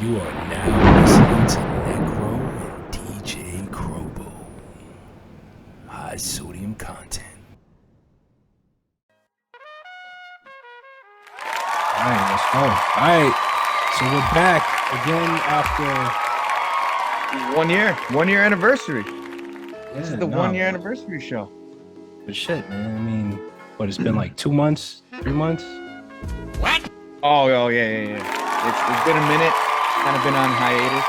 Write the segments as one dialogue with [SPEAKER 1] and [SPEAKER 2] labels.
[SPEAKER 1] You are now listening to Nyeckro and DJ Crobo. High sodium content. All right, let's go. All right, so we're back again after
[SPEAKER 2] 1 year anniversary. This is the 1 year
[SPEAKER 1] but
[SPEAKER 2] anniversary show.
[SPEAKER 1] shit, man. I mean, what? It's been like 2 months, 3 months.
[SPEAKER 2] Oh, yeah. It's been a minute. Kind of been on hiatus.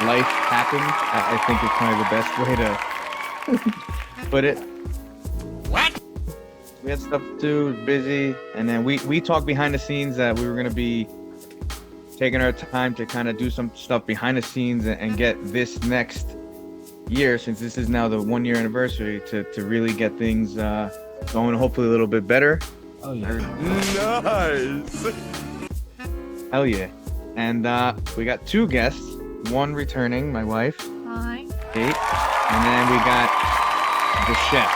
[SPEAKER 2] Life happened. I think it's kind of the best way to put it. What? We had stuff to do, busy, and then we talked behind the scenes that we were gonna be taking our time to kind of do some stuff behind the scenes and get this next year, since this is now the 1 year anniversary, to really get things going, hopefully a little bit better.
[SPEAKER 1] Oh yeah,
[SPEAKER 3] Nice.
[SPEAKER 2] Hell yeah. And we got two guests, one returning, my wife,
[SPEAKER 4] Hi.
[SPEAKER 2] Kate, and then we got the chef,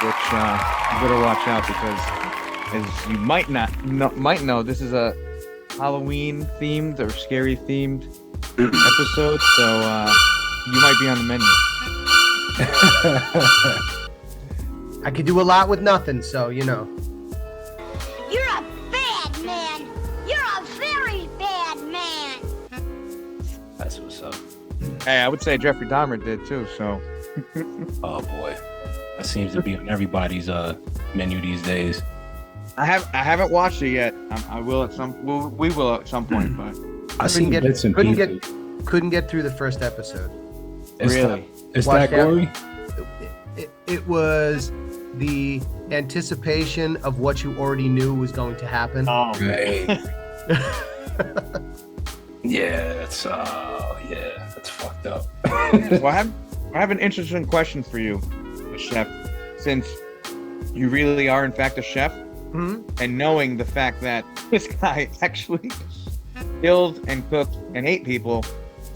[SPEAKER 2] which you better watch out because, as you might know, this is a Halloween themed or scary themed episode, so you might be on the menu.
[SPEAKER 5] I could do a lot with nothing, so you know.
[SPEAKER 6] You're a bad man. You're a very bad man.
[SPEAKER 1] that's what's up.
[SPEAKER 2] Hey, I would say Jeffrey Dahmer did too. So
[SPEAKER 1] Oh boy, that seems to be on everybody's menu these days.
[SPEAKER 2] I haven't watched it yet. I will at some. We will at some point, but
[SPEAKER 1] I seen bits and
[SPEAKER 5] couldn't
[SPEAKER 1] pieces.
[SPEAKER 5] couldn't get through the first episode.
[SPEAKER 2] really.
[SPEAKER 1] It's
[SPEAKER 5] Watch
[SPEAKER 1] that gory?
[SPEAKER 5] It was the anticipation of what you already knew was going to happen.
[SPEAKER 2] Oh,
[SPEAKER 1] Right. Yeah, that's fucked up.
[SPEAKER 2] well, I have an interesting question for you, chef. Since you really are, in fact, a chef,
[SPEAKER 5] Mhm.
[SPEAKER 2] and knowing the fact that this guy actually killed and cooked and ate people,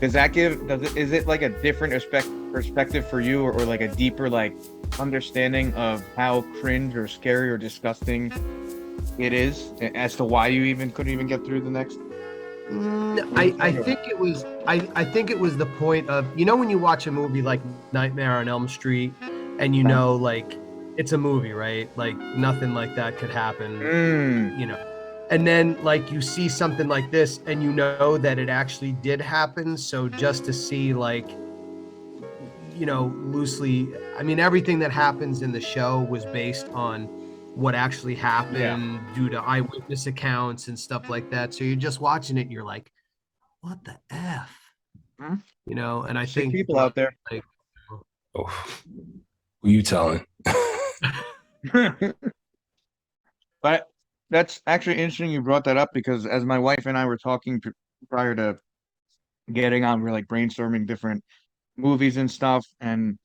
[SPEAKER 2] is it like a different perspective for you, or like a deeper like understanding of how cringe or scary or disgusting it is, as to why you couldn't even get through the next?
[SPEAKER 5] I think it was I think it was the point of, you know, when you watch a movie like Nightmare on Elm Street and you know, like, it's a movie, right? Like nothing like that could happen, you know. And then like you see something like this and you know that it actually did happen. So just to see, like, you know, loosely, I mean, everything that happens in the show was based on what actually happened due to eyewitness accounts and stuff like that. So you're just watching it and you're like, what the F?
[SPEAKER 2] Hmm?
[SPEAKER 5] You know, and I
[SPEAKER 2] Sick
[SPEAKER 5] think
[SPEAKER 2] people out there.
[SPEAKER 5] like,
[SPEAKER 1] Oh, who you telling?
[SPEAKER 2] But that's actually interesting you brought that up, because as my wife and I were talking prior to getting on, we're like brainstorming different movies and stuff. And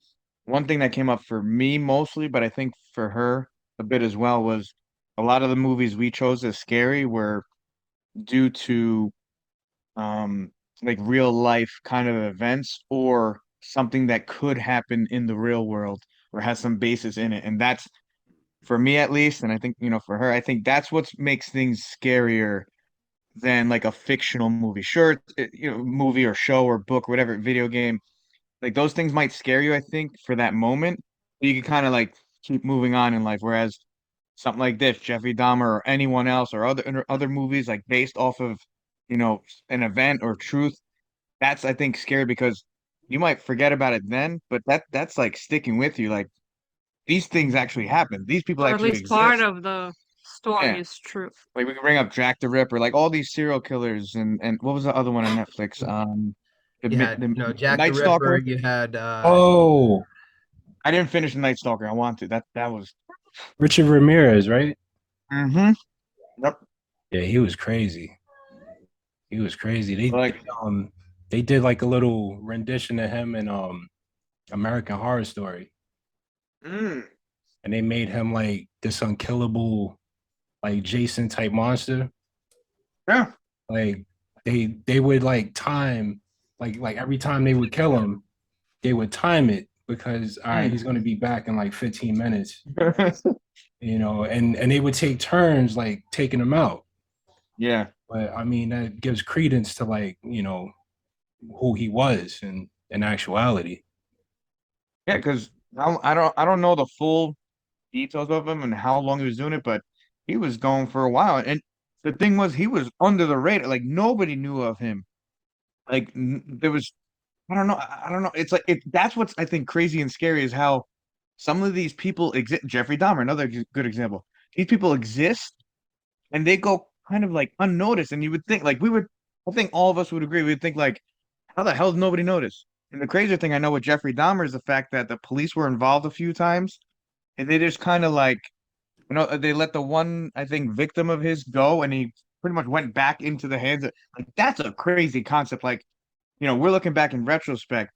[SPEAKER 2] one thing that came up for me mostly, but I think for her a bit as well, was a lot of the movies we chose as scary were due to like real life kind of events, or something that could happen in the real world or has some basis in it. And that's, for me at least, and I think, for her, I think that's what makes things scarier than like a fictional movie. Sure, movie or show or book or whatever, video game, like those things might scare you, I think, for that moment. But you can kind of like keep moving on in life. Whereas something like this, Jeffrey Dahmer or anyone else, or other movies like based off of, an event or truth, that's, I think, scary, because you might forget about it then, but that's like sticking with you. Like, these things actually happen. These people
[SPEAKER 4] Or at
[SPEAKER 2] actually
[SPEAKER 4] least part
[SPEAKER 2] exist.
[SPEAKER 4] of the story
[SPEAKER 2] Yeah.
[SPEAKER 4] is true.
[SPEAKER 2] Like, we can bring up Jack the Ripper, like all these serial killers, and what was the other one on Netflix?
[SPEAKER 5] you had, you know, Jack the
[SPEAKER 2] Night
[SPEAKER 5] Ripper,
[SPEAKER 2] Stalker.
[SPEAKER 5] you had
[SPEAKER 1] Oh,
[SPEAKER 2] I didn't finish the Night Stalker. I want to. That was.
[SPEAKER 1] Richard Ramirez, right?
[SPEAKER 2] Mm-hmm. Yep.
[SPEAKER 1] Yeah, he was crazy. He was crazy.
[SPEAKER 2] Like,
[SPEAKER 1] They did like a little rendition of him in American Horror Story,
[SPEAKER 2] mm,
[SPEAKER 1] and they made him like this unkillable, like Jason type monster.
[SPEAKER 2] yeah.
[SPEAKER 1] Like they would like time, like every time they would kill him, they would time it, because all right, he's gonna be back in like 15 minutes, and they would take turns like taking him out.
[SPEAKER 2] Yeah.
[SPEAKER 1] But I mean, that gives credence to like, who he was in actuality.
[SPEAKER 2] Yeah, because I don't know the full details of him and how long he was doing it, but he was going for a while. And the thing was, he was under the radar. Like nobody knew of him. Like there was, I don't know. It's like that's what's I think crazy and scary is how some of these people exist. Jeffrey Dahmer, another good example. These people exist and they go kind of like unnoticed. And you would think like I think all of us would agree. We'd think like, how the hell did nobody notice? And the crazier thing I know with Jeffrey Dahmer is the fact that the police were involved a few times and they just kind of like, they let the one, I think, victim of his go and he pretty much went back into the hands of, like, that's a crazy concept. Like, we're looking back in retrospect,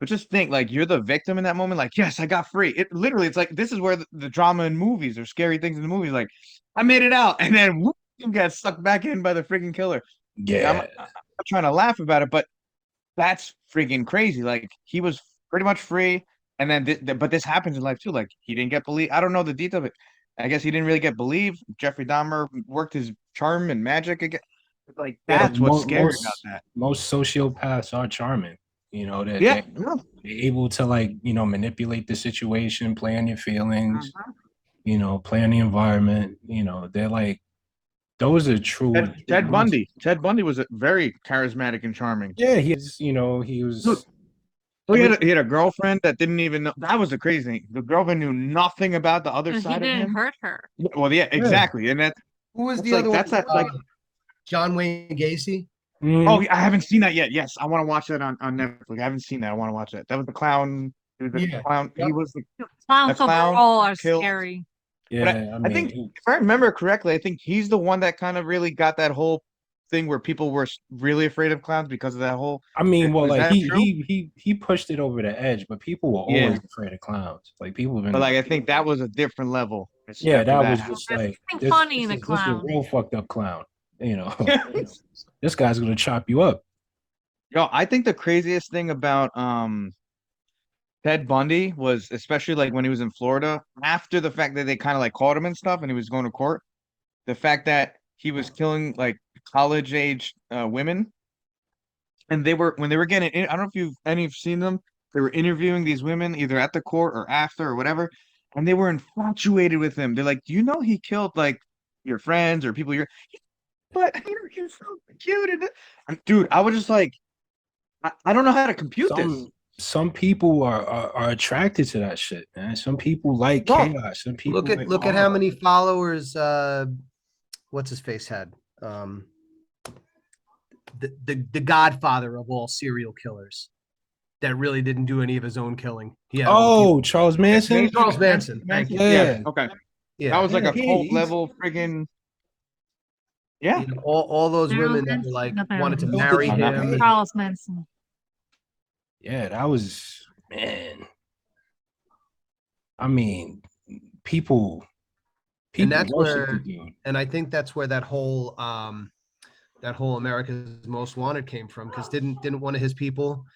[SPEAKER 2] but just think like you're the victim in that moment. Like, yes, I got free. It literally, it's like, this is where the drama in movies or scary things in the movies, like, I made it out. And then whoop, you get sucked back in by the freaking killer.
[SPEAKER 1] Yeah.
[SPEAKER 2] I'm not trying to laugh about it, but that's freaking crazy. Like he was pretty much free, and then but this happens in life too. Like he didn't get believed. I don't know the detail of it. I guess he didn't really get believed. Jeffrey Dahmer worked his charm and magic again. Like
[SPEAKER 1] Yeah,
[SPEAKER 2] that's what's scary about that.
[SPEAKER 1] most sociopaths are charming. That
[SPEAKER 2] Yeah,
[SPEAKER 1] they're able to like, manipulate the situation, play on your feelings, play on the environment. They're like those are true.
[SPEAKER 2] Ted Bundy. Ted Bundy was very charismatic and charming.
[SPEAKER 1] Yeah, he was.
[SPEAKER 2] He had a girlfriend that didn't even know. That was the crazy thing. The girlfriend knew nothing about the other
[SPEAKER 4] He
[SPEAKER 2] side of
[SPEAKER 4] didn't
[SPEAKER 2] him.
[SPEAKER 4] hurt her.
[SPEAKER 2] Well, yeah, exactly. And that
[SPEAKER 5] Who was
[SPEAKER 2] that's
[SPEAKER 5] the
[SPEAKER 2] like
[SPEAKER 5] other
[SPEAKER 2] that's
[SPEAKER 5] one?
[SPEAKER 2] that like.
[SPEAKER 5] John Wayne Gacy.
[SPEAKER 2] Oh, I haven't seen that yet. Yes, I want to watch that on Netflix. I haven't seen that. I want to watch that. That was the clown. He was the
[SPEAKER 5] Yeah.
[SPEAKER 2] clown. He was the
[SPEAKER 4] Clowns
[SPEAKER 2] clown
[SPEAKER 4] overall are
[SPEAKER 2] killed-
[SPEAKER 4] scary.
[SPEAKER 1] Yeah,
[SPEAKER 2] I think if I remember correctly, I think he's the one that kind of really got that whole thing where people were really afraid of clowns because of that whole.
[SPEAKER 1] well,
[SPEAKER 2] Is
[SPEAKER 1] like
[SPEAKER 2] that
[SPEAKER 1] he
[SPEAKER 2] true?
[SPEAKER 1] he pushed it over the edge, but people were
[SPEAKER 2] Yeah.
[SPEAKER 1] always afraid of clowns. Like people have been.
[SPEAKER 2] But like I think that was a different level.
[SPEAKER 1] Yeah,
[SPEAKER 2] after
[SPEAKER 1] that was
[SPEAKER 2] happened.
[SPEAKER 1] just like
[SPEAKER 4] Something funny in a
[SPEAKER 1] this is
[SPEAKER 4] clown.
[SPEAKER 1] a real fucked up clown. This guy's gonna chop you up.
[SPEAKER 2] Yo, I think the craziest thing about Ted Bundy was especially like when he was in Florida, after the fact that they kind of like caught him and stuff and he was going to court, the fact that he was killing like college age women. And when they were getting in, I don't know if you've seen them, they were interviewing these women either at the court or after or whatever, and they were infatuated with him. They're like, "Do you know he killed like your friends or people but you're so cute." Dude, I was just like, I don't know how to compute this.
[SPEAKER 1] Some people are attracted to that shit, man. Some people like
[SPEAKER 5] Well,
[SPEAKER 1] chaos. Some people
[SPEAKER 5] Look at how many followers what's his face had. The godfather of all serial killers that really didn't do any of his own killing. Yeah.
[SPEAKER 1] Charles Manson.
[SPEAKER 5] Charles Manson. Thank you.
[SPEAKER 1] Yeah.
[SPEAKER 2] Okay.
[SPEAKER 5] Yeah.
[SPEAKER 2] That was like a cult
[SPEAKER 1] he's-
[SPEAKER 2] level friggin' yeah.
[SPEAKER 5] You know, all those women that were like wanted to marry him.
[SPEAKER 4] Charles Manson.
[SPEAKER 1] Yeah, that was man. I mean, people
[SPEAKER 5] And that's
[SPEAKER 1] worship
[SPEAKER 5] where-
[SPEAKER 1] the dude.
[SPEAKER 5] And I think that's where that whole America's Most Wanted came from, because didn't one of his people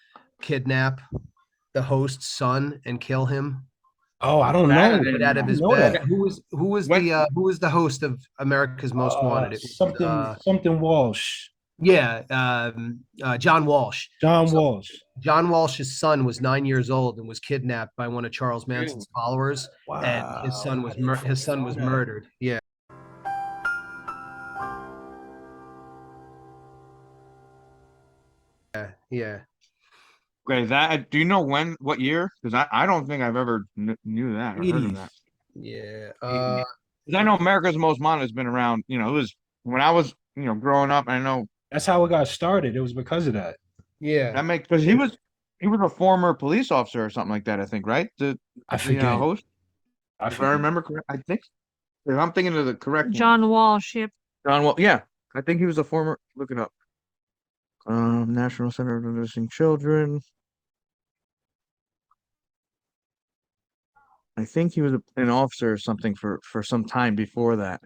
[SPEAKER 5] kidnap the host's son and kill him
[SPEAKER 1] Oh, I don't know.
[SPEAKER 5] right out of his
[SPEAKER 1] I know
[SPEAKER 5] bed?
[SPEAKER 1] that.
[SPEAKER 5] Who was the host of America's Most Wanted? It was,
[SPEAKER 1] Something Walsh.
[SPEAKER 5] John Walsh.
[SPEAKER 1] John Walsh.
[SPEAKER 5] John Walsh's son was 9 years old and was kidnapped by one of Charles Manson's followers, and his son was murdered. Yeah. Yeah.
[SPEAKER 2] Okay, do you know what year? Because I don't think I've ever knew that or heard of
[SPEAKER 1] 80s.
[SPEAKER 2] that.
[SPEAKER 5] Yeah.
[SPEAKER 2] 'Cause I know America's Most Wanted has been around, it was when I was, growing up. I know
[SPEAKER 1] That's how it got started. It was because of that.
[SPEAKER 5] Yeah.
[SPEAKER 2] that makes because he was a former police officer or something like that, I think, right?
[SPEAKER 1] I
[SPEAKER 2] The
[SPEAKER 1] forget.
[SPEAKER 2] host,
[SPEAKER 1] I
[SPEAKER 2] if I
[SPEAKER 1] forget.
[SPEAKER 2] remember correct. I think if I'm thinking of the correct
[SPEAKER 4] John Walsh. Yep.
[SPEAKER 2] John Wall, yeah. I think he was a former look it up. National Center of Missing Children. I think he was an officer or something for some time before that.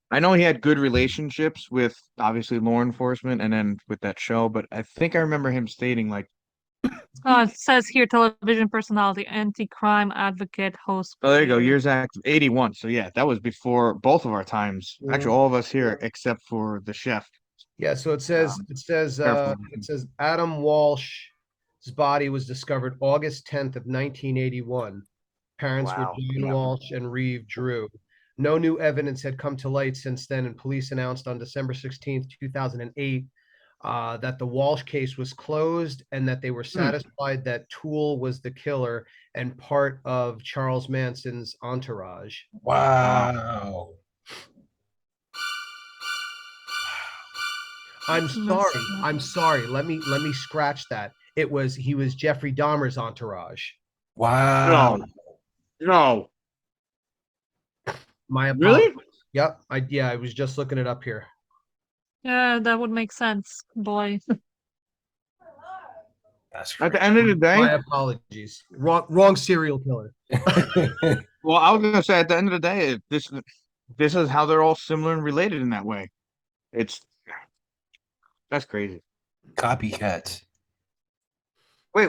[SPEAKER 2] I know he had good relationships with obviously law enforcement and then with that show, but I think I remember him stating like
[SPEAKER 4] It says here television personality, anti-crime advocate, host.
[SPEAKER 2] Oh, there you go. Years active, 81. So yeah, that was before both of our times. Actually, all of us here except for the chef.
[SPEAKER 5] Yeah, so
[SPEAKER 2] Careful.
[SPEAKER 5] it says Adam Walsh's body was discovered August 10th of 1981. Parents were
[SPEAKER 2] Wow.
[SPEAKER 5] Jane Walsh and Reeve Drew. No new evidence had come to light since then, and police announced on December 16th, 2008, that the Walsh case was closed and that they were satisfied that Toole was the killer and part of Charles Manson's entourage.
[SPEAKER 1] Wow.
[SPEAKER 5] I'm sorry. Let me scratch that. He was Jeffrey Dahmer's entourage.
[SPEAKER 1] Wow.
[SPEAKER 2] No.
[SPEAKER 5] My
[SPEAKER 2] Really?
[SPEAKER 5] apologies. Yep. I was just looking it up here.
[SPEAKER 4] Yeah, that would make sense, boy.
[SPEAKER 1] That's
[SPEAKER 2] At the end of the day,
[SPEAKER 5] My apologies. Wrong serial killer.
[SPEAKER 2] well, I was gonna say at the end of the day, this is how they're all similar and related in that way. That's crazy.
[SPEAKER 1] Copycats.
[SPEAKER 2] Wait,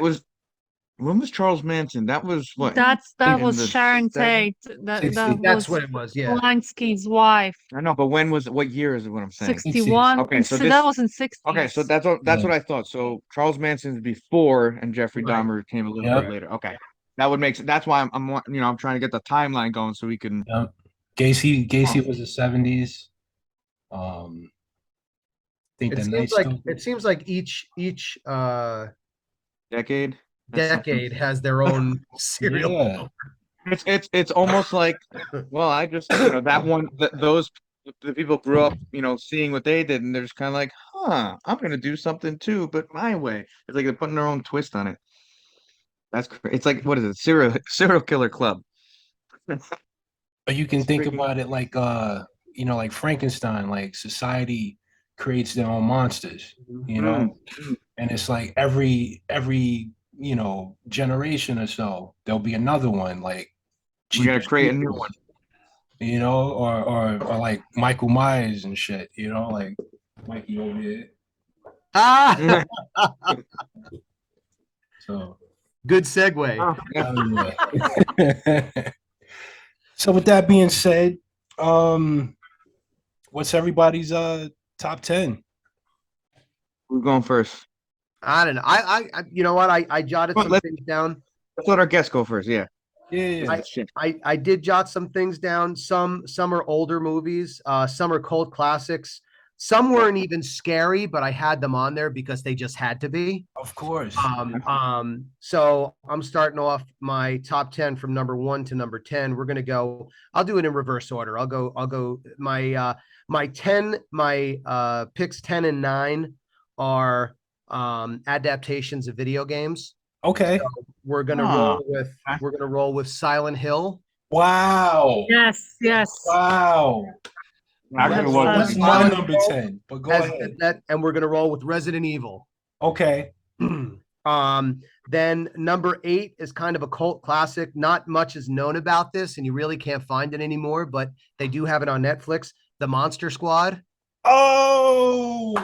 [SPEAKER 2] when was Charles Manson? That was what?
[SPEAKER 4] That
[SPEAKER 2] in
[SPEAKER 4] was
[SPEAKER 2] the
[SPEAKER 4] Sharon
[SPEAKER 2] 70s?
[SPEAKER 4] Tate. That
[SPEAKER 5] That's
[SPEAKER 4] was
[SPEAKER 5] what it was. Yeah.
[SPEAKER 4] Polanski's wife.
[SPEAKER 2] I know, but what year is it? What I'm saying?
[SPEAKER 4] 61.
[SPEAKER 2] Okay, so
[SPEAKER 4] that was in 60s.
[SPEAKER 2] Okay, so that's what I thought. So Charles Manson's before, and Jeffrey
[SPEAKER 5] Right.
[SPEAKER 2] Dahmer came a little
[SPEAKER 1] Yep.
[SPEAKER 2] bit later. Okay, that would make sense. That's why I'm trying to get the timeline going so we can.
[SPEAKER 1] Yep. Gacy was the 70s. I think
[SPEAKER 5] It seems like each
[SPEAKER 2] Decade.
[SPEAKER 5] decade has their own serial
[SPEAKER 1] Yeah.
[SPEAKER 5] killer.
[SPEAKER 2] It's almost like, well, I just that one those the people grew up seeing what they did, and they're just kind of like, I'm gonna do something too, but my way. It's like they're putting their own twist on it. It's like, what is it, serial killer club?
[SPEAKER 1] But you can
[SPEAKER 2] It's
[SPEAKER 1] think
[SPEAKER 2] freaking-
[SPEAKER 1] about it like like Frankenstein, like society creates their own monsters, and it's like every generation or so there'll be another one, like
[SPEAKER 2] We gotta create a new one.
[SPEAKER 1] or like Michael Myers and shit, like Mikey over here.
[SPEAKER 5] Ah,
[SPEAKER 1] So
[SPEAKER 5] good segue.
[SPEAKER 1] yeah. So with that being said, what's everybody's top 10?
[SPEAKER 2] Who's going first?
[SPEAKER 5] I don't know. I you know what? I jotted
[SPEAKER 2] Well,
[SPEAKER 5] some things down.
[SPEAKER 2] Let's let our guests go first. Yeah.
[SPEAKER 1] Yeah.
[SPEAKER 5] I did jot some things down. Some are older movies. Some are cult classics. Some weren't even scary, but I had them on there because they just had to be.
[SPEAKER 1] Of course.
[SPEAKER 5] So I'm starting off my top 10 from number 1 to number 10. We're gonna go. I'll do it in reverse order. I'll go. My picks 10 and 9 are adaptations of video games.
[SPEAKER 1] Okay.
[SPEAKER 5] So we're gonna roll with Silent Hill.
[SPEAKER 1] Wow.
[SPEAKER 4] Yes.
[SPEAKER 1] Wow. That's my number 10. But go ahead.
[SPEAKER 5] And we're gonna roll with Resident Evil.
[SPEAKER 1] Okay.
[SPEAKER 5] Then number 8 is kind of a cult classic. Not much is known about this, and you really can't find it anymore, but they do have it on Netflix. The Monster Squad.
[SPEAKER 1] Oh.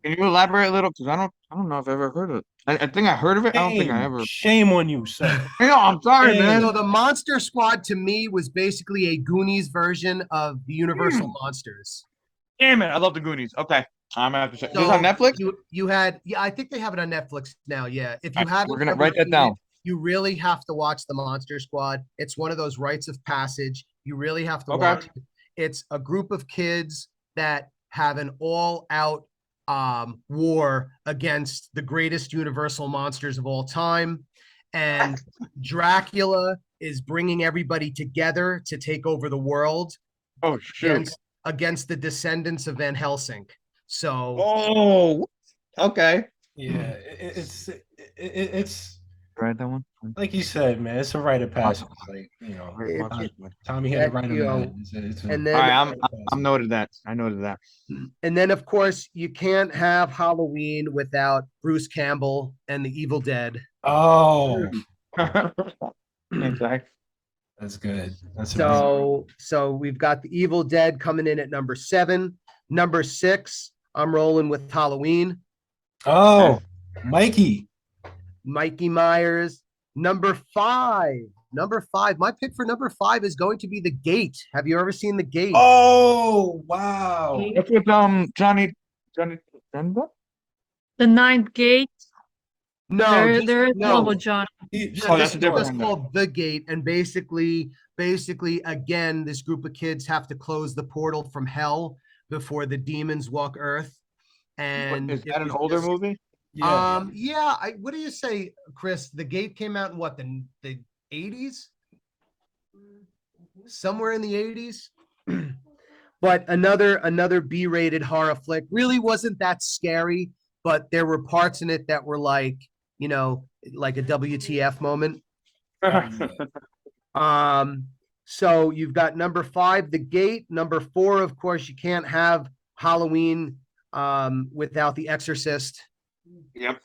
[SPEAKER 2] Can you elaborate a little? Because I don't know if I've ever heard of it. I think I heard of it. I don't think I ever.
[SPEAKER 1] Shame on you, sir.
[SPEAKER 2] I'm sorry, man.
[SPEAKER 5] So the Monster Squad to me was basically a Goonies version of the Universal Monsters.
[SPEAKER 2] Damn it! I love the Goonies. Okay, I'm gonna have to check.
[SPEAKER 5] So
[SPEAKER 2] This on Netflix?
[SPEAKER 5] You had, I think they have it on Netflix now. Yeah, if you haven't,
[SPEAKER 2] we're gonna
[SPEAKER 5] ever
[SPEAKER 2] write that
[SPEAKER 5] seen
[SPEAKER 2] down.
[SPEAKER 5] it, you really have to watch the Monster Squad. It's one of those rites of passage. You really have to watch it. It's a group of kids that have an all-out war against the greatest Universal monsters of all time, and Dracula is bringing everybody together to take over the world.
[SPEAKER 2] Oh shoot!
[SPEAKER 5] Against the descendants of Van Helsing. So.
[SPEAKER 2] Oh, okay.
[SPEAKER 1] Yeah, it's
[SPEAKER 2] Right, that one.
[SPEAKER 1] like you said, man. It's a rite of passage. Like Tommy hit it right on the head.
[SPEAKER 5] And then,
[SPEAKER 2] all right, I'm noted that. I noted that.
[SPEAKER 5] And then, of course, you can't have Halloween without Bruce Campbell and the Evil Dead.
[SPEAKER 1] Oh,
[SPEAKER 2] Exactly.
[SPEAKER 1] that's good. That's
[SPEAKER 5] So we've got the Evil Dead coming in at number 7. Number 6, I'm rolling with Halloween.
[SPEAKER 1] Oh, Mikey.
[SPEAKER 5] Mikey Myers. Number 5. Number 5. My pick for number 5 is going to be The Gate. Have you ever seen The Gate?
[SPEAKER 1] Oh, wow.
[SPEAKER 2] That's with Johnny Denver?
[SPEAKER 4] The Ninth Gate.
[SPEAKER 5] No,
[SPEAKER 4] There is
[SPEAKER 5] no.
[SPEAKER 4] one with John.
[SPEAKER 2] Oh, that's a different
[SPEAKER 5] It's
[SPEAKER 2] one.
[SPEAKER 5] called The Gate, and basically, again, this group of kids have to close the portal from hell before the demons walk Earth. And
[SPEAKER 2] Is
[SPEAKER 5] it
[SPEAKER 2] that an
[SPEAKER 5] was
[SPEAKER 2] older
[SPEAKER 5] just-
[SPEAKER 2] movie?
[SPEAKER 1] Yeah.
[SPEAKER 5] Yeah. What do you say, Chris? The Gate came out in what, the 80s? Somewhere in the 80s. But another B-rated horror flick. Really wasn't that scary, but there were parts in it that were like, like a WTF moment. So you've got number 5, The Gate. Number 4, of course, you can't have Halloween without The Exorcist,
[SPEAKER 2] Yep.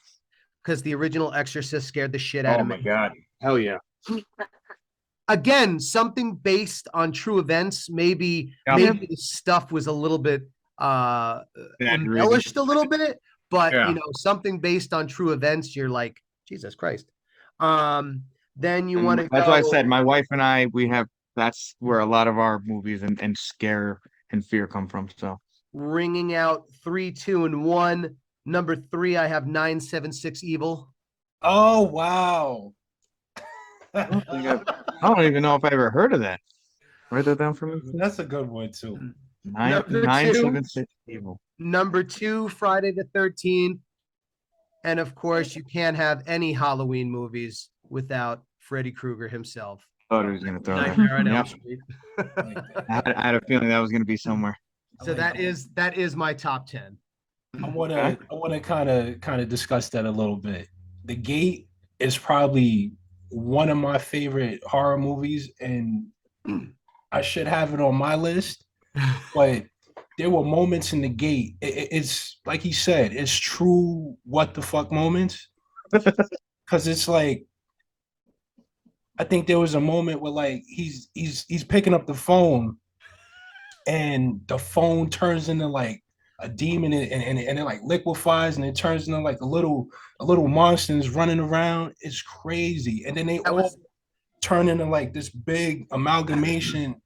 [SPEAKER 5] because the original Exorcist scared the shit out
[SPEAKER 2] Oh
[SPEAKER 5] of
[SPEAKER 2] my
[SPEAKER 5] me.
[SPEAKER 2] god. Hell yeah.
[SPEAKER 5] Again, something based on true events. Maybe the stuff was a little bit embellished a little bit, but something based on true events, you're like, Jesus Christ. Then you want to
[SPEAKER 2] That's why I said my wife and I, that's where a lot of our movies and scare and fear come from. So
[SPEAKER 5] ringing out 3, 2, and 1. Number 3, I have 976 Evil.
[SPEAKER 1] Oh, wow.
[SPEAKER 2] I don't even know if I ever heard of that. Write that down for me.
[SPEAKER 1] That's a good one, too.
[SPEAKER 5] Number
[SPEAKER 2] 976 Evil.
[SPEAKER 5] Number 2, Friday the 13th. And of course, you can't have any Halloween movies without Freddy Krueger himself.
[SPEAKER 2] Thought he was gonna throw that.
[SPEAKER 5] Nightmare on Elm
[SPEAKER 2] Yep.
[SPEAKER 5] Street.
[SPEAKER 2] I had a feeling that was gonna be somewhere.
[SPEAKER 5] So that is my top 10.
[SPEAKER 1] I wanna kind of discuss that a little bit. The Gate is probably one of my favorite horror movies, and I should have it on my list. But there were moments in The Gate. It's like he said, it's true what the fuck moments. Because it's like, I think there was a moment where like he's picking up the phone, and the phone turns into like a demon, and it like liquefies, and it turns into like a little monster is running around. It's crazy, and then they all turn into like this big amalgamation,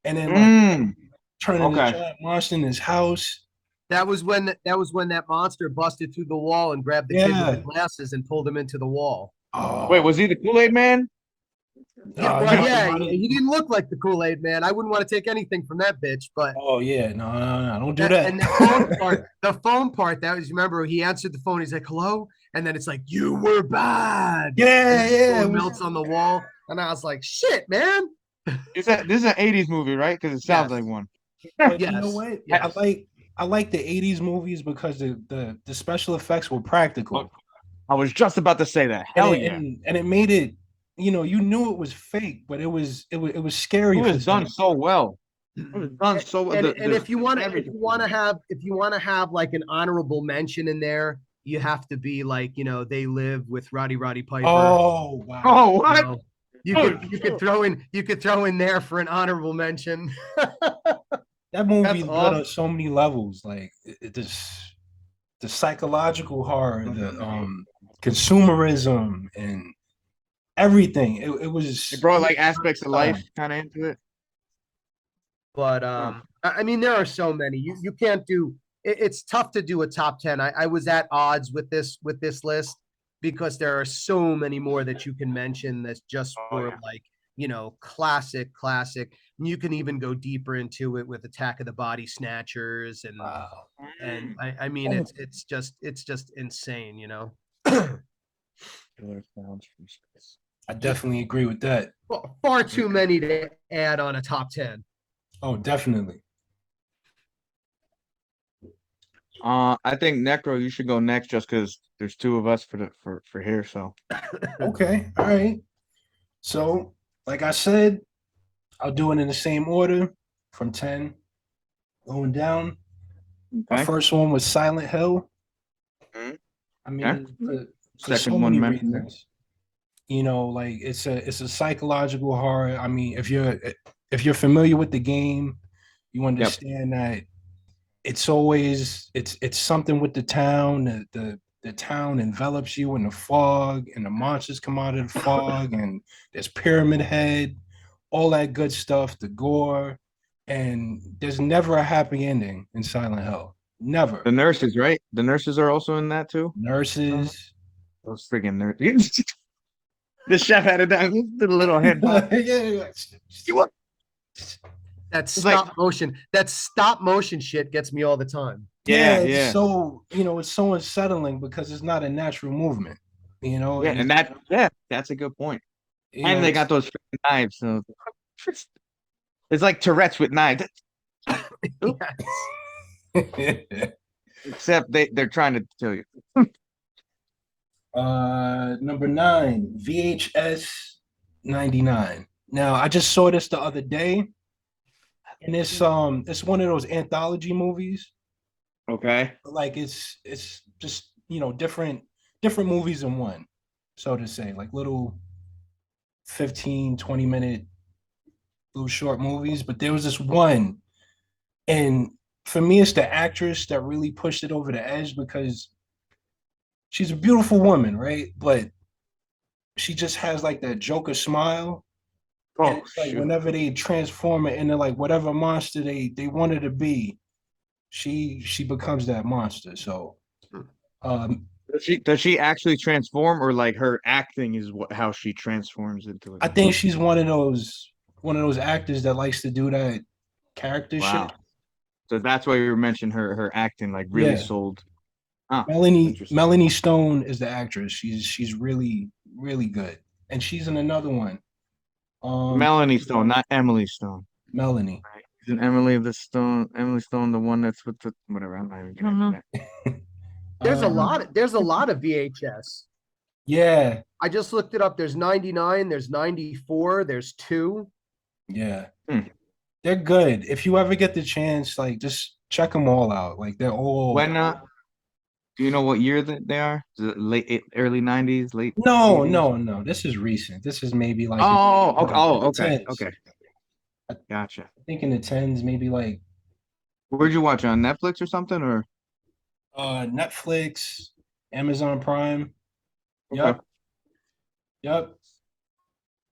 [SPEAKER 1] and then like turn into a giant monster in his house.
[SPEAKER 5] That was when that monster busted through the wall and grabbed the kid with the glasses and pulled him into the wall.
[SPEAKER 1] Oh.
[SPEAKER 2] Wait, was he the Kool-Aid Man?
[SPEAKER 5] He didn't look like the Kool-Aid Man. I wouldn't want to take anything from that bitch, but
[SPEAKER 1] Oh yeah, no, don't do that.
[SPEAKER 5] And the phone part, that was, remember, he answered the phone, he's like, hello, and then it's like, you were bad.
[SPEAKER 1] Yeah,
[SPEAKER 5] It melts on the wall, and I was like, shit, man.
[SPEAKER 2] This is an 80s movie, right? Because it sounds
[SPEAKER 5] Yes.
[SPEAKER 2] like one.
[SPEAKER 1] But
[SPEAKER 5] Yes.
[SPEAKER 1] you know what?
[SPEAKER 5] Yes.
[SPEAKER 1] I like the 80s movies because the special effects were practical.
[SPEAKER 2] I was just about to say that. Hell yeah.
[SPEAKER 1] And it made it, you knew it was fake, but it was scary.
[SPEAKER 2] It was done so well. It was done so well.
[SPEAKER 5] And if you want to have like an honorable mention in there, you have to be like, They Live with Roddy Piper.
[SPEAKER 1] Oh wow.
[SPEAKER 2] Oh, what?
[SPEAKER 5] You could throw in there for an honorable mention.
[SPEAKER 1] That movie
[SPEAKER 5] That's
[SPEAKER 1] is good
[SPEAKER 5] awesome.
[SPEAKER 1] on so many levels. Like the psychological horror, the consumerism, and everything. It was.
[SPEAKER 2] It brought like aspects of life kind of into it.
[SPEAKER 5] But I mean, there are so many. You can't do. It's tough to do a top 10. I was at odds with this list because there are so many more that you can mention that's just for like, classic. And you can even go deeper into it with Attack of the Body Snatchers and I mean it's just insane,
[SPEAKER 1] I definitely agree with that.
[SPEAKER 5] Well, far too many to add on a top 10.
[SPEAKER 1] Oh, definitely.
[SPEAKER 2] I think Nyeckro, you should go next just because there's two of us for here. So
[SPEAKER 1] Okay, all right. So, like I said, I'll do it in the same order from 10 going down. My first one was Silent Hill. I mean, for so many reasons. Like it's a psychological horror. I mean, if you're familiar with the game, you understand that it's always it's something with the town, the the town envelops you in the fog, and the monsters come out of the fog, and there's Pyramid Head, all that good stuff, the gore, and there's never a happy ending in Silent Hill. Never.
[SPEAKER 2] The nurses, right? The nurses are also in that too.
[SPEAKER 1] Nurses.
[SPEAKER 2] Those friggin' nurses. The chef had it down. Did a little head bob.
[SPEAKER 1] Yeah.
[SPEAKER 2] What?
[SPEAKER 5] That
[SPEAKER 2] It's like-
[SPEAKER 5] stop motion shit gets me all the time.
[SPEAKER 1] Yeah,
[SPEAKER 2] Yeah.
[SPEAKER 1] it's so it's so unsettling because it's not a natural movement.
[SPEAKER 2] Yeah, and that's a good point. And they got those freaking knives, so it's like Tourette's with knives. Except they're trying to kill you.
[SPEAKER 1] Number 9, VHS 99. Now I just saw this the other day, and it's one of those anthology movies.
[SPEAKER 2] Okay.
[SPEAKER 1] Like it's just different movies in one, so to say, like little 15-20 minute little short movies. But there was this one, and for me it's the actress that really pushed it over the edge, because she's a beautiful woman, right? But she just has like that Joker smile. And
[SPEAKER 2] Oh,
[SPEAKER 1] it's like
[SPEAKER 2] shoot.
[SPEAKER 1] whenever they transform it into like whatever monster they want her to be, she becomes that monster. So
[SPEAKER 2] Does she actually transform, or like her acting is how she transforms into it?
[SPEAKER 1] I think she's one of those actors that likes to do that character
[SPEAKER 2] Wow.
[SPEAKER 1] shit.
[SPEAKER 2] So that's why you mentioned her acting like really
[SPEAKER 1] Yeah.
[SPEAKER 2] sold. Huh, interesting.
[SPEAKER 1] Melanie Stone is the actress. She's really, really good. And she's in another one.
[SPEAKER 2] Melanie Stone, not Emily Stone.
[SPEAKER 1] Melanie.
[SPEAKER 2] Isn't Emily Stone, the one that's with the whatever? I'm not even
[SPEAKER 4] I don't know.
[SPEAKER 2] gonna.
[SPEAKER 5] There's a
[SPEAKER 1] Um,
[SPEAKER 5] lot of VHS.
[SPEAKER 1] Yeah,
[SPEAKER 5] I just looked it up. There's 99, there's 94, there's 2.
[SPEAKER 1] yeah.
[SPEAKER 2] Hmm.
[SPEAKER 1] They're good. If you ever get the chance, like just check them all out. Like they're all
[SPEAKER 2] When do you know what year that they are? Is it early 90s, late?
[SPEAKER 1] No,
[SPEAKER 2] 80s?
[SPEAKER 1] no. This is recent. This is maybe like
[SPEAKER 2] Okay.
[SPEAKER 1] tens.
[SPEAKER 2] Gotcha.
[SPEAKER 1] I think in the tens, maybe like
[SPEAKER 2] Where'd you watch it, on Netflix or something, or?
[SPEAKER 1] Netflix, Amazon Prime.
[SPEAKER 2] Okay.
[SPEAKER 1] Yep. Yep.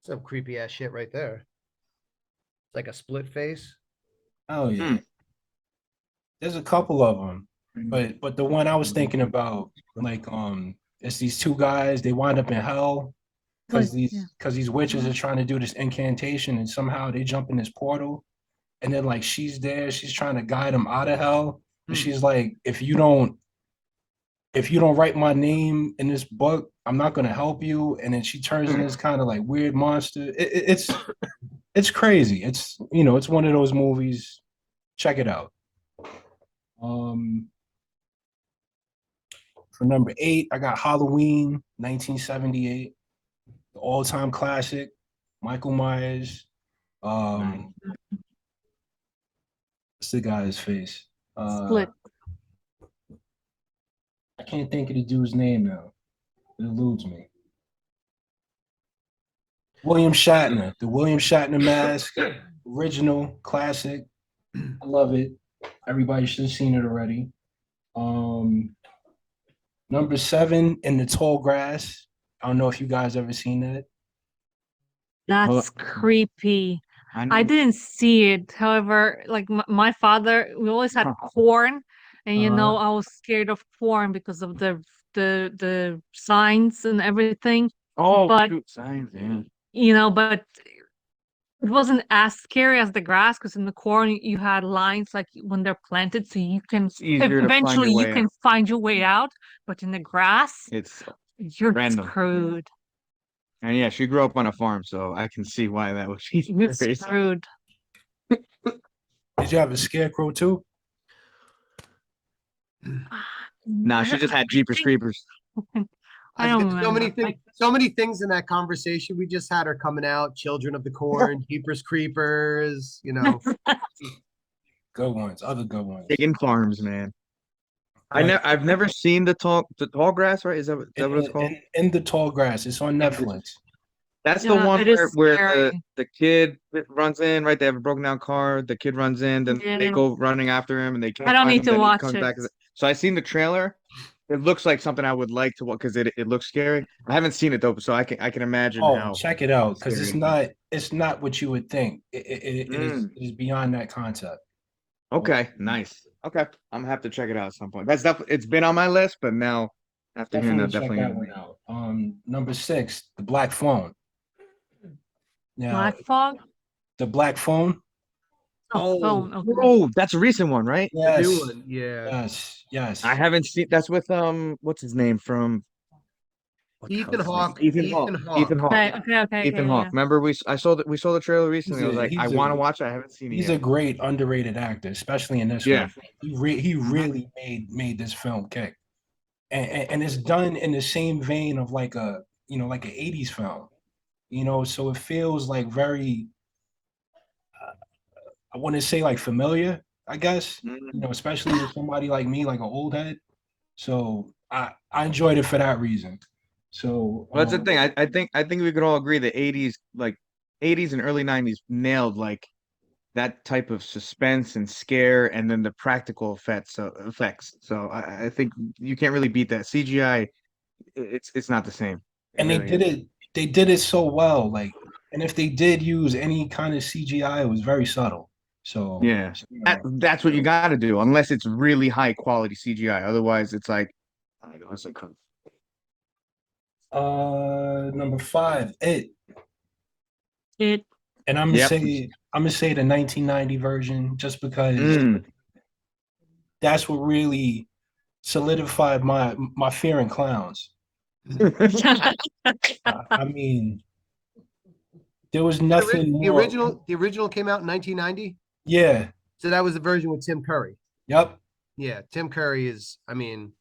[SPEAKER 5] Some creepy ass shit right there. It's like a split face.
[SPEAKER 1] Oh yeah.
[SPEAKER 2] Hmm.
[SPEAKER 1] There's a couple of them, but the one I was thinking about, like it's these two guys. They wind up in hell because these witches are trying to do this incantation, and somehow they jump in this portal, and then like she's there, she's trying to guide them out of hell, and she's like, if you don't write my name in this book, I'm not gonna help you. And then she turns into this kind of like weird monster. It's crazy. It's it's one of those movies. Check it out. For number 8, I got Halloween 1978, the all-time classic. Michael Myers. What's the guy's face?
[SPEAKER 4] Split.
[SPEAKER 1] I can't think of the dude's name now. It eludes me. William Shatner, the William Shatner mask, original, classic. I love it. Everybody should have seen it already. Number 7, In the Tall Grass. I don't know if you guys ever seen that.
[SPEAKER 4] That's creepy. I
[SPEAKER 2] know.
[SPEAKER 4] didn't see it. However, like my father, we always had corn, and I was scared of corn because of the signs and everything.
[SPEAKER 2] Oh,
[SPEAKER 4] But
[SPEAKER 2] shoot, signs, yeah.
[SPEAKER 4] but it wasn't as scary as the grass, because in the corn you had lines like when they're planted, so you can
[SPEAKER 2] easier to find
[SPEAKER 4] eventually
[SPEAKER 2] your
[SPEAKER 4] you
[SPEAKER 2] way
[SPEAKER 4] can
[SPEAKER 2] out.
[SPEAKER 4] find your way out. But in the grass,
[SPEAKER 2] It's
[SPEAKER 4] you're
[SPEAKER 2] random.
[SPEAKER 4] screwed.
[SPEAKER 2] And yeah, she grew up on a farm, so I can see why that was
[SPEAKER 4] You're
[SPEAKER 2] very
[SPEAKER 4] screwed.
[SPEAKER 1] Did you have a scarecrow too?
[SPEAKER 2] Nah, she just had Jeepers Creepers.
[SPEAKER 4] I don't
[SPEAKER 5] So many
[SPEAKER 4] remember.
[SPEAKER 5] things. So many things in that conversation we just had are coming out. Children of the Corn, Jeepers Creepers.
[SPEAKER 1] Good ones, other good ones.
[SPEAKER 2] Chicken farms, man. I've never seen the tall grass, right? Is that what it's called?
[SPEAKER 1] In the Tall Grass. It's on Netflix.
[SPEAKER 2] That's the
[SPEAKER 4] Yeah,
[SPEAKER 2] one
[SPEAKER 4] it is
[SPEAKER 2] where
[SPEAKER 4] scary.
[SPEAKER 2] the kid runs in, right? They have a broken down car. The kid runs in, then they
[SPEAKER 4] Yeah.
[SPEAKER 2] go running after him, and they can't
[SPEAKER 4] I don't
[SPEAKER 2] find
[SPEAKER 4] need
[SPEAKER 2] him.
[SPEAKER 4] to
[SPEAKER 2] Then he
[SPEAKER 4] watch
[SPEAKER 2] comes
[SPEAKER 4] it.
[SPEAKER 2] back. So I seen the trailer, it looks like something I would like to watch because it looks scary. I haven't seen it though, so I can imagine
[SPEAKER 1] Oh,
[SPEAKER 2] how
[SPEAKER 1] check it out because
[SPEAKER 2] scary it is.
[SPEAKER 1] it's not what you would think.
[SPEAKER 2] Mm,
[SPEAKER 1] It is beyond that concept.
[SPEAKER 2] okay, nice. Okay, I'm gonna have to check it out at some point. That's definitely it's been on my list, but now after hearing
[SPEAKER 1] Definitely
[SPEAKER 2] that,
[SPEAKER 1] check
[SPEAKER 2] definitely
[SPEAKER 1] that
[SPEAKER 2] gonna
[SPEAKER 1] one
[SPEAKER 2] be.
[SPEAKER 1] out. Number six, the Black Phone. Now,
[SPEAKER 4] Black fog.
[SPEAKER 1] the Black Phone.
[SPEAKER 4] Oh,
[SPEAKER 5] Oh,
[SPEAKER 4] phone. Okay.
[SPEAKER 2] Oh, that's a recent one, right?
[SPEAKER 5] the new
[SPEAKER 1] Yes,
[SPEAKER 5] one. Yeah.
[SPEAKER 1] yes,
[SPEAKER 2] I
[SPEAKER 1] yes.
[SPEAKER 2] haven't seen. That's with what's his name from? What the hell
[SPEAKER 5] Ethan
[SPEAKER 2] is his name?
[SPEAKER 5] Hawke.
[SPEAKER 2] Ethan Hawke.
[SPEAKER 5] Ethan
[SPEAKER 2] Ethan
[SPEAKER 5] Hawke.
[SPEAKER 2] Hawke.
[SPEAKER 4] Okay. Okay. Okay.
[SPEAKER 2] Ethan
[SPEAKER 4] Okay.
[SPEAKER 2] Hawke.
[SPEAKER 4] Yeah.
[SPEAKER 2] Remember we saw the trailer
[SPEAKER 1] He's
[SPEAKER 2] recently. I was
[SPEAKER 1] a
[SPEAKER 2] like, I
[SPEAKER 1] he's
[SPEAKER 2] want
[SPEAKER 1] a
[SPEAKER 2] to watch it. I haven't seen it
[SPEAKER 1] he's a
[SPEAKER 2] yet.
[SPEAKER 1] great underrated actor, especially in this
[SPEAKER 2] Yeah.
[SPEAKER 1] one. He
[SPEAKER 2] Mhm.
[SPEAKER 1] really made this film kick, and it's done in the same vein of like a like an '80s film, so it feels like very I want to say like familiar, I guess,
[SPEAKER 2] Mm.
[SPEAKER 1] especially with somebody like me, like an old head. So I enjoyed it for that reason. So
[SPEAKER 2] Well, that's the thing. I think we could all agree the '80s and early '90s nailed like that type of suspense and scare, and then the practical effects. So I think you can't really beat that. CGI, it's not the same. It
[SPEAKER 1] and
[SPEAKER 2] really isn't.
[SPEAKER 1] they did it so well, like, and if they did use any kind of CGI, it was very subtle. So
[SPEAKER 2] Yeah, that's what you got to do, unless it's really high quality CGI. Otherwise, it's like, I don't know, it's like,
[SPEAKER 1] number five, it.
[SPEAKER 4] It.
[SPEAKER 1] And
[SPEAKER 2] yep.
[SPEAKER 1] I'm gonna say the 1990 version just because
[SPEAKER 2] Mm.
[SPEAKER 1] that's what really solidified my fear in clowns. I mean, there was nothing
[SPEAKER 5] The
[SPEAKER 1] more.
[SPEAKER 5] original came out in 1990.
[SPEAKER 1] Yeah.
[SPEAKER 5] So that was the version with Tim Curry.
[SPEAKER 1] Yep.
[SPEAKER 5] Yeah, Tim Curry is. I mean,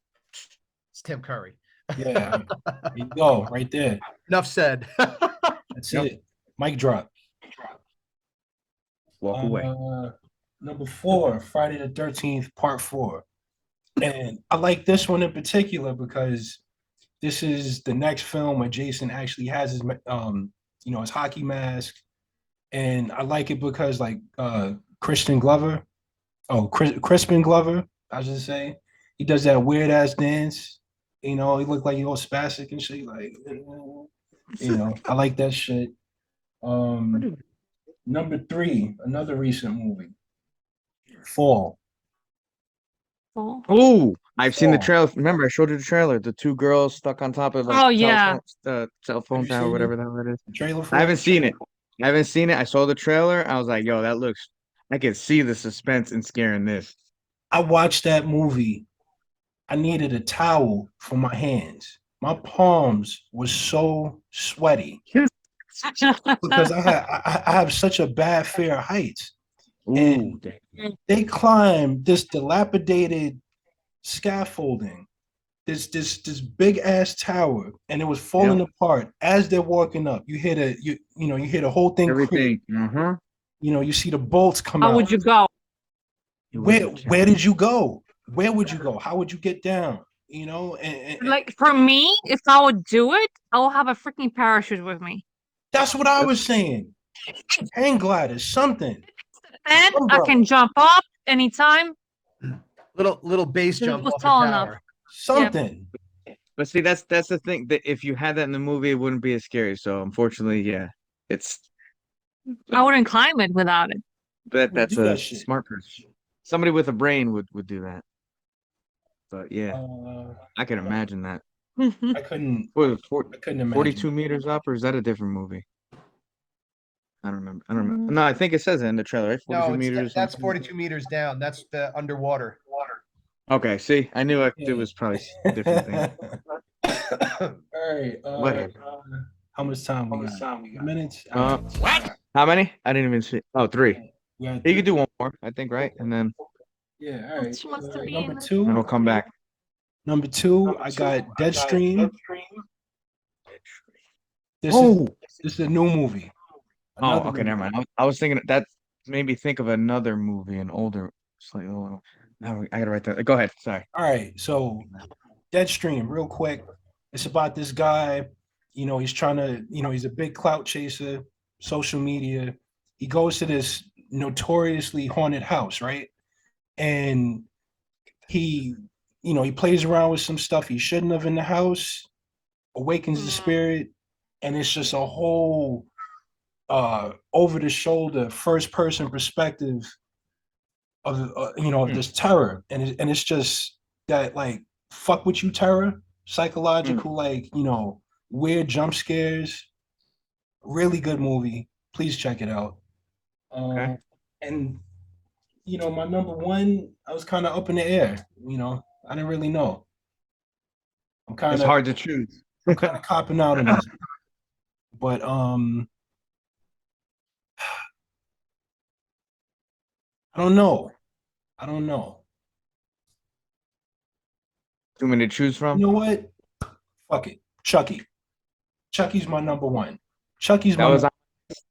[SPEAKER 5] it's Tim Curry.
[SPEAKER 1] Yeah. There you go, right there.
[SPEAKER 5] Enough said.
[SPEAKER 1] That's
[SPEAKER 2] Yep.
[SPEAKER 1] it. Mic drop.
[SPEAKER 2] Walk away.
[SPEAKER 1] Number four, Friday the 13th, Part 4. And I like this one in particular because this is the next film where Jason actually has his hockey mask, and I like it because like Crispin Glover, I should say, he does that weird ass dance. He looked like he all spastic and shit. Like, I like that shit. Number three, another recent movie, Fall.
[SPEAKER 4] Oh.
[SPEAKER 2] Oh, I've seen the
[SPEAKER 1] Fall.
[SPEAKER 2] trailer. Remember, I showed you the trailer. The two girls stuck on top of
[SPEAKER 4] Oh yeah.
[SPEAKER 2] cell
[SPEAKER 1] Have
[SPEAKER 2] phone
[SPEAKER 1] you
[SPEAKER 2] tower,
[SPEAKER 1] seen
[SPEAKER 2] whatever
[SPEAKER 1] it?
[SPEAKER 2] the hell it is.
[SPEAKER 1] The trailer for
[SPEAKER 2] I haven't
[SPEAKER 1] it?
[SPEAKER 2] seen it. I haven't seen it. I saw the trailer. I was like, yo, that looks. I can see the suspense and scare in this.
[SPEAKER 1] I watched that movie. I needed a towel for my hands. My palms were so sweaty because I have such a bad fear of heights.
[SPEAKER 2] Ooh,
[SPEAKER 1] And they climbed this dilapidated scaffolding, this big ass tower, and it was falling
[SPEAKER 2] yep.
[SPEAKER 1] apart as they're walking up. You hear you hear the whole thing creak.
[SPEAKER 2] Everything. Uh-huh.
[SPEAKER 1] You see the bolts come
[SPEAKER 4] How
[SPEAKER 1] out.
[SPEAKER 4] would you go?
[SPEAKER 1] Where did you go? Where would you go? How would you get down? And
[SPEAKER 4] Like for me, if I would do it, I will have a freaking parachute with me.
[SPEAKER 1] that's what I was saying. Hang gliders, something.
[SPEAKER 4] And I
[SPEAKER 1] Umbrella.
[SPEAKER 4] can jump up anytime.
[SPEAKER 5] little base
[SPEAKER 4] It
[SPEAKER 5] jump
[SPEAKER 4] was
[SPEAKER 5] off the
[SPEAKER 4] tall enough.
[SPEAKER 5] tower.
[SPEAKER 1] Something.
[SPEAKER 2] But see, that's the thing that if you had that in the movie, it wouldn't be as scary. So unfortunately, yeah, it's
[SPEAKER 4] I wouldn't climb it without it.
[SPEAKER 2] that's
[SPEAKER 1] Do that
[SPEAKER 2] a
[SPEAKER 1] shit.
[SPEAKER 2] smart person. Somebody with a brain would do that. But yeah, I can imagine that.
[SPEAKER 1] I couldn't.
[SPEAKER 2] What was it,
[SPEAKER 1] I couldn't imagine.
[SPEAKER 2] 42 meters up, or is that a different movie? I don't remember. I don't remember. No, I think it says it in the trailer, right? 42
[SPEAKER 5] No,
[SPEAKER 2] meters.
[SPEAKER 5] that's 42 meters down. That's the underwater.
[SPEAKER 2] Okay, see, I knew it
[SPEAKER 1] Yeah.
[SPEAKER 2] was probably a different thing.
[SPEAKER 1] All right.
[SPEAKER 2] Whatever.
[SPEAKER 1] How much time we got? Minutes.
[SPEAKER 2] What? How many? I didn't even see. Oh, 3.
[SPEAKER 1] We got
[SPEAKER 2] You could do one more, I think, right? And then
[SPEAKER 1] Yeah. All right.
[SPEAKER 4] She wants to be
[SPEAKER 1] Number
[SPEAKER 4] in it.
[SPEAKER 1] two.
[SPEAKER 2] and we'll come back.
[SPEAKER 1] Number two, I got Deadstream. This
[SPEAKER 2] Oh,
[SPEAKER 1] is a new movie. Another
[SPEAKER 2] okay,
[SPEAKER 1] movie.
[SPEAKER 2] never mind. I was thinking that made me think of another movie, an older, slightly older. Now I gotta write that. Go ahead. Sorry.
[SPEAKER 1] All right, so Deadstream, real quick. It's about this guy. He's trying to. He's a big clout chaser. Social media. He goes to this notoriously haunted house, right? And he he plays around with some stuff he shouldn't have in the house, awakens the spirit, and it's just a whole over the shoulder first person perspective of of this terror, and it's just that like fuck with you terror, psychological like weird jump scares. Really good movie. Please check it out.
[SPEAKER 2] Okay.
[SPEAKER 1] And my number one, I was kind of up in the air. I didn't really know. I'm kind
[SPEAKER 2] It's
[SPEAKER 1] of
[SPEAKER 2] hard to choose.
[SPEAKER 1] copping out on this, but I don't know. I don't know.
[SPEAKER 2] Too many to choose from.
[SPEAKER 1] You know what? Fuck it. Chucky. Chucky's my number one. Chucky's
[SPEAKER 2] That
[SPEAKER 1] my
[SPEAKER 2] was
[SPEAKER 1] number.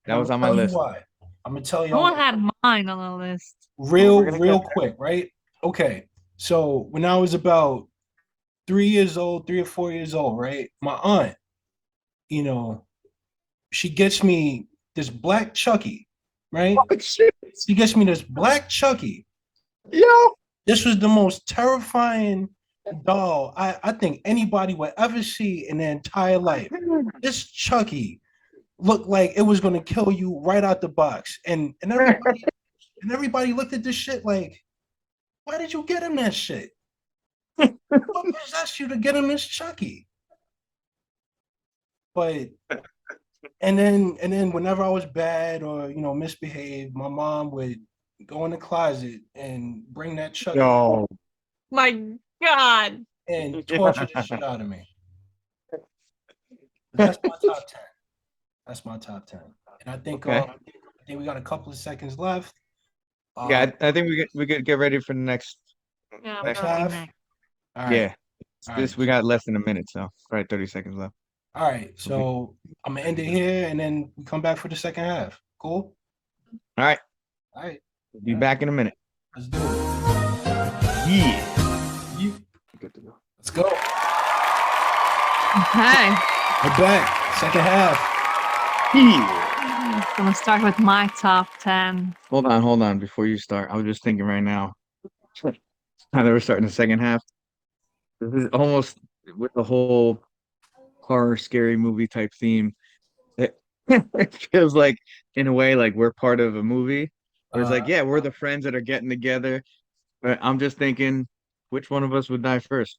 [SPEAKER 2] that was
[SPEAKER 1] I'm
[SPEAKER 2] on my
[SPEAKER 1] gonna tell you
[SPEAKER 2] list.
[SPEAKER 1] why. I'm gonna tell
[SPEAKER 4] No one
[SPEAKER 1] y'all
[SPEAKER 4] had mine on the list.
[SPEAKER 2] We're gonna
[SPEAKER 1] real
[SPEAKER 2] get
[SPEAKER 1] quick, right? Okay. So when I was about 3 years old, 3 or 4 years old, right? My aunt, you know, she gets me this black Chucky, right?
[SPEAKER 2] Oh, shit.
[SPEAKER 1] She gets me this black Chucky.
[SPEAKER 2] Yo.
[SPEAKER 1] This was the most terrifying doll I think anybody would ever see in their entire life. This Chucky looked like it was gonna kill you right out the box. And everybody looked at this shit like, why did you get him that shit? What possessed you to get him this Chucky? But and then whenever I was bad or misbehaved, my mom would go in the closet and bring that Chucky
[SPEAKER 2] Yo.
[SPEAKER 4] My God.
[SPEAKER 1] and torture the shit out of me. But that's my top 10. That's my top 10. And I think
[SPEAKER 2] Okay.
[SPEAKER 1] I think we got a couple of seconds left.
[SPEAKER 2] Yeah, I think we could get ready for the next.
[SPEAKER 4] Yeah,
[SPEAKER 1] Next
[SPEAKER 4] probably
[SPEAKER 1] half?
[SPEAKER 4] next.
[SPEAKER 1] All right.
[SPEAKER 2] Yeah.
[SPEAKER 1] All
[SPEAKER 2] This
[SPEAKER 1] right.
[SPEAKER 2] we got less than a minute, so probably 30 seconds left.
[SPEAKER 1] All right. So I'm gonna end it here and then we come back for the second half. Cool?
[SPEAKER 2] All right.
[SPEAKER 1] All right.
[SPEAKER 2] Be back in a minute.
[SPEAKER 1] Let's do it.
[SPEAKER 2] Yeah.
[SPEAKER 1] Let's go.
[SPEAKER 4] Okay.
[SPEAKER 1] We're back. Second half.
[SPEAKER 2] Yeah.
[SPEAKER 4] I'm gonna start with my top 10.
[SPEAKER 2] Hold on. Before you start, I was just thinking right now. Now that we're starting the second half, this is almost with the whole horror, scary movie type theme. It, it feels like, in a way, like we're part of a movie. Where it's like, yeah, we're the friends that are getting together. But I'm just thinking, which one of us would die first?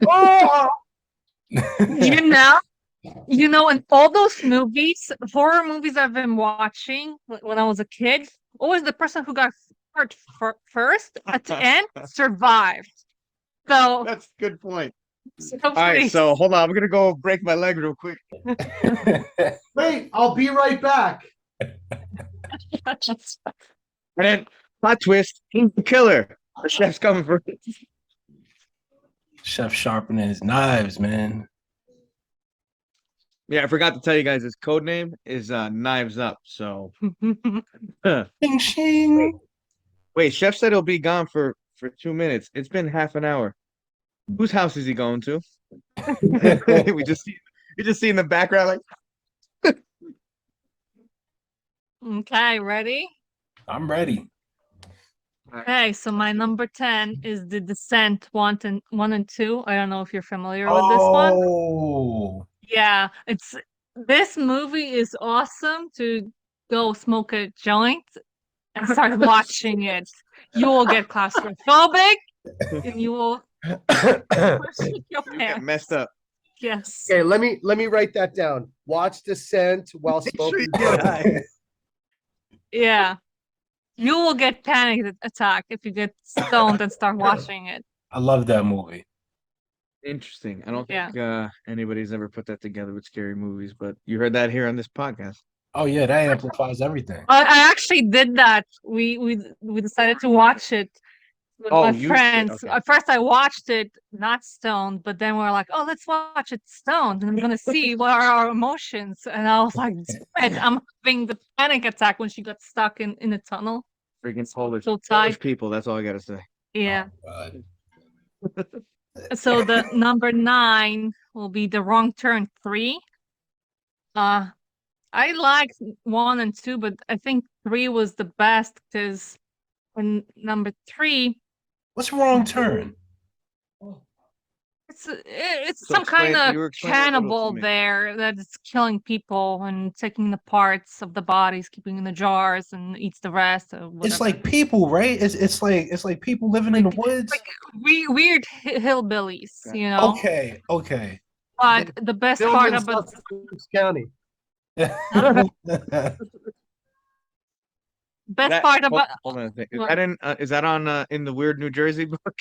[SPEAKER 1] Oh!
[SPEAKER 4] You know, in all those movies, horror movies I've been watching when I was a kid, always the person who got hurt first at the end survived. So,
[SPEAKER 2] That's a good point.
[SPEAKER 4] so
[SPEAKER 2] All right,
[SPEAKER 4] please.
[SPEAKER 2] so hold on. I'm gonna go break my leg real quick.
[SPEAKER 5] Wait, I'll be right back.
[SPEAKER 2] And then plot twist, he's the killer. The chef's coming for it.
[SPEAKER 1] Chef sharpening his knives, man.
[SPEAKER 2] Yeah, I forgot to tell you guys his code name is Knives Up. So
[SPEAKER 1] Ding shing.
[SPEAKER 2] wait, Chef said he'll be gone for 2 minutes. It's been half an hour. Whose house is he going to? we just see in the background like
[SPEAKER 4] Okay, ready?
[SPEAKER 1] I'm ready.
[SPEAKER 4] Okay, so my number 10 is The Descent 1 and 2. I don't know if you're familiar with this one.
[SPEAKER 1] Oh,
[SPEAKER 4] Yeah, this movie is awesome to go smoke a joint and start watching it. You will get claustrophobic and you will push your
[SPEAKER 2] get
[SPEAKER 4] pants.
[SPEAKER 2] messed up.
[SPEAKER 4] Yes.
[SPEAKER 5] Okay, let me write that down. Watch Descent while smoking.
[SPEAKER 4] Yeah. You will get panic attack if you get stoned and start watching it.
[SPEAKER 1] I love that movie.
[SPEAKER 2] Interesting. I don't
[SPEAKER 4] Yeah.
[SPEAKER 2] think anybody's ever put that together with scary movies, but you heard that here on this podcast.
[SPEAKER 1] Oh yeah, that amplifies everything.
[SPEAKER 4] I actually did that. We decided to watch it with
[SPEAKER 2] Oh,
[SPEAKER 4] my
[SPEAKER 2] you did,
[SPEAKER 4] friends.
[SPEAKER 2] okay.
[SPEAKER 4] At first, I watched it not stoned, but then we're like, "Oh, let's watch it stoned, and we're gonna see what are our emotions." And I was like, "Damn it, I'm having the panic attack when she got stuck in the tunnel."
[SPEAKER 2] Freaking Polish,
[SPEAKER 4] So
[SPEAKER 2] Polish
[SPEAKER 4] tight.
[SPEAKER 2] people. That's all I gotta say.
[SPEAKER 4] Yeah.
[SPEAKER 1] Oh, God.
[SPEAKER 4] So the number 9 will be The Wrong Turn 3. I liked 1 and 2, but I think 3 was the best because in number 3,
[SPEAKER 1] What's Wrong Turn?
[SPEAKER 4] It's
[SPEAKER 2] So
[SPEAKER 4] some kind
[SPEAKER 2] explain.
[SPEAKER 4] of
[SPEAKER 2] You were explaining a little to
[SPEAKER 4] cannibal
[SPEAKER 2] me.
[SPEAKER 4] there that is killing people and taking the parts of the bodies, keeping in the jars, and eats the rest or whatever.
[SPEAKER 1] It's like people, right? It's like people living in the woods.
[SPEAKER 4] like weird hillbillies,
[SPEAKER 2] Okay.
[SPEAKER 4] you know.
[SPEAKER 1] Okay.
[SPEAKER 4] But the best
[SPEAKER 5] Filmed
[SPEAKER 4] part
[SPEAKER 5] in
[SPEAKER 4] about
[SPEAKER 5] Sussex County.
[SPEAKER 4] best part about
[SPEAKER 2] Hold on a second. Is
[SPEAKER 4] what-
[SPEAKER 2] that in? Is that on in the weird New Jersey book?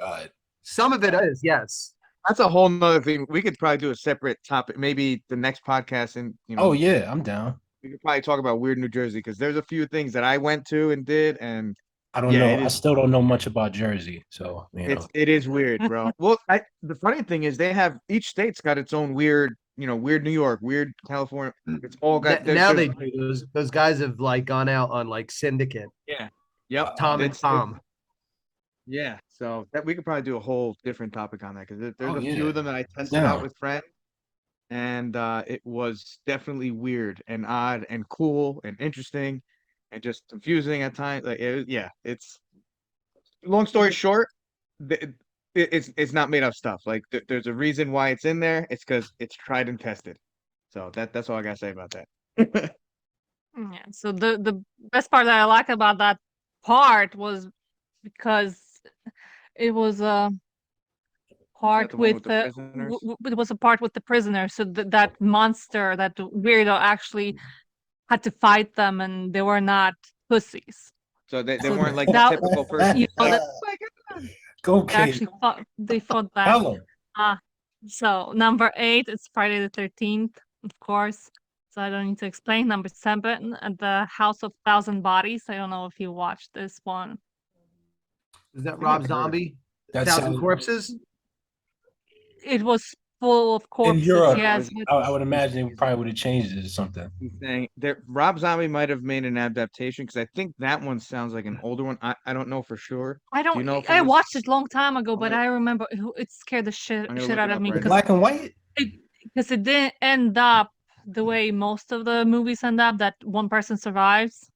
[SPEAKER 1] God.
[SPEAKER 5] Some of it is, yes.
[SPEAKER 2] That's a whole nother thing. We could probably do a separate topic, maybe the next podcast, and
[SPEAKER 1] Oh yeah, I'm down.
[SPEAKER 2] we could probably talk about weird New Jersey because there's a few things that I went to and did, and
[SPEAKER 1] I don't
[SPEAKER 2] Yeah,
[SPEAKER 1] know.
[SPEAKER 2] it
[SPEAKER 1] I
[SPEAKER 2] is-
[SPEAKER 1] still don't know much about Jersey, so you know.
[SPEAKER 2] it is weird, bro. Well, the funny thing is they have each state's got its own weird, weird New York, weird California. It's all got
[SPEAKER 5] Now they
[SPEAKER 2] there's-
[SPEAKER 5] do. Those guys have like gone out on like Syndicate,
[SPEAKER 2] yeah, yep,
[SPEAKER 5] Tom and
[SPEAKER 2] It's-
[SPEAKER 5] Tom.
[SPEAKER 2] Yeah, so that we could probably do a whole different topic on that because there's
[SPEAKER 1] Oh,
[SPEAKER 2] a few
[SPEAKER 1] yeah.
[SPEAKER 2] of them that I tested
[SPEAKER 1] Down.
[SPEAKER 2] out with friends, and it was definitely weird and odd and cool and interesting, and just confusing at times. Like, it's long story short, it's not made up stuff. Like there's a reason why it's in there. It's because it's tried and tested. So that's all I gotta say about that.
[SPEAKER 4] yeah. So the best part that I like about that part was because it was a part
[SPEAKER 2] the one
[SPEAKER 4] with
[SPEAKER 2] with the
[SPEAKER 4] the
[SPEAKER 2] prisoners?
[SPEAKER 4] it was a part with the prisoner. So that monster, that weirdo, actually had to fight them, and they were not pussies.
[SPEAKER 2] So they
[SPEAKER 4] So
[SPEAKER 2] weren't like the
[SPEAKER 4] that-
[SPEAKER 2] typical person.
[SPEAKER 4] you know,
[SPEAKER 2] like,
[SPEAKER 4] that-
[SPEAKER 2] "Oh my God."
[SPEAKER 1] Go
[SPEAKER 4] They
[SPEAKER 1] Kate.
[SPEAKER 4] actually fought. They fought back.
[SPEAKER 1] Tell 'em.
[SPEAKER 4] So number 8 is Friday the 13th, of course. So I don't need to explain. Number 7, the House of Thousand Bodies. I don't know if you watched this one.
[SPEAKER 5] Is that
[SPEAKER 2] think
[SPEAKER 5] Rob
[SPEAKER 2] I've heard of
[SPEAKER 5] Zombie?
[SPEAKER 1] That's
[SPEAKER 5] Thousand Corpses?
[SPEAKER 4] It was full of
[SPEAKER 1] in
[SPEAKER 4] corpses.
[SPEAKER 1] Europe.
[SPEAKER 4] Yes,
[SPEAKER 1] I would imagine they probably would have changed it or something.
[SPEAKER 2] He's saying that Rob Zombie might have made an adaptation because I think that one sounds like an older one. I don't know for sure.
[SPEAKER 4] I don't.
[SPEAKER 2] you know if it
[SPEAKER 4] I
[SPEAKER 2] was-
[SPEAKER 4] watched it long time ago, but
[SPEAKER 2] gonna-
[SPEAKER 4] I remember it scared the shit
[SPEAKER 2] I'm gonna look
[SPEAKER 4] out
[SPEAKER 2] it
[SPEAKER 4] of
[SPEAKER 2] up
[SPEAKER 4] me
[SPEAKER 2] right now.
[SPEAKER 1] Black and white?
[SPEAKER 4] because it didn't end up the way most of the movies end up. That one person survives.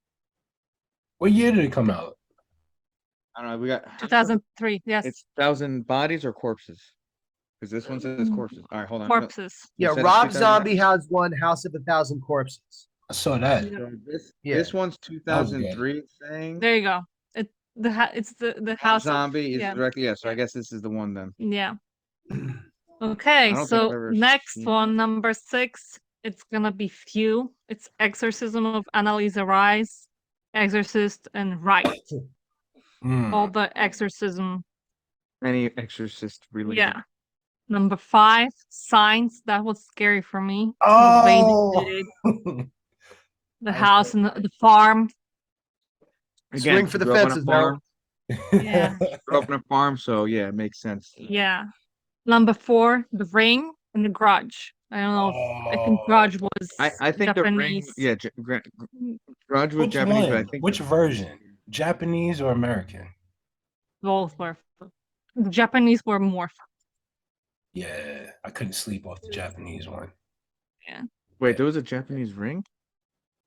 [SPEAKER 1] What year did it come out?
[SPEAKER 2] I don't know. We got
[SPEAKER 4] 2003. Yes,
[SPEAKER 2] It's 1,000 bodies or corpses? Because this one says corpses. All right, hold on.
[SPEAKER 4] corpses.
[SPEAKER 5] Yeah,
[SPEAKER 2] said
[SPEAKER 5] Rob
[SPEAKER 2] 2000?
[SPEAKER 5] Zombie has one, House of a Thousand Corpses.
[SPEAKER 1] I saw that.
[SPEAKER 2] So
[SPEAKER 5] Yeah.
[SPEAKER 2] this one's 2003 thing.
[SPEAKER 4] There you go. It's the
[SPEAKER 2] Rob
[SPEAKER 4] house of,
[SPEAKER 2] Zombie is
[SPEAKER 4] yeah.
[SPEAKER 2] directly. Yeah, so I guess this is the one then.
[SPEAKER 4] yeah. Okay,
[SPEAKER 2] don't think I've
[SPEAKER 4] so
[SPEAKER 2] ever
[SPEAKER 4] next
[SPEAKER 2] seen
[SPEAKER 4] one, number 6, it's gonna be few. It's Exorcism of Annalisa Rice, Exorcist, and Right.
[SPEAKER 1] Mm.
[SPEAKER 4] All the exorcism.
[SPEAKER 2] Any exorcist related.
[SPEAKER 4] Yeah. Number 5, Signs. That was scary for me.
[SPEAKER 1] Oh.
[SPEAKER 4] The house and the farm.
[SPEAKER 5] Swing for the
[SPEAKER 2] grew up on a
[SPEAKER 5] fences,
[SPEAKER 2] farm.
[SPEAKER 4] Yeah.
[SPEAKER 2] Grew up on a farm, so yeah, it makes sense.
[SPEAKER 4] Yeah. Number 4, The Ring and The Grudge. I don't know. I think
[SPEAKER 1] Oh.
[SPEAKER 4] Grudge was
[SPEAKER 2] I think the ring.
[SPEAKER 4] Japanese.
[SPEAKER 2] Yeah, Grudge was
[SPEAKER 1] Which
[SPEAKER 2] Japanese,
[SPEAKER 1] one?
[SPEAKER 2] but I think
[SPEAKER 1] Which version? Japanese or American?
[SPEAKER 4] Both were. The Japanese were more fun.
[SPEAKER 1] Yeah, I couldn't sleep off the Japanese one.
[SPEAKER 2] Wait, there was a Japanese ring.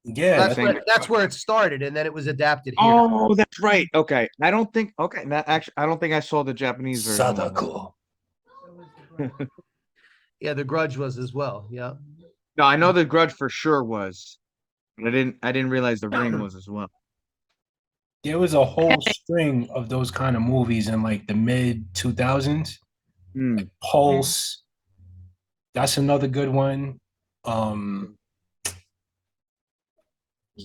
[SPEAKER 1] Yeah,
[SPEAKER 5] That's
[SPEAKER 2] think-
[SPEAKER 5] that's where it started, and then it was adapted here.
[SPEAKER 2] Oh, that's right. Okay, I don't think. Okay, that actually, I don't think I saw the Japanese version. of that.
[SPEAKER 1] Sadako.
[SPEAKER 5] Yeah, The Grudge was as well. Yeah.
[SPEAKER 2] No, I know the Grudge for sure was, but I didn't realize the ring was as well.
[SPEAKER 1] There was a whole string of those kind of movies in like the mid 2000s.
[SPEAKER 2] Hmm.
[SPEAKER 1] Pulse. That's another good one. There's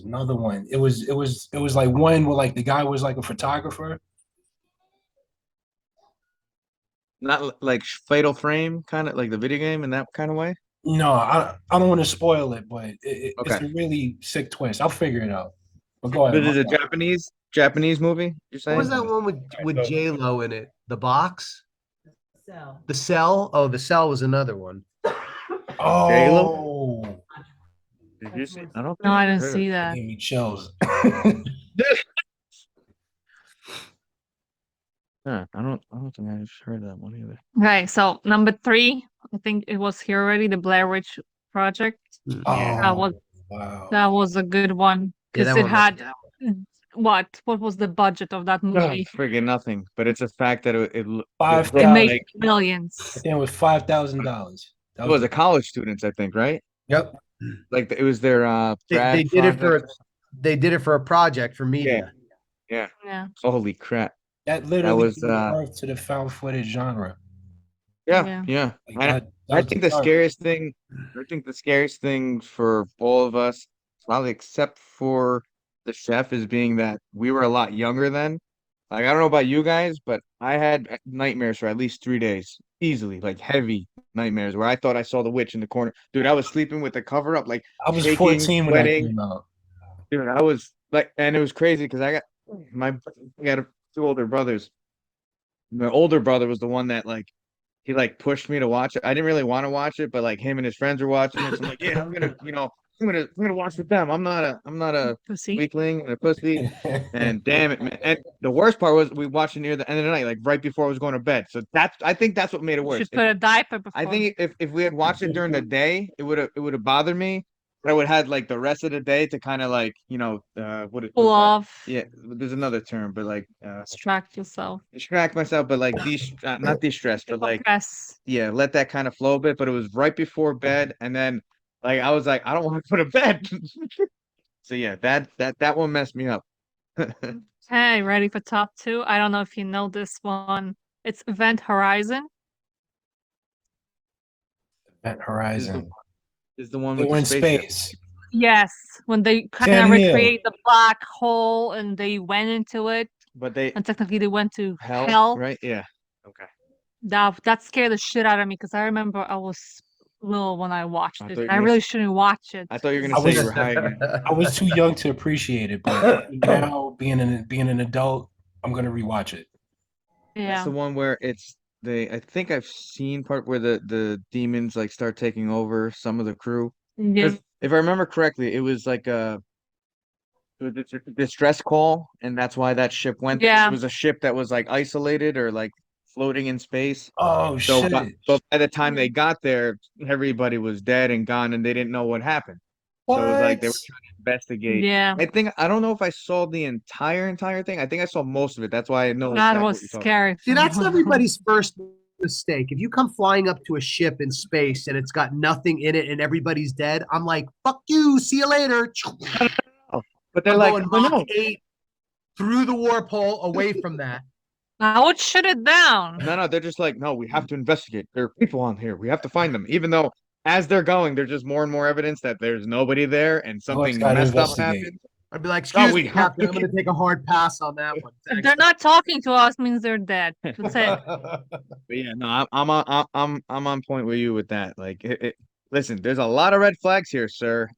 [SPEAKER 1] another one. It was like one where like the guy was like a photographer.
[SPEAKER 2] Not like Fatal Frame, kind of like the video game in that kind of way.
[SPEAKER 1] No, I don't want to spoil it, but it's
[SPEAKER 2] Okay.
[SPEAKER 1] a really sick twist. I'll figure it out. But go ahead.
[SPEAKER 2] But is it a Japanese movie? You're
[SPEAKER 5] What
[SPEAKER 2] saying?
[SPEAKER 5] was that one with
[SPEAKER 1] go.
[SPEAKER 5] J Lo in it? The Box. The Cell. Oh, The Cell was another one.
[SPEAKER 1] Oh,
[SPEAKER 2] Did you see? I don't.
[SPEAKER 4] No, I
[SPEAKER 2] think
[SPEAKER 4] didn't
[SPEAKER 2] heard
[SPEAKER 4] see
[SPEAKER 2] of
[SPEAKER 4] that.
[SPEAKER 1] gave me chills.
[SPEAKER 2] Yeah, I don't think I've heard that one either.
[SPEAKER 4] Okay, so number 3, I think it was here already, the Blair Witch Project.
[SPEAKER 1] Oh,
[SPEAKER 4] That was
[SPEAKER 1] wow.
[SPEAKER 4] that was a good one
[SPEAKER 5] Yeah,
[SPEAKER 4] because
[SPEAKER 5] that
[SPEAKER 4] it
[SPEAKER 5] one
[SPEAKER 4] had What was the budget of that
[SPEAKER 2] No,
[SPEAKER 4] movie?
[SPEAKER 2] friggin' nothing. But it's a fact that it
[SPEAKER 1] Five
[SPEAKER 4] It
[SPEAKER 2] looked
[SPEAKER 4] made
[SPEAKER 1] thousand.
[SPEAKER 2] like
[SPEAKER 4] millions.
[SPEAKER 1] I think it was $5,000. That
[SPEAKER 2] it
[SPEAKER 1] was
[SPEAKER 2] was a college students, I think, right?
[SPEAKER 5] Yep.
[SPEAKER 2] Like it was their
[SPEAKER 5] They
[SPEAKER 2] grad
[SPEAKER 5] did it for
[SPEAKER 2] project.
[SPEAKER 5] they did it for a project for
[SPEAKER 2] Yeah,
[SPEAKER 5] media.
[SPEAKER 2] yeah.
[SPEAKER 4] Yeah.
[SPEAKER 2] Holy crap.
[SPEAKER 1] that
[SPEAKER 2] That
[SPEAKER 1] literally
[SPEAKER 2] was
[SPEAKER 1] gave birth to the found footage genre.
[SPEAKER 2] yeah,
[SPEAKER 4] Yeah.
[SPEAKER 2] yeah.
[SPEAKER 1] Like
[SPEAKER 2] I
[SPEAKER 1] that
[SPEAKER 2] I
[SPEAKER 1] was the
[SPEAKER 2] think the
[SPEAKER 1] start.
[SPEAKER 2] scariest thing, I think the scariest thing for all of us, probably except for the chef, is being that we were a lot younger then. Like I don't know about you guys, but I had nightmares for at least 3 days, easily, like heavy nightmares, where I thought I saw the witch in the corner. Dude, I was sleeping with the cover up, like
[SPEAKER 1] I was
[SPEAKER 2] shaking,
[SPEAKER 1] 14 when that
[SPEAKER 2] sweating.
[SPEAKER 1] came out.
[SPEAKER 2] Dude, I was like, and it was crazy because I got two older brothers. My older brother was the one that like he like pushed me to watch it. I didn't really want to watch it, but like him and his friends were watching it. So I'm like, yeah, I'm gonna watch with them. I'm not a
[SPEAKER 4] Pussy.
[SPEAKER 2] weakling and a pussy. And damn it, man. And the worst part was we watched it near the end of the night, like right before I was going to bed. So I think that's what made it
[SPEAKER 4] You
[SPEAKER 2] worse.
[SPEAKER 4] should put a diaper before.
[SPEAKER 2] I think if we had watched it during the day, it would have bothered me. But I would have had like the rest of the day to kind of like,
[SPEAKER 4] Pull off.
[SPEAKER 2] yeah, there's another term, but like
[SPEAKER 4] Distract yourself.
[SPEAKER 2] distract myself, but like not de-stress, but like
[SPEAKER 4] Press.
[SPEAKER 2] yeah, let that kind of flow a bit. But it was right before bed, and then like I was like, I don't want to go to bed. So yeah, that one messed me up.
[SPEAKER 4] Hey, ready for top two? I don't know if you know this one. It's Event Horizon.
[SPEAKER 1] Event
[SPEAKER 2] Is the
[SPEAKER 1] Horizon.
[SPEAKER 2] is the one
[SPEAKER 1] They
[SPEAKER 2] with
[SPEAKER 1] were
[SPEAKER 2] the
[SPEAKER 1] in
[SPEAKER 2] spaceship.
[SPEAKER 1] space.
[SPEAKER 4] Yes, when they kind
[SPEAKER 1] Sam
[SPEAKER 4] of
[SPEAKER 1] Neill.
[SPEAKER 4] recreate the black hole and they went into it,
[SPEAKER 2] But they
[SPEAKER 4] and technically they went to
[SPEAKER 2] hell,
[SPEAKER 4] hell.
[SPEAKER 2] right? Yeah. Okay.
[SPEAKER 4] That scared the shit out of me because I remember I was little when I watched
[SPEAKER 2] I
[SPEAKER 4] it.
[SPEAKER 2] thought you were
[SPEAKER 4] I
[SPEAKER 2] gonna
[SPEAKER 4] really
[SPEAKER 2] s-
[SPEAKER 4] shouldn't watch it.
[SPEAKER 2] I thought you were
[SPEAKER 1] I
[SPEAKER 2] gonna say you
[SPEAKER 1] was-
[SPEAKER 2] were high again.
[SPEAKER 1] I was too young to appreciate it, but now being an adult, I'm gonna rewatch it.
[SPEAKER 2] That's
[SPEAKER 4] Yeah.
[SPEAKER 2] the one where I think I've seen part where the demons like start taking over some of the crew.
[SPEAKER 4] Yeah.
[SPEAKER 2] If I remember correctly, it was like it was a distress call, and that's why that ship went.
[SPEAKER 4] Yeah.
[SPEAKER 2] It was a ship that was like isolated or like floating in space.
[SPEAKER 1] Oh
[SPEAKER 2] So,
[SPEAKER 1] shit!
[SPEAKER 2] but by the time they got there, everybody was dead and gone, and they didn't know what happened. So it was like they were
[SPEAKER 1] What?
[SPEAKER 2] trying to investigate.
[SPEAKER 4] Yeah.
[SPEAKER 2] I don't know if I saw the entire thing. I think I saw most of it. That's why I know
[SPEAKER 4] That
[SPEAKER 2] exactly
[SPEAKER 4] was
[SPEAKER 2] what you're talking.
[SPEAKER 4] scary.
[SPEAKER 5] See, that's everybody's first mistake. If you come flying up to a ship in space and it's got nothing in it and everybody's dead, I'm like, fuck you, see you later.
[SPEAKER 2] But they're
[SPEAKER 5] I'm
[SPEAKER 2] like,
[SPEAKER 5] going
[SPEAKER 2] oh,
[SPEAKER 5] Mach
[SPEAKER 2] no.
[SPEAKER 5] 8 through the warp hole away from that.
[SPEAKER 4] I would shut it down.
[SPEAKER 2] No, they're just like, no, we have to investigate. There are people on here. We have to find them. Even though as they're going, there's just more and more evidence that there's nobody there and
[SPEAKER 1] Always
[SPEAKER 2] something
[SPEAKER 1] gotta
[SPEAKER 2] messed up
[SPEAKER 1] investigate.
[SPEAKER 2] happened.
[SPEAKER 5] I'd be like,
[SPEAKER 2] No,
[SPEAKER 5] excuse
[SPEAKER 2] we
[SPEAKER 5] me,
[SPEAKER 2] have
[SPEAKER 5] Captain,
[SPEAKER 2] to
[SPEAKER 5] I'm going to take a hard pass on that one.
[SPEAKER 4] If
[SPEAKER 5] Thanks.
[SPEAKER 4] they're not talking to us, means they're dead. That's it.
[SPEAKER 2] But yeah, no, I'm on point with you with that. Like, listen, there's a lot of red flags here, sir.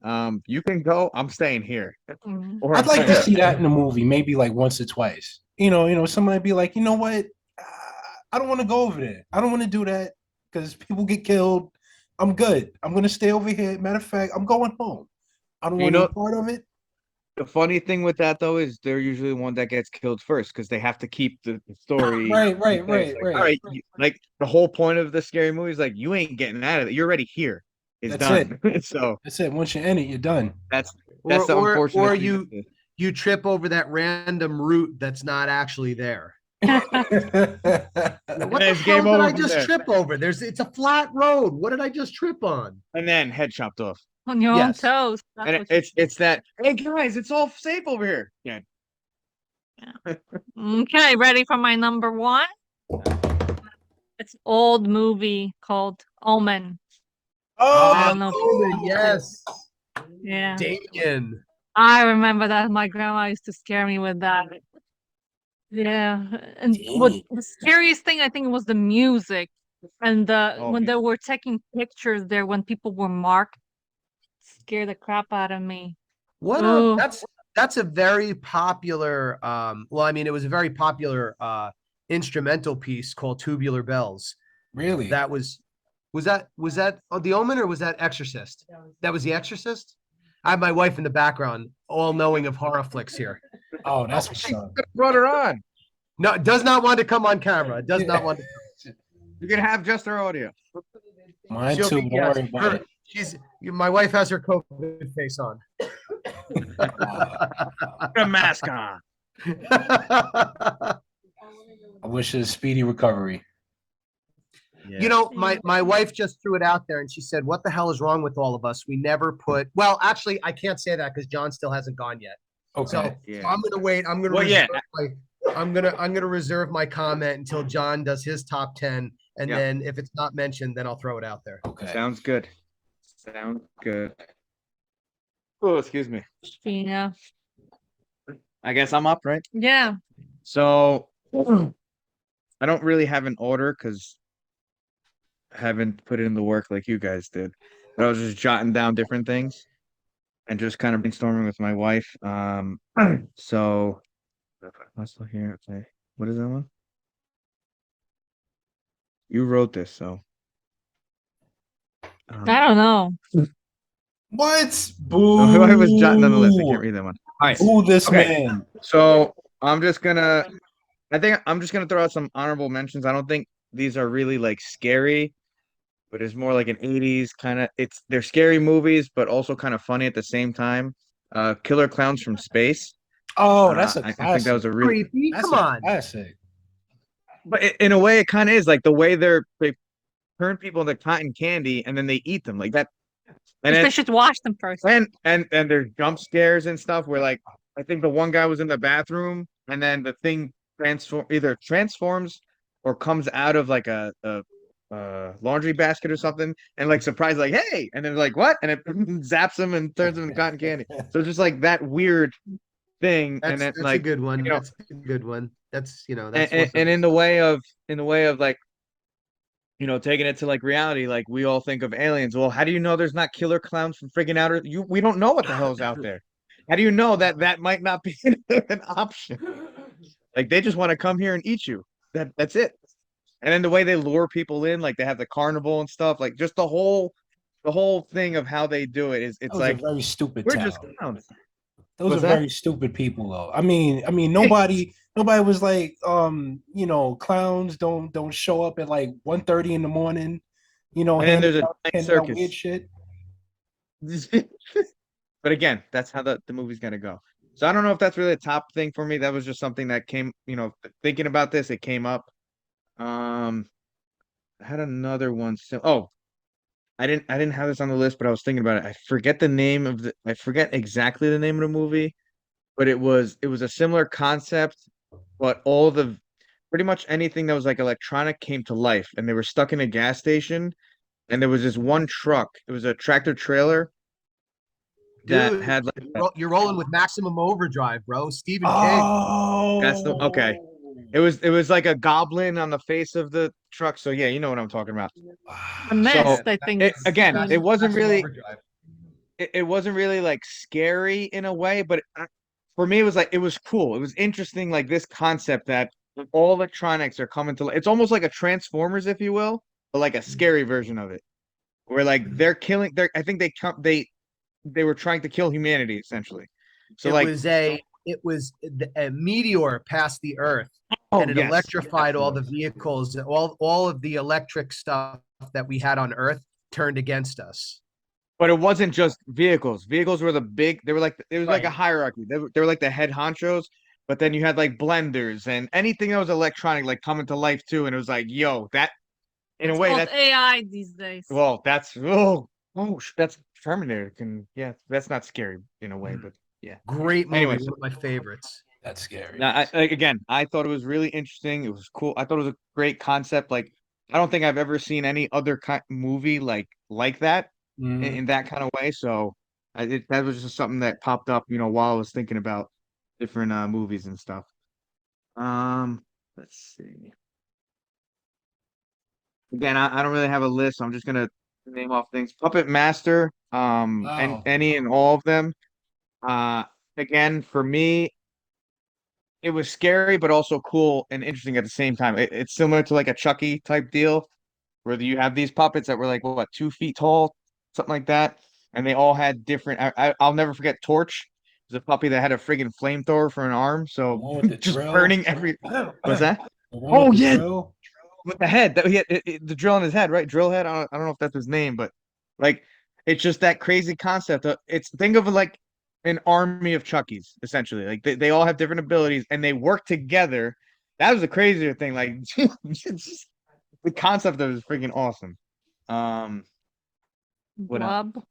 [SPEAKER 2] You can go. I'm staying here.
[SPEAKER 4] Mhm.
[SPEAKER 2] Or
[SPEAKER 1] I'd
[SPEAKER 2] I'm
[SPEAKER 1] like to
[SPEAKER 2] going.
[SPEAKER 1] see that in a movie, maybe like once or twice. Somebody be like, you know what? I don't want to go over there. I don't want to do that because people get killed. I'm good. I'm gonna stay over here. Matter of fact, I'm going home. I don't
[SPEAKER 2] You
[SPEAKER 1] want to
[SPEAKER 2] know-
[SPEAKER 1] be part of it.
[SPEAKER 2] The funny thing with that though is they're usually the one that gets killed first because they have to keep the story.
[SPEAKER 1] Right.
[SPEAKER 2] Like, all right, like the whole point of the scary movie is like you ain't getting out of it. You're already here. It's
[SPEAKER 1] That's
[SPEAKER 2] done. So
[SPEAKER 1] That's it. Once you're in it, you're done.
[SPEAKER 2] that's
[SPEAKER 5] Or,
[SPEAKER 2] the
[SPEAKER 5] or,
[SPEAKER 2] unfortunate
[SPEAKER 5] or
[SPEAKER 2] thing
[SPEAKER 5] you
[SPEAKER 2] with it.
[SPEAKER 5] you trip over that random route that's not actually there.
[SPEAKER 1] That's
[SPEAKER 5] What the
[SPEAKER 2] it's game
[SPEAKER 5] hell did
[SPEAKER 2] over
[SPEAKER 5] I
[SPEAKER 2] from
[SPEAKER 5] just
[SPEAKER 2] there.
[SPEAKER 5] trip over? It's a flat road. What did I just trip on?
[SPEAKER 2] And then head chopped off.
[SPEAKER 4] On your
[SPEAKER 5] Yes.
[SPEAKER 4] own toes. That's
[SPEAKER 2] And
[SPEAKER 4] what you-
[SPEAKER 2] it's that, hey guys, it's all safe over here. Yeah.
[SPEAKER 4] Okay, ready for my number one? It's an old movie called Omen. I don't know.
[SPEAKER 5] Omen, yes.
[SPEAKER 4] Yeah.
[SPEAKER 5] Damien.
[SPEAKER 4] I remember that my grandma used to scare me with that. Yeah. And what
[SPEAKER 1] Dang.
[SPEAKER 4] the scariest thing I think was the music and
[SPEAKER 2] Oh,
[SPEAKER 4] when
[SPEAKER 2] yeah.
[SPEAKER 4] they were taking pictures there when people were marked. Scared the crap out of me.
[SPEAKER 5] What
[SPEAKER 4] Ooh.
[SPEAKER 5] that's a very popular well, I mean, it was a very popular instrumental piece called Tubular Bells.
[SPEAKER 1] Really?
[SPEAKER 5] That was that The Omen or was that Exorcist? That was The Exorcist? I have my wife in the background, all knowing of horror flicks here.
[SPEAKER 1] Oh, that's what's up.
[SPEAKER 2] Brought her on.
[SPEAKER 5] No, does not want to come on camera. Does not want to.
[SPEAKER 2] You can have just her audio.
[SPEAKER 1] Mine
[SPEAKER 5] She'll
[SPEAKER 1] too.
[SPEAKER 5] be-
[SPEAKER 1] Don't
[SPEAKER 5] yes,
[SPEAKER 1] worry about
[SPEAKER 5] her-
[SPEAKER 1] it.
[SPEAKER 5] My wife has her COVID face on.
[SPEAKER 2] Put a mask on.
[SPEAKER 1] I wish her a speedy recovery.
[SPEAKER 5] You know, my wife just threw it out there and she said, "What the hell is wrong with all of us? We never put." Well, actually, I can't say that because John still hasn't gone yet.
[SPEAKER 1] Okay.
[SPEAKER 5] So I'm gonna wait. I'm gonna
[SPEAKER 2] Well, yeah.
[SPEAKER 5] I'm gonna reserve my comment until John does his top 10, and then if it's not mentioned, then I'll throw it out there.
[SPEAKER 1] Okay.
[SPEAKER 2] Sounds good. Sounds good. Oh, excuse me.
[SPEAKER 4] Yeah.
[SPEAKER 2] I guess I'm up, right?
[SPEAKER 4] Yeah.
[SPEAKER 2] So I don't really have an order because I haven't put in the work like you guys did. But I was just jotting down different things and just kind of brainstorming with my wife. So let's look here. Okay. What is that one? You wrote this, so
[SPEAKER 4] I don't know.
[SPEAKER 1] What? Boo.
[SPEAKER 2] I was jotting on the list. I can't read that one. All right.
[SPEAKER 1] Boo this
[SPEAKER 2] Okay.
[SPEAKER 1] man.
[SPEAKER 2] So I think I'm just gonna throw out some honorable mentions. I don't think these are really like scary, but it's more like an 80s kind of they're scary movies, but also kind of funny at the same time. Killer Clowns from Space.
[SPEAKER 1] Oh, that's a
[SPEAKER 2] I
[SPEAKER 1] classic.
[SPEAKER 2] think that was a really
[SPEAKER 5] Creepy.
[SPEAKER 1] That's
[SPEAKER 5] Come
[SPEAKER 1] a
[SPEAKER 5] on.
[SPEAKER 1] classic.
[SPEAKER 2] but in a way it kind of is like the way they turn people into cotton candy and then they eat them like that. And
[SPEAKER 4] They
[SPEAKER 2] then
[SPEAKER 4] should wash them first.
[SPEAKER 2] and there's jump scares and stuff where like I think the one guy was in the bathroom and then the thing either transforms or comes out of like a laundry basket or something and like surprise like hey and then like what and it zaps him and turns him into cotton candy. So just like that weird thing and then
[SPEAKER 5] That's
[SPEAKER 2] like
[SPEAKER 5] a good one.
[SPEAKER 2] you know,
[SPEAKER 5] That's a good one. That's that's
[SPEAKER 2] and in the way of like taking it to like reality, like we all think of aliens. Well, how do you know there's not killer clowns from friggin' outer? We don't know what the hell's out there. How do you know that that might not be an option? Like they just want to come here and eat you. That's it. And then the way they lure people in, like they have the carnival and stuff, like just the whole thing of how they do it is
[SPEAKER 1] That
[SPEAKER 2] it's
[SPEAKER 1] was
[SPEAKER 2] like
[SPEAKER 1] a very stupid
[SPEAKER 2] we're
[SPEAKER 1] town.
[SPEAKER 2] just clowns.
[SPEAKER 1] Those
[SPEAKER 2] What's
[SPEAKER 1] are
[SPEAKER 2] that?
[SPEAKER 1] very stupid people, though. I mean, nobody was like, clowns don't show up at like 1:30 in the morning,
[SPEAKER 2] And then there's a giant
[SPEAKER 1] handing out weird
[SPEAKER 2] circus.
[SPEAKER 1] shit.
[SPEAKER 2] But again, that's how the movie's gonna go. So I don't know if that's really a top thing for me. That was just something that came, thinking about this, it came up. Um, I had another one. So, I didn't have this on the list, but I was thinking about it. I forget exactly the name of the movie, but it was a similar concept, but pretty much anything that was like electronic came to life, and they were stuck in a gas station, and there was this one truck. It was a tractor trailer that
[SPEAKER 5] dude.
[SPEAKER 2] had like
[SPEAKER 5] You're rolling with Maximum Overdrive, bro. Stephen King.
[SPEAKER 1] Oh,
[SPEAKER 2] okay. It was like a goblin on the face of the truck. So yeah, you know what I'm talking about.
[SPEAKER 4] The mist,
[SPEAKER 2] So
[SPEAKER 4] I think.
[SPEAKER 2] again,
[SPEAKER 5] Maximum
[SPEAKER 2] it wasn't really
[SPEAKER 5] Overdrive.
[SPEAKER 2] it wasn't really like scary in a way, but for me, it was like it was cool. It was interesting, like this concept that all electronics are coming to. It's almost like a Transformers, if you will, but like a scary version of it, where like they're killing. I think they were trying to kill humanity essentially. So like,
[SPEAKER 5] It was a meteor passed the Earth, and it
[SPEAKER 2] yes,
[SPEAKER 5] electrified all the
[SPEAKER 2] absolutely.
[SPEAKER 5] vehicles. All of the electric stuff that we had on Earth turned against us.
[SPEAKER 2] But it wasn't just vehicles. Vehicles were the big. They were like it was like a
[SPEAKER 5] Right.
[SPEAKER 2] hierarchy. They were like the head honchos. But then you had like blenders and anything that was electronic, like coming to life too. And it was like, yo, that in a
[SPEAKER 4] It's
[SPEAKER 2] way
[SPEAKER 4] called
[SPEAKER 2] that's
[SPEAKER 4] AI these days.
[SPEAKER 2] well, that's Terminator can yeah, that's not scary in a way, but yeah.
[SPEAKER 5] Great movie,
[SPEAKER 2] Anyways,
[SPEAKER 5] one of my favorites.
[SPEAKER 1] that's scary.
[SPEAKER 2] now again, I thought it was really interesting. It was cool. I thought it was a great concept. Like I don't think I've ever seen any other movie like that
[SPEAKER 1] Mhm.
[SPEAKER 2] in that kind of way. So that was just something that popped up, while I was thinking about different movies and stuff. Let's see. Again, I don't really have a list, so I'm just gonna name off things. Puppet Master, and
[SPEAKER 1] Wow.
[SPEAKER 2] any and all of them. Uh, again, for me, it was scary, but also cool and interesting at the same time. It's similar to like a Chucky type deal, where you have these puppets that were like what 2 feet tall, something like that, and they all had different. I'll never forget Torch. It was a puppy that had a friggin' flamethrower for an arm,
[SPEAKER 1] The
[SPEAKER 2] so
[SPEAKER 1] one with the
[SPEAKER 2] just
[SPEAKER 1] drill.
[SPEAKER 2] burning every. What's that?
[SPEAKER 1] The one
[SPEAKER 2] Oh
[SPEAKER 1] with the
[SPEAKER 2] yeah,
[SPEAKER 1] drill.
[SPEAKER 2] with the head that he had the drill in his head, right? Drill head. I don't know if that's his name, but like it's just that crazy concept. It's think of it like an army of Chuckies, essentially. Like they all have different abilities and they work together. That was the crazier thing. Like just, the concept of it is freaking awesome. Um, what else?
[SPEAKER 4] Blob.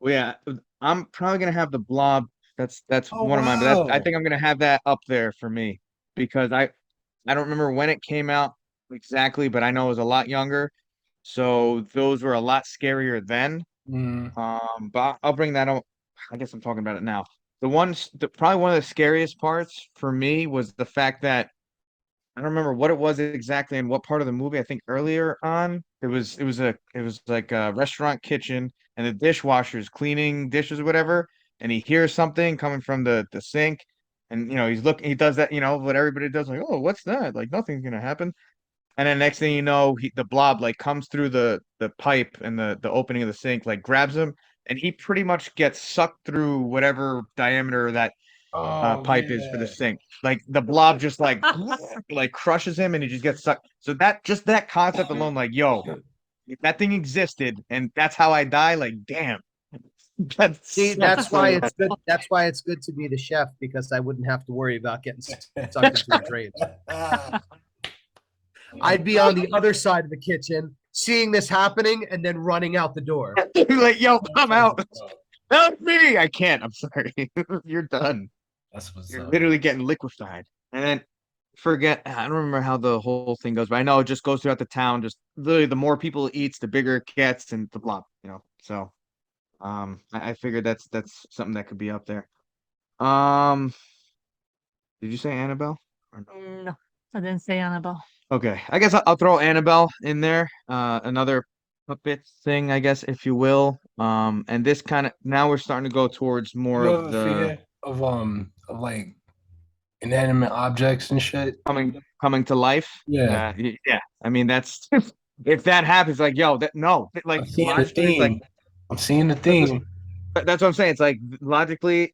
[SPEAKER 2] Well, yeah, I'm probably gonna have the Blob. That's
[SPEAKER 1] Oh
[SPEAKER 2] one of mine, but I
[SPEAKER 1] wow.
[SPEAKER 2] think I'm gonna have that up there for me because I don't remember when it came out exactly, but I know it was a lot younger. So those were a lot scarier then.
[SPEAKER 1] Mm.
[SPEAKER 2] But I'll bring that up. I guess I'm talking about it now. Probably one of the scariest parts for me was the fact that I don't remember what it was exactly in what part of the movie. I think earlier on, it was like a restaurant kitchen and the dishwasher's cleaning dishes or whatever, and he hears something coming from the sink, and he does that, what everybody does, like, oh, what's that? Like nothing's gonna happen. And then next thing you know, the blob like comes through the pipe and the opening of the sink, like grabs him, and he pretty much gets sucked through whatever diameter that
[SPEAKER 1] Oh
[SPEAKER 2] pipe is for the
[SPEAKER 1] yeah.
[SPEAKER 2] sink. Like the blob just like crushes him, and he just gets sucked. So that concept alone, like, yo, if that thing existed, and that's how I die, like, damn. That's
[SPEAKER 5] See,
[SPEAKER 2] so
[SPEAKER 5] that's why
[SPEAKER 2] cool.
[SPEAKER 5] it's good. That's why it's good to be the chef because I wouldn't have to worry about getting sucked into the drains. I'd be on the other side of the kitchen, seeing this happening, and then running out the door.
[SPEAKER 2] Like, yo, come out. Help me. I can't. I'm sorry. You're done.
[SPEAKER 1] That's what's
[SPEAKER 2] You're
[SPEAKER 1] up.
[SPEAKER 2] literally getting liquefied. And then I don't remember how the whole thing goes, but I know it just goes throughout the town. Just literally the more people it eats, the bigger it gets and the blob. So I figured that's something that could be up there. Um did you say Annabelle?
[SPEAKER 4] No, I didn't say Annabelle.
[SPEAKER 2] Okay. I guess I'll throw Annabelle in there. Another puppet thing, I guess, if you will. And this kind of now we're starting to go towards more
[SPEAKER 1] You
[SPEAKER 2] of
[SPEAKER 1] have a
[SPEAKER 2] the
[SPEAKER 1] fear of like inanimate objects and shit?
[SPEAKER 2] coming to life.
[SPEAKER 1] Yeah.
[SPEAKER 2] Yeah. I mean, that's if that happens, like, yo, that no, like
[SPEAKER 1] I'm seeing the
[SPEAKER 2] logically, it's like
[SPEAKER 1] theme. I'm seeing the
[SPEAKER 2] that's what,
[SPEAKER 1] theme.
[SPEAKER 2] that's what I'm saying. It's like logically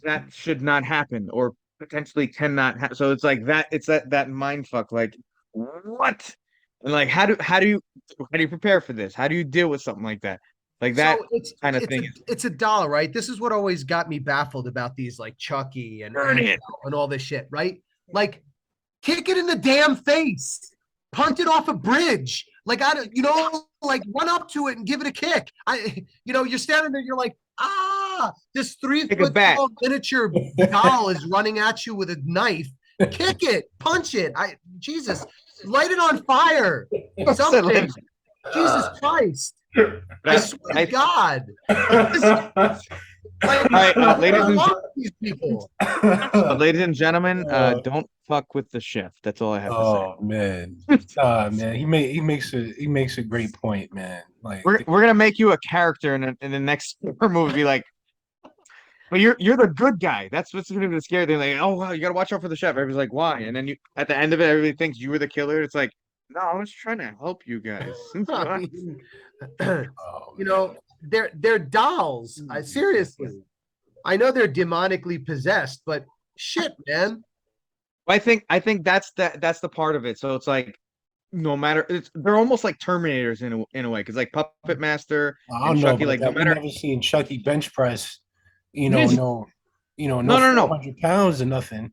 [SPEAKER 2] that should not happen or potentially cannot happen. So it's like that. It's that mind fuck. Like what? And like how do you prepare for this? How do you deal with something like that? Like that
[SPEAKER 5] So it's
[SPEAKER 2] kind of
[SPEAKER 5] it's a
[SPEAKER 2] thing is
[SPEAKER 5] it's a dollar, right? This is what always got me baffled about these like Chucky and
[SPEAKER 2] burn
[SPEAKER 5] Annabelle
[SPEAKER 2] it.
[SPEAKER 5] and all this shit, right? Like, kick it in the damn face, punt it off a bridge. Like I don't, like run up to it and give it a kick. You're standing there, you're like, this three
[SPEAKER 2] Take a
[SPEAKER 5] foot
[SPEAKER 2] bat.
[SPEAKER 5] tall miniature doll is running at you with a knife. Kick it, punch it. Jesus, light it on fire. Something. Jesus Christ. I swear to God. Like,
[SPEAKER 2] All right,
[SPEAKER 5] I love these people.
[SPEAKER 2] ladies and gentlemen,
[SPEAKER 1] Uh,
[SPEAKER 2] don't fuck with the chef. That's all I have to say.
[SPEAKER 1] Oh man, man, he makes a great point, man. Like,
[SPEAKER 2] We're gonna make you a character in the next horror movie. Be like, well, you're the good guy. That's what's gonna be the scary thing. Like, oh wow, you gotta watch out for the chef. Everybody's like, why? And then you at the end of it, everybody thinks you were the killer. It's like, no, I was trying to help you guys.
[SPEAKER 5] I mean,
[SPEAKER 1] oh,
[SPEAKER 5] they're dolls. Seriously. I know they're demonically possessed, but shit, man.
[SPEAKER 2] I think that's the part of it. So it's like no matter they're almost like Terminators in a way because like Puppet Master
[SPEAKER 1] I
[SPEAKER 2] and
[SPEAKER 1] don't know
[SPEAKER 2] Chucky,
[SPEAKER 1] about
[SPEAKER 2] like no
[SPEAKER 1] that. We
[SPEAKER 2] matter
[SPEAKER 1] never seen Chucky bench press.
[SPEAKER 2] Yes.
[SPEAKER 1] No,
[SPEAKER 2] No, no, no.
[SPEAKER 1] 400 pounds or nothing.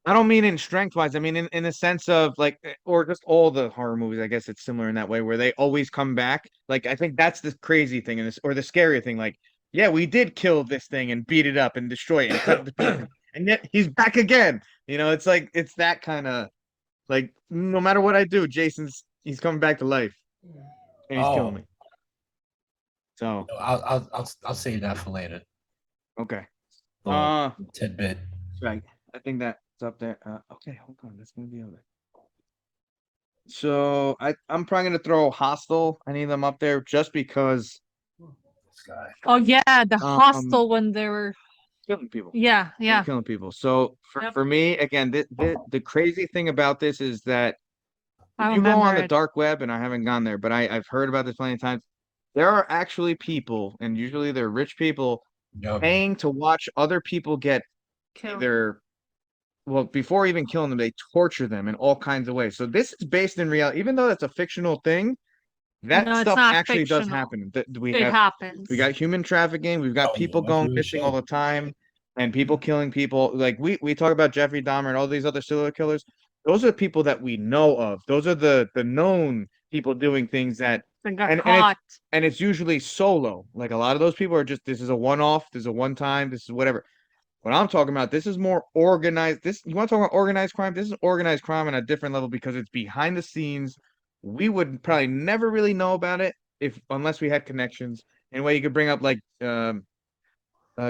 [SPEAKER 2] I don't mean in strength wise. I mean in the sense of like, or just all the horror movies. I guess it's similar in that way where they always come back. Like I think that's the crazy thing in this, or the scary thing. Like, yeah, we did kill this thing and beat it up and destroy it and cut it to pieces, and yet he's back again. It's like it's that kind of like no matter what I do, he's coming back to life and he's killing
[SPEAKER 1] Oh,
[SPEAKER 2] me. So
[SPEAKER 1] I'll save that for later.
[SPEAKER 2] okay,
[SPEAKER 1] Little tidbit.
[SPEAKER 2] right. I think that's up there. Okay, hold on. That's gonna be over. So I'm probably gonna throw Hostel. I need them up there just because
[SPEAKER 1] This guy.
[SPEAKER 4] Oh yeah, the
[SPEAKER 2] Um,
[SPEAKER 4] hostel when they were.
[SPEAKER 2] killing people.
[SPEAKER 4] Yeah,
[SPEAKER 2] They're
[SPEAKER 4] yeah.
[SPEAKER 2] killing people. So
[SPEAKER 4] Yep.
[SPEAKER 2] for me, again, the crazy thing about this is that
[SPEAKER 4] I
[SPEAKER 2] if you go on
[SPEAKER 4] remember
[SPEAKER 2] the
[SPEAKER 4] it.
[SPEAKER 2] dark web, and I haven't gone there, but I've heard about this plenty of times. There are actually people, and usually they're rich people,
[SPEAKER 1] Yup.
[SPEAKER 2] paying to watch other people get
[SPEAKER 4] Kill.
[SPEAKER 2] either, well, before even killing them, they torture them in all kinds of ways. So this is based in reality, even though that's a fictional thing. That
[SPEAKER 4] No, it's
[SPEAKER 2] stuff
[SPEAKER 4] not
[SPEAKER 2] actually does
[SPEAKER 4] fictional.
[SPEAKER 2] happen. That
[SPEAKER 4] It happens.
[SPEAKER 2] we got human trafficking, we've got
[SPEAKER 1] Oh, yeah,
[SPEAKER 2] people
[SPEAKER 1] that's
[SPEAKER 2] going
[SPEAKER 1] real
[SPEAKER 2] missing all
[SPEAKER 1] shit.
[SPEAKER 2] the time, and people killing people. Like we talk about Jeffrey Dahmer and all these other serial killers. Those are the people that we know of. Those are the known people doing things that
[SPEAKER 4] They got
[SPEAKER 2] and
[SPEAKER 4] caught.
[SPEAKER 2] it's usually solo. Like a lot of those people are just this is a one-off, this is a one time, this is whatever. What I'm talking about, this is more organized. This you want to talk about organized crime? This is organized crime on a different level because it's behind the scenes. We would probably never really know about it if unless we had connections. Anyway, you could bring up like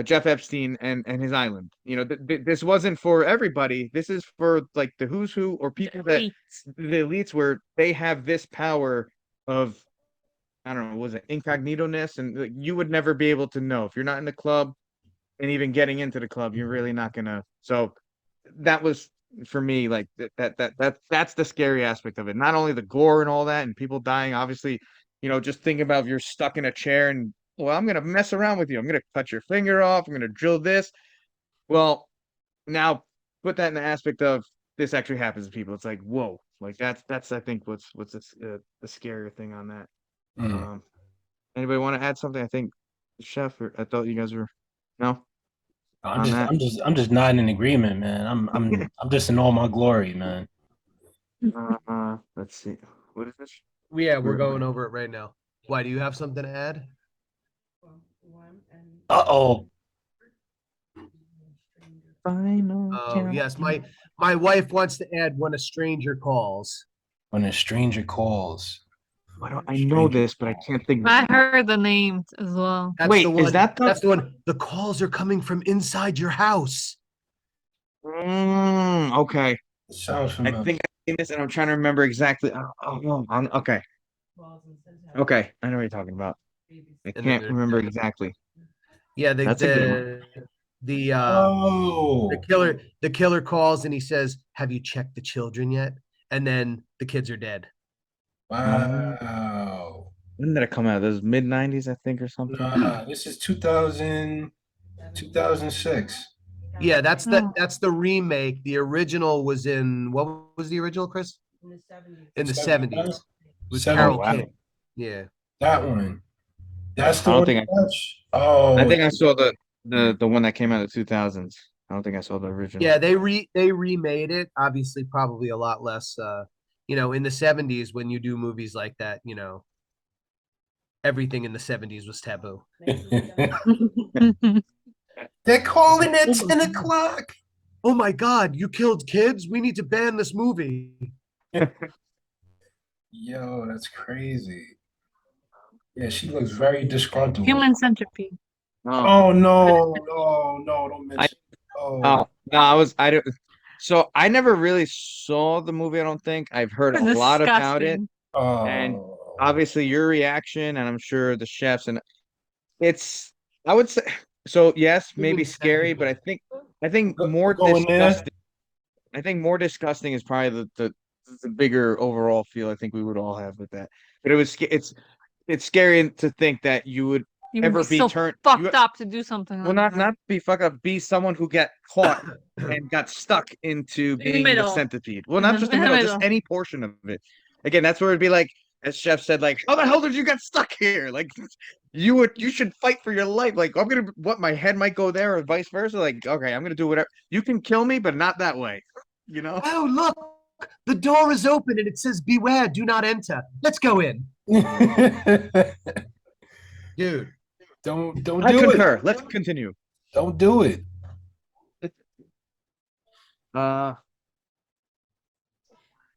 [SPEAKER 2] Jeff Epstein and his island. You know, this wasn't for everybody. This is for like the who's who or people that
[SPEAKER 4] Eight.
[SPEAKER 2] the elites where they have this power of I don't know, was it incognito-ness? And like, you would never be able to know if you're not in the club and even getting into the club, you're really not gonna. So that was for me like that's the scary aspect of it. Not only the gore and all that, and people dying. Obviously, you know, just think about if you're stuck in a chair and well, I'm gonna mess around with you. I'm gonna cut your finger off. I'm gonna drill this. Well, now put that in the aspect of this actually happens to people. It's like whoa, like that's I think what's the scarier thing on that.
[SPEAKER 1] Mm.
[SPEAKER 2] Um, anybody want to add something? I think Chef, or I thought you guys were no
[SPEAKER 1] I'm
[SPEAKER 2] on
[SPEAKER 1] just,
[SPEAKER 2] that.
[SPEAKER 1] I'm just not in agreement, man. I'm just in all my glory, man.
[SPEAKER 2] Let's see. What is this?
[SPEAKER 5] Yeah, we're going over it right now. Why do you have something to add?
[SPEAKER 1] Uh-oh.
[SPEAKER 2] Final
[SPEAKER 5] Oh yes, my wife wants to add when a stranger calls.
[SPEAKER 1] When a stranger calls.
[SPEAKER 2] Why don't I know
[SPEAKER 1] Stranger
[SPEAKER 2] this, but I
[SPEAKER 1] calls.
[SPEAKER 2] can't think.
[SPEAKER 4] I heard the names as well.
[SPEAKER 5] That's
[SPEAKER 2] Wait,
[SPEAKER 5] the
[SPEAKER 2] is
[SPEAKER 5] one.
[SPEAKER 2] that the?
[SPEAKER 5] That's the one. The calls are coming from inside your house.
[SPEAKER 2] Okay.
[SPEAKER 1] Sounds
[SPEAKER 2] I
[SPEAKER 1] familiar.
[SPEAKER 2] think I've seen this, and I'm trying to remember exactly. Okay. Okay, I know what you're talking about. I
[SPEAKER 5] And then
[SPEAKER 2] can't
[SPEAKER 5] there's
[SPEAKER 2] remember exactly.
[SPEAKER 5] yeah,
[SPEAKER 2] That's a good one.
[SPEAKER 5] The
[SPEAKER 1] Oh.
[SPEAKER 5] killer calls and he says, "Have you checked the children yet?" And then the kids are dead.
[SPEAKER 1] Wow.
[SPEAKER 2] When did it come out? This was mid '90s, I think, or something.
[SPEAKER 1] Nah, this is 2006.
[SPEAKER 5] Yeah,
[SPEAKER 4] Oh.
[SPEAKER 5] that's the remake. The original was in what was the original, Chris? In the 70s. It was
[SPEAKER 1] 70.
[SPEAKER 5] Carol
[SPEAKER 2] wow.
[SPEAKER 5] King. Yeah.
[SPEAKER 1] That one. That's the
[SPEAKER 2] I don't
[SPEAKER 1] one
[SPEAKER 2] think
[SPEAKER 1] you watch? Oh,
[SPEAKER 2] I think I saw the one that came out in the 2000s. I don't think I saw the original.
[SPEAKER 5] Yeah, they remade it, obviously probably a lot less in the 70s when you do movies like that, everything in the 70s was taboo.
[SPEAKER 1] they're calling at 10 o'clock.
[SPEAKER 5] Oh my God, you killed kids? We need to ban this movie.
[SPEAKER 1] Yo, that's crazy. Yeah, she looks very disgruntled.
[SPEAKER 4] Human centipede.
[SPEAKER 2] Oh,
[SPEAKER 1] Oh no, don't
[SPEAKER 2] I
[SPEAKER 1] mention. Oh,
[SPEAKER 2] oh no, I don't. So I never really saw the movie. I don't think I've heard a lot about it,
[SPEAKER 4] Disgusting.
[SPEAKER 2] and
[SPEAKER 1] oh.
[SPEAKER 2] obviously your reaction, and I'm sure the chefs, and it's. I would say so. Yes, maybe
[SPEAKER 5] Human
[SPEAKER 2] scary, but
[SPEAKER 5] centipede.
[SPEAKER 2] I think more
[SPEAKER 1] Going there.
[SPEAKER 2] disgusting. I think more disgusting is probably the bigger overall feel. I think we would all have with that. But it's scary to think that you would
[SPEAKER 4] You would
[SPEAKER 2] ever
[SPEAKER 4] be
[SPEAKER 2] be
[SPEAKER 4] so
[SPEAKER 2] turned.
[SPEAKER 4] fucked up to do something
[SPEAKER 2] Well,
[SPEAKER 4] like that.
[SPEAKER 2] not be fucked up, be someone who got caught and got stuck into
[SPEAKER 4] the
[SPEAKER 2] being the
[SPEAKER 4] middle.
[SPEAKER 2] centipede. Well,
[SPEAKER 4] In
[SPEAKER 2] not
[SPEAKER 4] the-
[SPEAKER 2] just the
[SPEAKER 4] in the
[SPEAKER 2] middle, just
[SPEAKER 4] middle.
[SPEAKER 2] any portion of it. Again, that's where it'd be like, as Chef said, like, how the hell did you get stuck here? Like, you should fight for your life. Like, my head might go there or vice versa. Like, okay, I'm gonna do whatever. You can kill me, but not that way. You know?
[SPEAKER 5] Oh, look, the door is open and it says, "Beware, do not enter." Let's go in. Dude.
[SPEAKER 1] Don't
[SPEAKER 2] I
[SPEAKER 1] do
[SPEAKER 2] concur.
[SPEAKER 1] it.
[SPEAKER 2] Let's continue.
[SPEAKER 1] Don't do it.
[SPEAKER 2] Uh,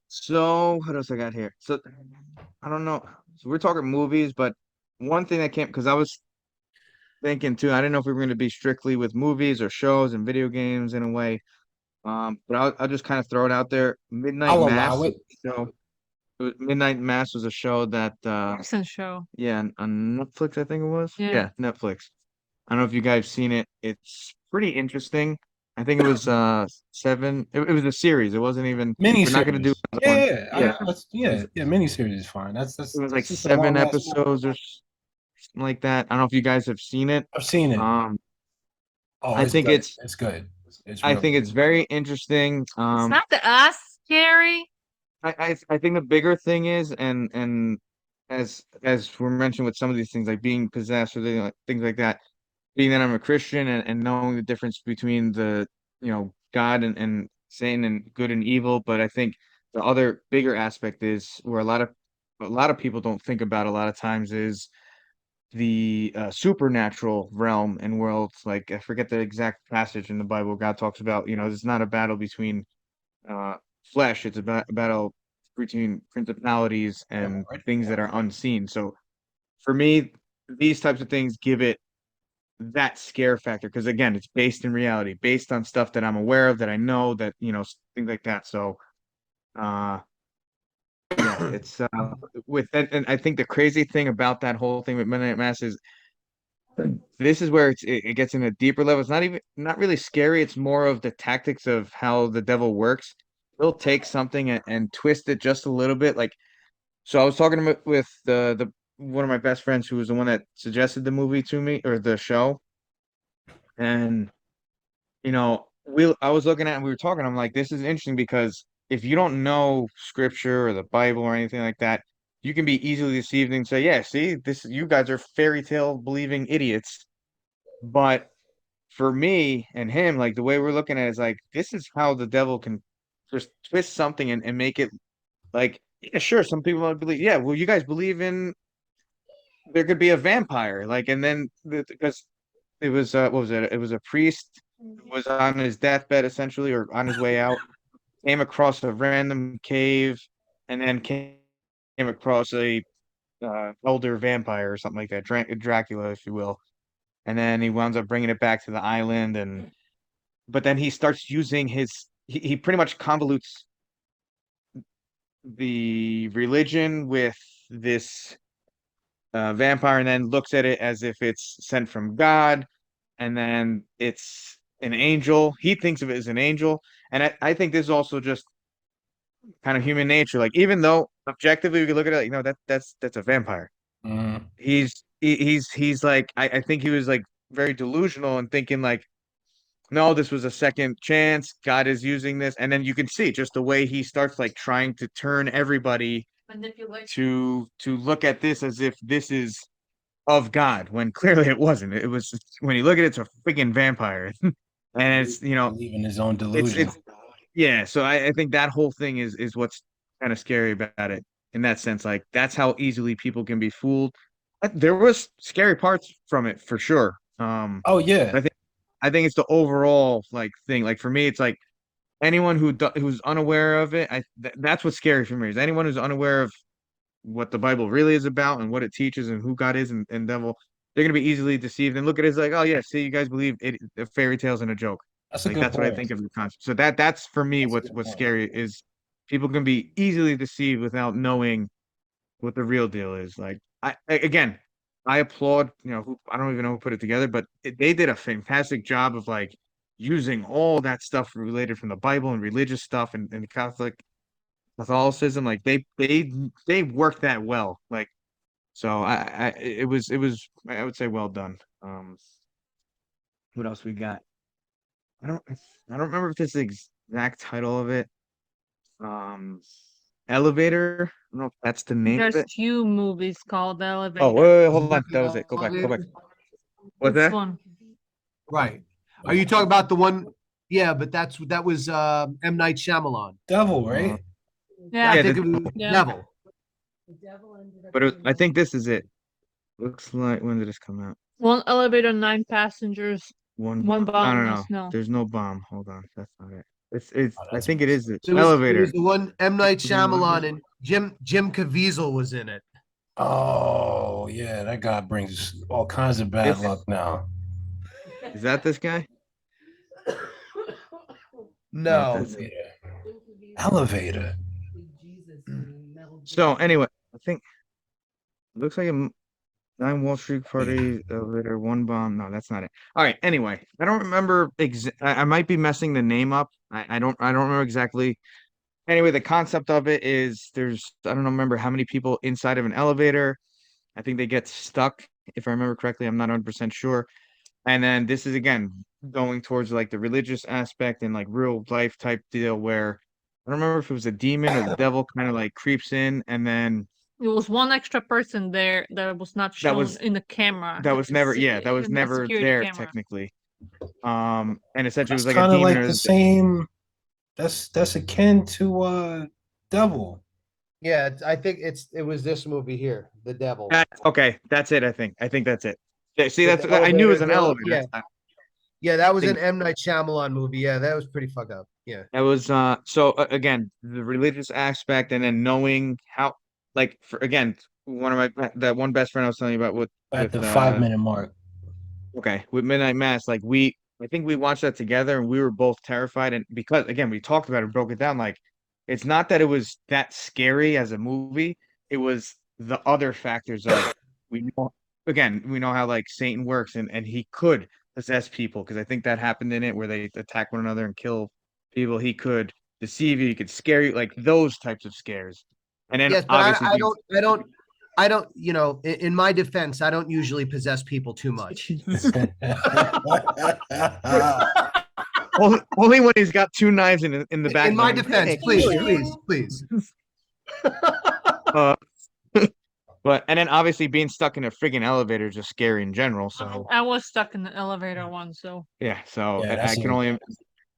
[SPEAKER 2] so what else I got here? So I don't know. So we're talking movies, but one thing that came because I was thinking too. I didn't know if we were going to be strictly with movies or shows and video games in a way. But I'll just kind of throw it out there. Midnight
[SPEAKER 1] I'll
[SPEAKER 2] Mass
[SPEAKER 1] allow it.
[SPEAKER 2] show. Midnight Mass was a show that
[SPEAKER 4] Recent show.
[SPEAKER 2] yeah, on Netflix, I think it was.
[SPEAKER 4] Yeah.
[SPEAKER 2] Yeah, Netflix. I don't know if you guys seen it. It's pretty interesting. I think it was seven. It was a series. It wasn't even. We're not going to do
[SPEAKER 1] Miniseries.
[SPEAKER 2] one.
[SPEAKER 1] Yeah, miniseries is fine.
[SPEAKER 2] It was like
[SPEAKER 1] that's just a long
[SPEAKER 2] seven
[SPEAKER 1] ass movie.
[SPEAKER 2] episodes or something like that. I don't know if you guys have seen it.
[SPEAKER 1] I've seen it. Oh,
[SPEAKER 2] I
[SPEAKER 1] it's
[SPEAKER 2] think
[SPEAKER 1] good. It's good. It's
[SPEAKER 2] I
[SPEAKER 1] real
[SPEAKER 2] think
[SPEAKER 1] good.
[SPEAKER 2] it's very interesting.
[SPEAKER 4] It's not the us scary.
[SPEAKER 2] I think the bigger thing is, and as we're mentioned with some of these things like being possessed or things like that, being that I'm a Christian and knowing the difference between the God and Satan and good and evil, but I think the other bigger aspect is where a lot of people don't think about a lot of times is the supernatural realm and world. Like I forget the exact passage in the Bible. God talks about, it's not a battle between uh, flesh; it's a battle between principalities and things that are unseen. So for me, these types of things give it that scare factor because again, it's based in reality, based on stuff that I'm aware of, that I know, that things like that. So yeah, it's with that, and I think the crazy thing about that whole thing with Midnight Mass is this is where it gets in a deeper level. It's not really scary. It's more of the tactics of how the devil works. He'll take something and twist it just a little bit. Like, so I was talking with the one of my best friends who was the one that suggested the movie to me or the show, and I was looking at it and we were talking. I'm like, this is interesting because if you don't know scripture or the Bible or anything like that, you can be easily deceived and say, yeah, see, this you guys are fairy tale believing idiots. But for me and him, like the way we're looking at it is like this is how the devil can just twist something and make it like, yeah, sure, some people might believe, yeah, well, you guys believe in there could be a vampire, like, and then because it was what was it? It was a priest who was on his deathbed essentially, or on his way out, came across a random cave, and then came across a elder vampire or something like that, Dracula, if you will. And then he winds up bringing it back to the island, and but then he starts using he pretty much convolutes the religion with this vampire, and then looks at it as if it's sent from God, and then it's an angel. He thinks of it as an angel, and I think this is also just kind of human nature. Like even though objectively we could look at it, like, that's a vampire.
[SPEAKER 1] Mhm.
[SPEAKER 2] He's like I think he was like very delusional and thinking like, no, this was a second chance. God is using this, and then you can see just the way he starts like trying to turn everybody to look at this as if this is of God, when clearly it wasn't. It was when you look at it, it's a freaking vampire, and it's
[SPEAKER 1] Believe in his own delusion.
[SPEAKER 2] it's yeah. So I think that whole thing is what's kind of scary about it in that sense. Like that's how easily people can be fooled. There was scary parts from it for sure.
[SPEAKER 1] Oh yeah.
[SPEAKER 2] I think I think it's the overall like thing. Like for me, it's like anyone who's unaware of it. That's what's scary for me is anyone who's unaware of what the Bible really is about and what it teaches and who God is and devil. They're gonna be easily deceived and look at it as like, oh yeah, see, you guys believe the fairy tales and a joke.
[SPEAKER 1] That's a
[SPEAKER 2] Like
[SPEAKER 1] good
[SPEAKER 2] that's what I
[SPEAKER 1] point.
[SPEAKER 2] think of the concept. So that's for me
[SPEAKER 1] That's a
[SPEAKER 2] what's
[SPEAKER 1] good point.
[SPEAKER 2] scary is people can be easily deceived without knowing what the real deal is. Like again, I applaud, I don't even know who put it together, but they did a fantastic job of like using all that stuff related from the Bible and religious stuff and Catholicism. Like they worked that well. Like so it was I would say well done. What else we got? I don't I don't remember if this is the exact title of it. Um, Elevator. I don't know if that's the name of
[SPEAKER 4] There's
[SPEAKER 2] it.
[SPEAKER 4] few movies called
[SPEAKER 2] Oh,
[SPEAKER 4] Elevator.
[SPEAKER 2] wait,
[SPEAKER 5] Is
[SPEAKER 2] hold
[SPEAKER 5] that
[SPEAKER 2] on. That was
[SPEAKER 5] the
[SPEAKER 2] it. Go back. Go back.
[SPEAKER 5] elevator?
[SPEAKER 2] What's
[SPEAKER 4] Which
[SPEAKER 2] that?
[SPEAKER 4] one?
[SPEAKER 5] Right. Are you talking about the one? Yeah, but that was M. Night Shyamalan.
[SPEAKER 1] Devil,
[SPEAKER 2] Uh,
[SPEAKER 1] right?
[SPEAKER 4] Yeah.
[SPEAKER 5] I
[SPEAKER 2] yeah,
[SPEAKER 5] think it was
[SPEAKER 4] Yeah.
[SPEAKER 5] Devil.
[SPEAKER 2] I think this is it. Looks like when did this come out?
[SPEAKER 4] One elevator, 9 passengers,
[SPEAKER 2] One.
[SPEAKER 4] one
[SPEAKER 2] No,
[SPEAKER 4] bomb.
[SPEAKER 2] no,
[SPEAKER 4] Yes,
[SPEAKER 2] no.
[SPEAKER 4] no.
[SPEAKER 2] There's no bomb. Hold on. That's not it. It's.
[SPEAKER 1] Oh,
[SPEAKER 2] I
[SPEAKER 1] that's
[SPEAKER 2] think it is the
[SPEAKER 5] It was
[SPEAKER 2] elevator.
[SPEAKER 5] the one M. Night Shyamalan and Jim Caviezel was in it.
[SPEAKER 1] Oh yeah, that guy brings all kinds of bad
[SPEAKER 2] This
[SPEAKER 1] luck now.
[SPEAKER 2] is that this guy? No,
[SPEAKER 5] No.
[SPEAKER 2] that's
[SPEAKER 1] Elevator. Elevator.
[SPEAKER 2] so. Anyway, I think looks like a nine Wall Street party elevator, one bomb. No, that's not it. All right. Anyway, I don't remember. I might be messing the name up. I don't remember exactly. Anyway, the concept of it is I don't remember how many people inside of an elevator. I think they get stuck, if I remember correctly. I'm not 100% sure. And then this is again going towards like the religious aspect and like real life type deal where I don't remember if it was a demon or the devil kind of like creeps in and then
[SPEAKER 4] There was one extra person there that was not
[SPEAKER 2] That
[SPEAKER 4] shown
[SPEAKER 2] was
[SPEAKER 4] in the camera.
[SPEAKER 2] that was never yeah, that was
[SPEAKER 4] In the
[SPEAKER 2] never
[SPEAKER 4] security
[SPEAKER 2] there
[SPEAKER 4] camera.
[SPEAKER 2] technically. And essentially it
[SPEAKER 1] That's
[SPEAKER 2] was like a
[SPEAKER 1] kind of
[SPEAKER 2] demon
[SPEAKER 1] like
[SPEAKER 2] or
[SPEAKER 1] the same. That's akin to Devil.
[SPEAKER 5] Yeah, I think it was this movie here, The Devil.
[SPEAKER 2] okay, that's it, I think. I think that's it. Yeah, see,
[SPEAKER 5] With
[SPEAKER 2] that's
[SPEAKER 5] the
[SPEAKER 2] I knew it was
[SPEAKER 5] elevator
[SPEAKER 2] an
[SPEAKER 5] going.
[SPEAKER 2] elevator.
[SPEAKER 5] Yeah, that was an
[SPEAKER 2] Think
[SPEAKER 5] M. Night Shyamalan movie. Yeah, that was pretty fucked up. Yeah.
[SPEAKER 2] that was so again, the religious aspect and then knowing how like for again, one of my that one best friend I was telling you about
[SPEAKER 1] At the
[SPEAKER 2] with
[SPEAKER 1] 5 minute mark.
[SPEAKER 2] okay, with Midnight Mass, like we I think we watched that together and we were both terrified and because again, we talked about it, broke it down like it's not that it was that scary as a movie, it was the other factors of we know again, we know how like Satan works and he could possess people because I think that happened in it where they attack one another and kill people. He could deceive you, he could scare you, like those types of scares. And then
[SPEAKER 5] Yes, but
[SPEAKER 2] obviously
[SPEAKER 5] I
[SPEAKER 2] being
[SPEAKER 5] don't I don't I don't, in my defense, I don't usually possess people too much.
[SPEAKER 2] only when he's got two knives in the back.
[SPEAKER 5] In my
[SPEAKER 2] going,
[SPEAKER 5] defense,
[SPEAKER 2] "Hey,
[SPEAKER 5] please,
[SPEAKER 2] kill you."
[SPEAKER 5] please.
[SPEAKER 2] Uh, but and then obviously being stuck in a friggin' elevator is just scary in general. So
[SPEAKER 4] I was stuck in the elevator once, so
[SPEAKER 2] yeah, so
[SPEAKER 1] Yeah,
[SPEAKER 2] I can only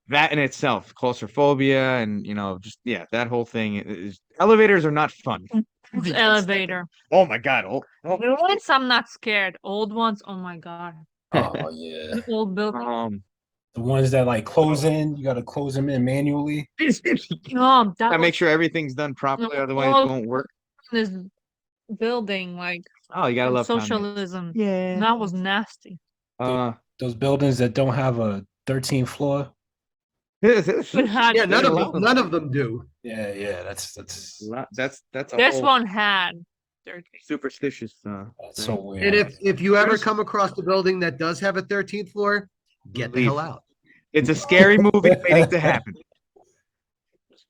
[SPEAKER 2] that in itself, claustrophobia, and just yeah, that whole thing is elevators are not fun.
[SPEAKER 4] it's elevator.
[SPEAKER 2] Oh my god!
[SPEAKER 4] New ones, I'm not scared. Old ones, oh my god.
[SPEAKER 1] Oh yeah.
[SPEAKER 4] The old building.
[SPEAKER 1] The ones that like close in, you gotta close them in manually.
[SPEAKER 4] No, that
[SPEAKER 2] I make
[SPEAKER 4] was
[SPEAKER 2] sure everything's done properly,
[SPEAKER 4] no,
[SPEAKER 2] otherwise it
[SPEAKER 4] old
[SPEAKER 2] won't work.
[SPEAKER 4] this building, like
[SPEAKER 2] Oh, you gotta love communism.
[SPEAKER 4] socialism.
[SPEAKER 2] Yeah.
[SPEAKER 4] That was nasty.
[SPEAKER 1] Those buildings that don't have a 13th floor.
[SPEAKER 4] It had
[SPEAKER 5] Yeah, none of them do.
[SPEAKER 1] Yeah, that's
[SPEAKER 2] that's a
[SPEAKER 4] this
[SPEAKER 2] whole
[SPEAKER 4] one had 13.
[SPEAKER 2] superstitious.
[SPEAKER 1] that's so weird.
[SPEAKER 5] And if you ever come across a building that does have a 13th floor, get the
[SPEAKER 2] Leave.
[SPEAKER 5] hell out.
[SPEAKER 2] It's a scary movie waiting to happen.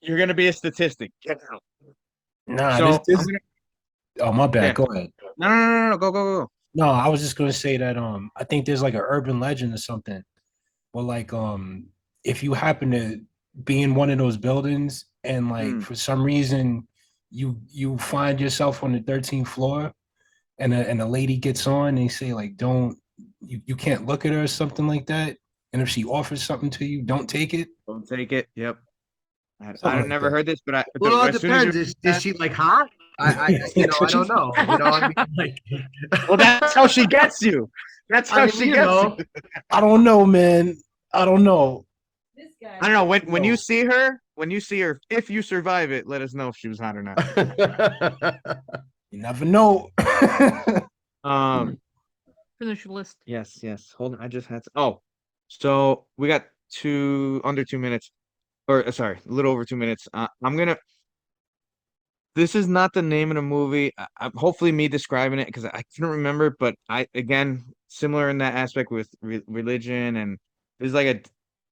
[SPEAKER 2] You're gonna be a statistic. Get out.
[SPEAKER 1] Nah,
[SPEAKER 2] So
[SPEAKER 1] this
[SPEAKER 2] I'm gonna,
[SPEAKER 1] oh my bad.
[SPEAKER 2] yeah.
[SPEAKER 1] Go ahead.
[SPEAKER 2] No, go.
[SPEAKER 1] No, I was just gonna say that I think there's like an urban legend or something. Well, like if you happen to be in one of those buildings and like for some reason you find yourself on the 13th floor and a lady gets on and they say like you can't look at her or something like that. And if she offers something to you, don't take it.
[SPEAKER 2] Don't take it. Yep. I've
[SPEAKER 1] Something
[SPEAKER 2] never
[SPEAKER 1] like
[SPEAKER 2] heard this, but
[SPEAKER 5] Well, it
[SPEAKER 2] as soon as
[SPEAKER 5] depends. Is she like hot? I don't know. I mean, like,
[SPEAKER 2] well, that's how she gets you. That's how she gets you.
[SPEAKER 1] I don't know, man. I don't know.
[SPEAKER 2] I don't know when you see her, if you survive it, let us know if she was hot or not.
[SPEAKER 1] You never know.
[SPEAKER 4] Finish your list.
[SPEAKER 2] Yes. Hold on, I just had to. Oh, so we got under 2 minutes, or sorry, a little over 2 minutes. This is not the name of the movie. Hopefully, me describing it because I couldn't remember, but again similar in that aspect with religion and there's like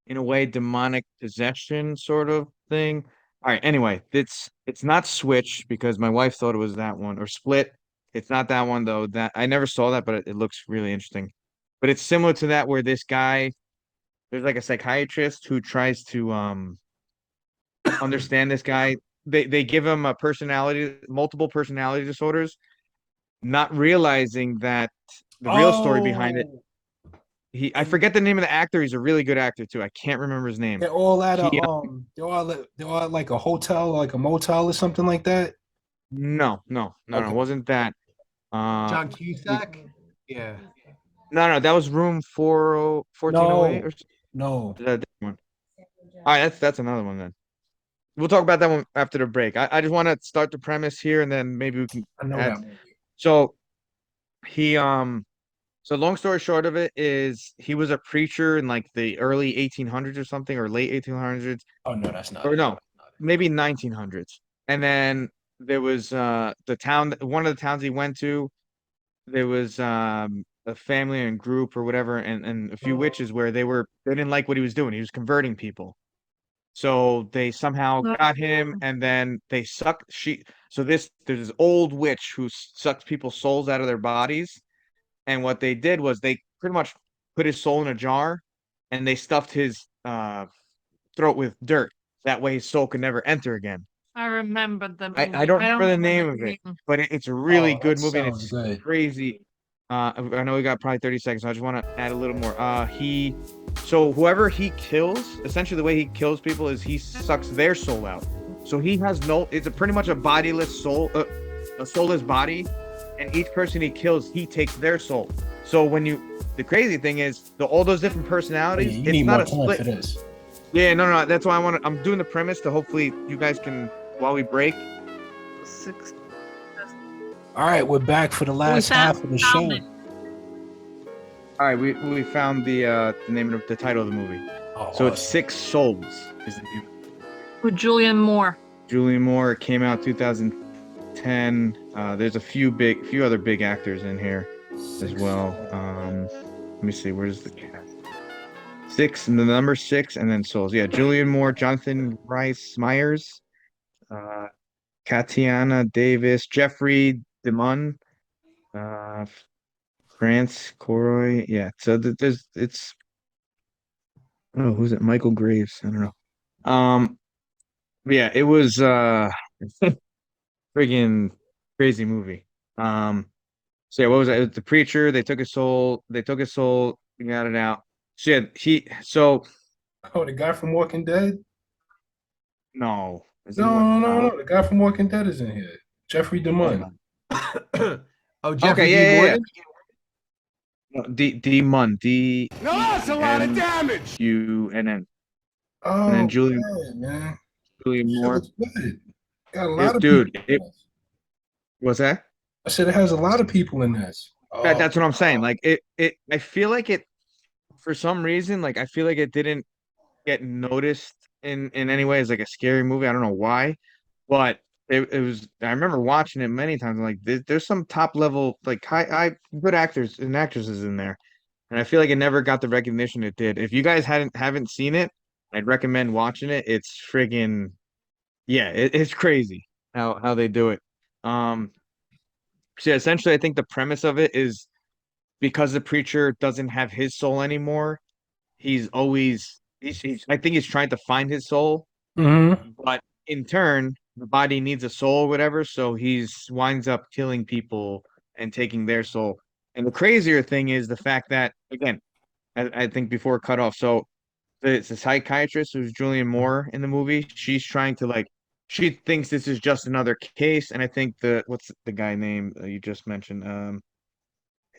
[SPEAKER 2] in a way demonic possession sort of thing. All right. Anyway, it's not Switch because my wife thought it was that one or Split. It's not that one though. That I never saw that, but it looks really interesting. But it's similar to that where this guy, there's like a psychiatrist who tries to understand this guy. They give him multiple personality disorders, not realizing that the real story behind it. I forget the name of the actor. He's a really good actor too. I can't remember his name.
[SPEAKER 1] They're all at they're all at like a hotel, like a motel or something like that.
[SPEAKER 2] No, it wasn't that.
[SPEAKER 5] John Cusack? Yeah.
[SPEAKER 2] No, that was room 1408 or
[SPEAKER 1] No.
[SPEAKER 2] is that a different one? All right, that's another one then. We'll talk about that one after the break. I just want to start the premise here and then maybe we can
[SPEAKER 1] I know
[SPEAKER 2] add.
[SPEAKER 1] that movie.
[SPEAKER 2] So he so long story short of it is he was a preacher in like the early 1800s or something or late 1800s.
[SPEAKER 1] Oh no, that's not.
[SPEAKER 2] Or no, maybe 1900s. And then there was one of the towns he went to, there was a family and group or whatever and a few witches where they didn't like what he was doing. He was converting people. So they somehow got him and then they so there's this old witch who sucks people's souls out of their bodies. And what they did was they pretty much put his soul in a jar and they stuffed his throat with dirt. That way his soul could never enter again.
[SPEAKER 4] I remember the movie.
[SPEAKER 2] I don't remember the name of
[SPEAKER 4] the
[SPEAKER 2] it,
[SPEAKER 4] name.
[SPEAKER 2] but it's a really
[SPEAKER 1] Oh,
[SPEAKER 2] good
[SPEAKER 1] that
[SPEAKER 2] movie and
[SPEAKER 1] sounds
[SPEAKER 2] it's
[SPEAKER 1] good.
[SPEAKER 2] crazy. I know we got probably 30 seconds, so I just want to add a little more. So whoever he kills, essentially the way he kills people is he sucks their soul out. So he has no, it's pretty much a bodiless soul, a soulless body, and each person he kills, he takes their soul. So the crazy thing is, all those different
[SPEAKER 1] Oh,
[SPEAKER 2] personalities,
[SPEAKER 1] yeah, you
[SPEAKER 2] it's
[SPEAKER 1] need
[SPEAKER 2] not
[SPEAKER 1] more
[SPEAKER 2] a
[SPEAKER 1] time
[SPEAKER 2] split.
[SPEAKER 1] for this.
[SPEAKER 2] Yeah, no, that's why I'm doing the premise to hopefully you guys can, while we break.
[SPEAKER 4] 6.
[SPEAKER 1] All right, we're back for the last half of the show.
[SPEAKER 4] it.
[SPEAKER 2] All right, we found the name of the title of the movie.
[SPEAKER 1] Oh,
[SPEAKER 2] So it's
[SPEAKER 1] awesome.
[SPEAKER 2] 6 Souls is the name.
[SPEAKER 4] With Julian Moore.
[SPEAKER 2] Julian Moore. It came out 2010. There's a few other big actors in here as well. Let me see, where's the cast? 6 and the number 6 and then Souls. Yeah, Julian Moore, Jonathan Rhys Meyers, Katiana Davis, Jeffrey DeMunn, France Coroy. Yeah, so oh, who's it? Michael Graves. I don't know. Yeah, it was friggin' crazy movie. So yeah, what was that? It was the preacher. They took his soul. They took his soul. He got it out. So yeah,
[SPEAKER 1] Oh, the guy from Walking Dead?
[SPEAKER 2] no, is he
[SPEAKER 1] No,
[SPEAKER 2] what?
[SPEAKER 1] no, no, no. The guy from Walking Dead is in here. Jeffrey DeMunn.
[SPEAKER 5] Oh, Jeffrey
[SPEAKER 2] Okay,
[SPEAKER 5] D.
[SPEAKER 2] yeah.
[SPEAKER 5] Morgan.
[SPEAKER 2] No, D Mun D
[SPEAKER 3] Now that's a lot of damage.
[SPEAKER 2] U N N
[SPEAKER 1] Oh,
[SPEAKER 2] and then Julian
[SPEAKER 1] yeah, man.
[SPEAKER 2] Julian
[SPEAKER 1] Shit
[SPEAKER 2] Moore.
[SPEAKER 1] looks good. Got a lot of
[SPEAKER 2] Dude,
[SPEAKER 1] people in this.
[SPEAKER 2] what's that?
[SPEAKER 1] I said it has a lot of people in this. Oh,
[SPEAKER 2] That's what I'm saying. Like it. I feel like it for some reason. Like I feel like it didn't get noticed in any way as like a scary movie. I don't know why, but it was. I remember watching it many times. Like there's some top level like high good actors and actresses in there, and I feel like it never got the recognition it did. If you guys haven't seen it, I'd recommend watching it. It's friggin' yeah, it's crazy how they do it. Um, so yeah, essentially, I think the premise of it is because the preacher doesn't have his soul anymore. I think he's trying to find his soul,
[SPEAKER 1] mm-hmm.
[SPEAKER 2] but in turn, the body needs a soul or whatever, so he's winds up killing people and taking their soul. And the crazier thing is the fact that, again, I think before cut off, so the psychiatrist who's Julian Moore in the movie, she's trying to like she thinks this is just another case, and I think what's the guy name you just mentioned?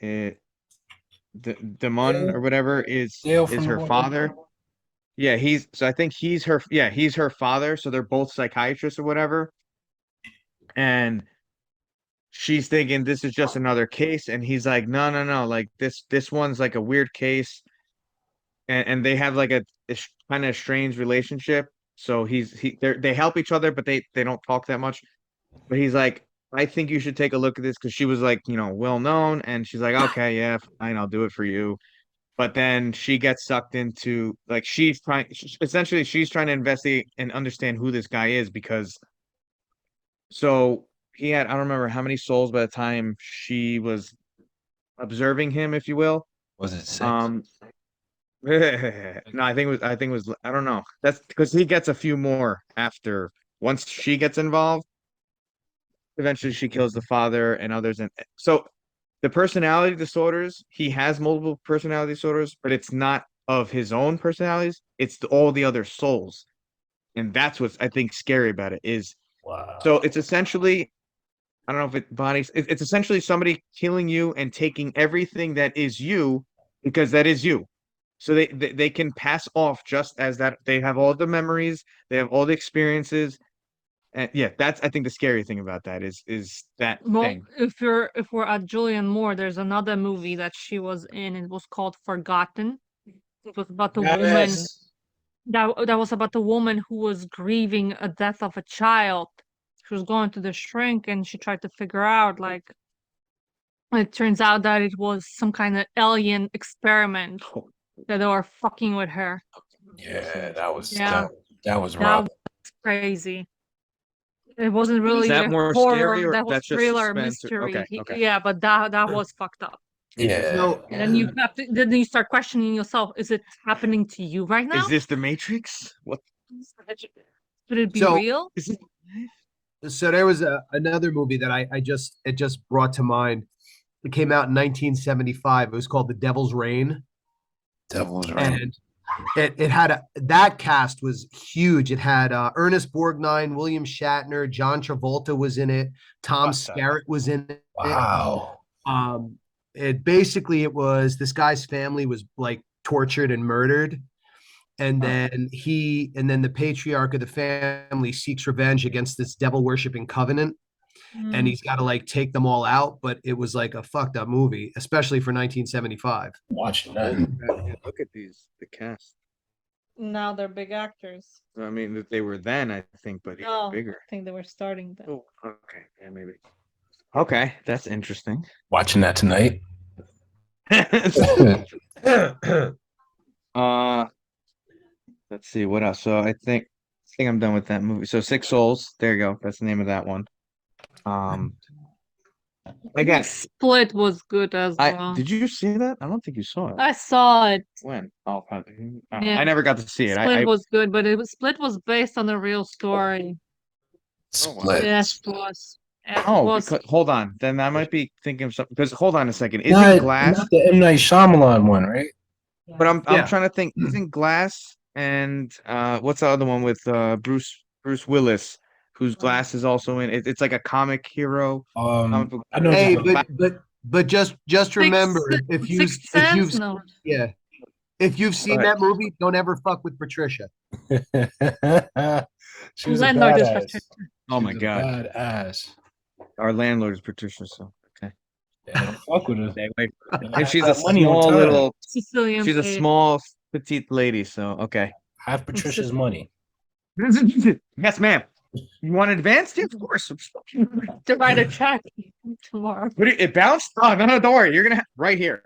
[SPEAKER 2] It, Damon or whatever
[SPEAKER 1] Dale
[SPEAKER 2] is
[SPEAKER 1] from the
[SPEAKER 2] her
[SPEAKER 1] Walking Dead.
[SPEAKER 2] father. Yeah, I think he's her father, so they're both psychiatrists or whatever. And she's thinking this is just another case, and he's like, no, like this one's like a weird case, and they have like a kind of strange relationship. So they help each other, but they don't talk that much. But he's like, I think you should take a look at this because she was like, well known, and she's like, okay, yeah, fine, I'll do it for you. But then she gets sucked into like essentially she's trying to investigate and understand who this guy is because so he had I don't remember how many souls by the time she was observing him, if you will.
[SPEAKER 7] Was it 6?
[SPEAKER 2] No, I think it was I don't know. That's because he gets a few more after once she gets involved. Eventually she kills the father and others, and so the personality disorders, he has multiple personality disorders, but it's not of his own personalities, it's all the other souls. And that's what's I think scary about it is
[SPEAKER 1] Wow.
[SPEAKER 2] so it's essentially I don't know if it's essentially somebody killing you and taking everything that is you because that is you. So they can pass off just as that they have all the memories, they have all the experiences. And yeah, that's I think the scary thing about that is that
[SPEAKER 4] Well,
[SPEAKER 2] thing.
[SPEAKER 4] if we're at Julian Moore, there's another movie that she was in. It was called Forgotten. It was about the woman
[SPEAKER 1] Yes.
[SPEAKER 4] that was about the woman who was grieving a death of a child. She was going to the shrink and she tried to figure out like it turns out that it was some kind of alien experiment that they were fucking with her.
[SPEAKER 1] Yeah, that was
[SPEAKER 4] Yeah.
[SPEAKER 1] that was
[SPEAKER 4] That
[SPEAKER 1] rough.
[SPEAKER 4] was crazy. It wasn't
[SPEAKER 2] Is
[SPEAKER 4] really
[SPEAKER 2] that
[SPEAKER 4] a
[SPEAKER 2] more
[SPEAKER 4] horror,
[SPEAKER 2] scary or
[SPEAKER 4] that was
[SPEAKER 2] that's just
[SPEAKER 4] thriller
[SPEAKER 2] suspense
[SPEAKER 4] mystery.
[SPEAKER 2] okay.
[SPEAKER 4] Yeah, but that was fucked up.
[SPEAKER 1] Yeah.
[SPEAKER 5] So
[SPEAKER 4] And then you have to then you start questioning yourself, is it happening to you right now?
[SPEAKER 2] Is this the Matrix? What
[SPEAKER 4] Could it be
[SPEAKER 5] So-
[SPEAKER 4] real?
[SPEAKER 2] is it?
[SPEAKER 5] So there was another movie that it just brought to mind. It came out in 1975. It was called The Devil's Reign,
[SPEAKER 1] Devil's Reign.
[SPEAKER 5] and it had that cast was huge. It had Ernest Borgnine, William Shatner, John Travolta was in it, Tom Skerritt was in it.
[SPEAKER 1] Wow.
[SPEAKER 5] It basically it was this guy's family was like tortured and murdered, and then the patriarch of the family seeks revenge against this devil worshipping covenant, and he's got to like take them all out. But it was like a fucked up movie, especially for 1975.
[SPEAKER 1] Watching that.
[SPEAKER 2] Yeah, look at the cast.
[SPEAKER 4] Now they're big actors.
[SPEAKER 2] I mean, they were then, I think, but even
[SPEAKER 4] Oh,
[SPEAKER 2] bigger.
[SPEAKER 4] I think they were starting then.
[SPEAKER 2] Oh, okay, yeah, maybe. Okay, that's interesting.
[SPEAKER 1] Watching that tonight.
[SPEAKER 2] Let's see what else. So I think I'm done with that movie. So Six Souls, there you go. That's the name of that one. Again,
[SPEAKER 4] Split was good as well.
[SPEAKER 2] did you see that? I don't think you saw it.
[SPEAKER 4] I saw it.
[SPEAKER 2] When? Oh, probably.
[SPEAKER 4] Yeah.
[SPEAKER 2] I never got to see it.
[SPEAKER 4] Split was good, but Split was based on a real story.
[SPEAKER 1] Split.
[SPEAKER 4] Yes, it was.
[SPEAKER 2] Because, hold on. Then I might be thinking of something. Because hold on a second. Isn't
[SPEAKER 1] Not,
[SPEAKER 2] Glass?
[SPEAKER 1] not the M. Night Shyamalan one, right?
[SPEAKER 2] But I'm
[SPEAKER 5] Yeah.
[SPEAKER 2] trying to think. Isn't Glass and what's the other one with Bruce Willis, whose Glass is also in it? It's like a comic hero.
[SPEAKER 1] I know.
[SPEAKER 5] Hey,
[SPEAKER 1] what
[SPEAKER 5] but just remember if you've
[SPEAKER 4] No.
[SPEAKER 5] yeah, if you've seen that movie, don't ever fuck with Patricia.
[SPEAKER 1] you're she was a
[SPEAKER 4] Landlord is
[SPEAKER 1] badass.
[SPEAKER 4] Patricia.
[SPEAKER 2] Oh
[SPEAKER 1] She
[SPEAKER 2] my
[SPEAKER 1] was a
[SPEAKER 2] God.
[SPEAKER 1] badass.
[SPEAKER 2] Our landlord is Patricia. So okay.
[SPEAKER 1] Yeah, don't fuck with her.
[SPEAKER 2] Stay away from her.
[SPEAKER 1] I
[SPEAKER 2] And she's a
[SPEAKER 1] got money on
[SPEAKER 2] small
[SPEAKER 1] time.
[SPEAKER 2] little.
[SPEAKER 4] Sicilian.
[SPEAKER 2] She's a
[SPEAKER 4] Kate.
[SPEAKER 2] small petite lady. So okay.
[SPEAKER 1] Have Patricia's money.
[SPEAKER 2] Yes, ma'am. You want advanced? Yeah, of course.
[SPEAKER 4] To write a check tomorrow.
[SPEAKER 2] It bounced? Oh no, don't worry. You're gonna right here.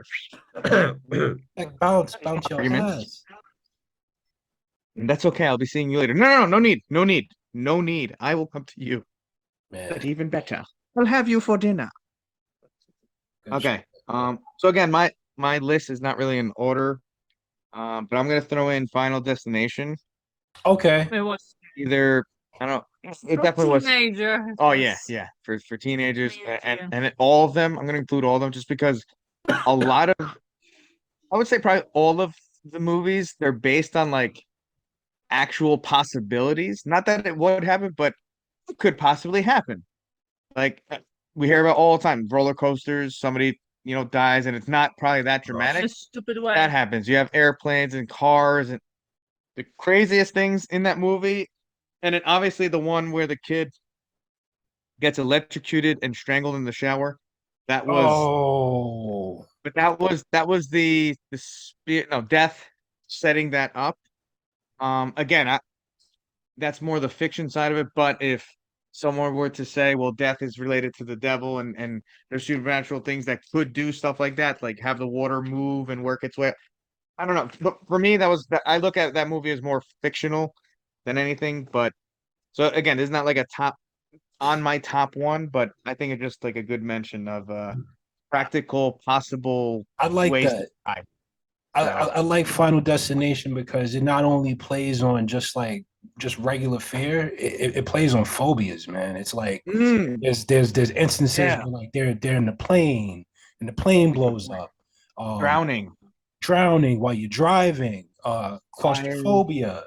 [SPEAKER 1] Like bounce your
[SPEAKER 2] Arguments?
[SPEAKER 1] ass.
[SPEAKER 2] That's okay. I'll be seeing you later. No, no need. I will come to you.
[SPEAKER 1] Man.
[SPEAKER 2] But even better, I'll have you for dinner.
[SPEAKER 1] Good
[SPEAKER 2] Okay.
[SPEAKER 1] shit.
[SPEAKER 2] So again, my list is not really in order. But I'm gonna throw in Final Destination.
[SPEAKER 1] Okay.
[SPEAKER 4] It was
[SPEAKER 2] Either I don't know. It definitely was.
[SPEAKER 4] teenager.
[SPEAKER 2] Oh yeah. For teenagers and all of them. I'm gonna include all of them just because a lot of I would say probably all of the movies they're based on like actual possibilities. Not that it would happen, but it could possibly happen. Like we hear about all the time, roller coasters, somebody, dies and it's not probably that
[SPEAKER 4] In
[SPEAKER 2] dramatic.
[SPEAKER 4] a stupid way.
[SPEAKER 2] That happens. You have airplanes and cars and the craziest things in that movie. And then obviously the one where the kid gets electrocuted and strangled in the shower. That was but that was the spirit no death setting that up. Again, that's more the fiction side of it, but if someone were to say, well, death is related to the devil and there's supernatural things that could do stuff like that, like have the water move and work its way. I don't know. But for me, I look at that movie as more fictional than anything. But so again, it's not like a top on my top one, but I think it's just like a good mention of practical possible
[SPEAKER 1] I like
[SPEAKER 2] ways
[SPEAKER 1] that.
[SPEAKER 2] to die.
[SPEAKER 1] I like Final Destination because it not only plays on just regular fear, it plays on phobias, man. It's like there's instances
[SPEAKER 2] Yeah.
[SPEAKER 1] where like they're in the plane and the plane blows up. Drowning while you're driving, claustrophobia,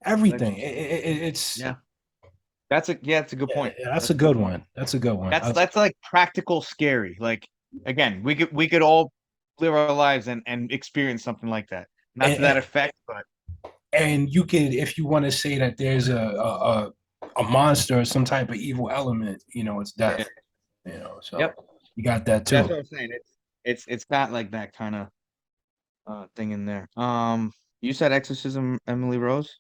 [SPEAKER 1] everything. It's
[SPEAKER 2] Yeah. That's a good point.
[SPEAKER 1] That's a good one. That's a good one.
[SPEAKER 2] That's like practical scary. Like again, we could all live our lives and experience something like that. Not to that effect, but
[SPEAKER 1] and you could, if you want to say that there's a monster or some type of evil element, it's death. So
[SPEAKER 2] Yep.
[SPEAKER 1] you got that too.
[SPEAKER 2] That's what I'm saying. It's got like that kind of thing in there. You said Exorcism, Emily Rose.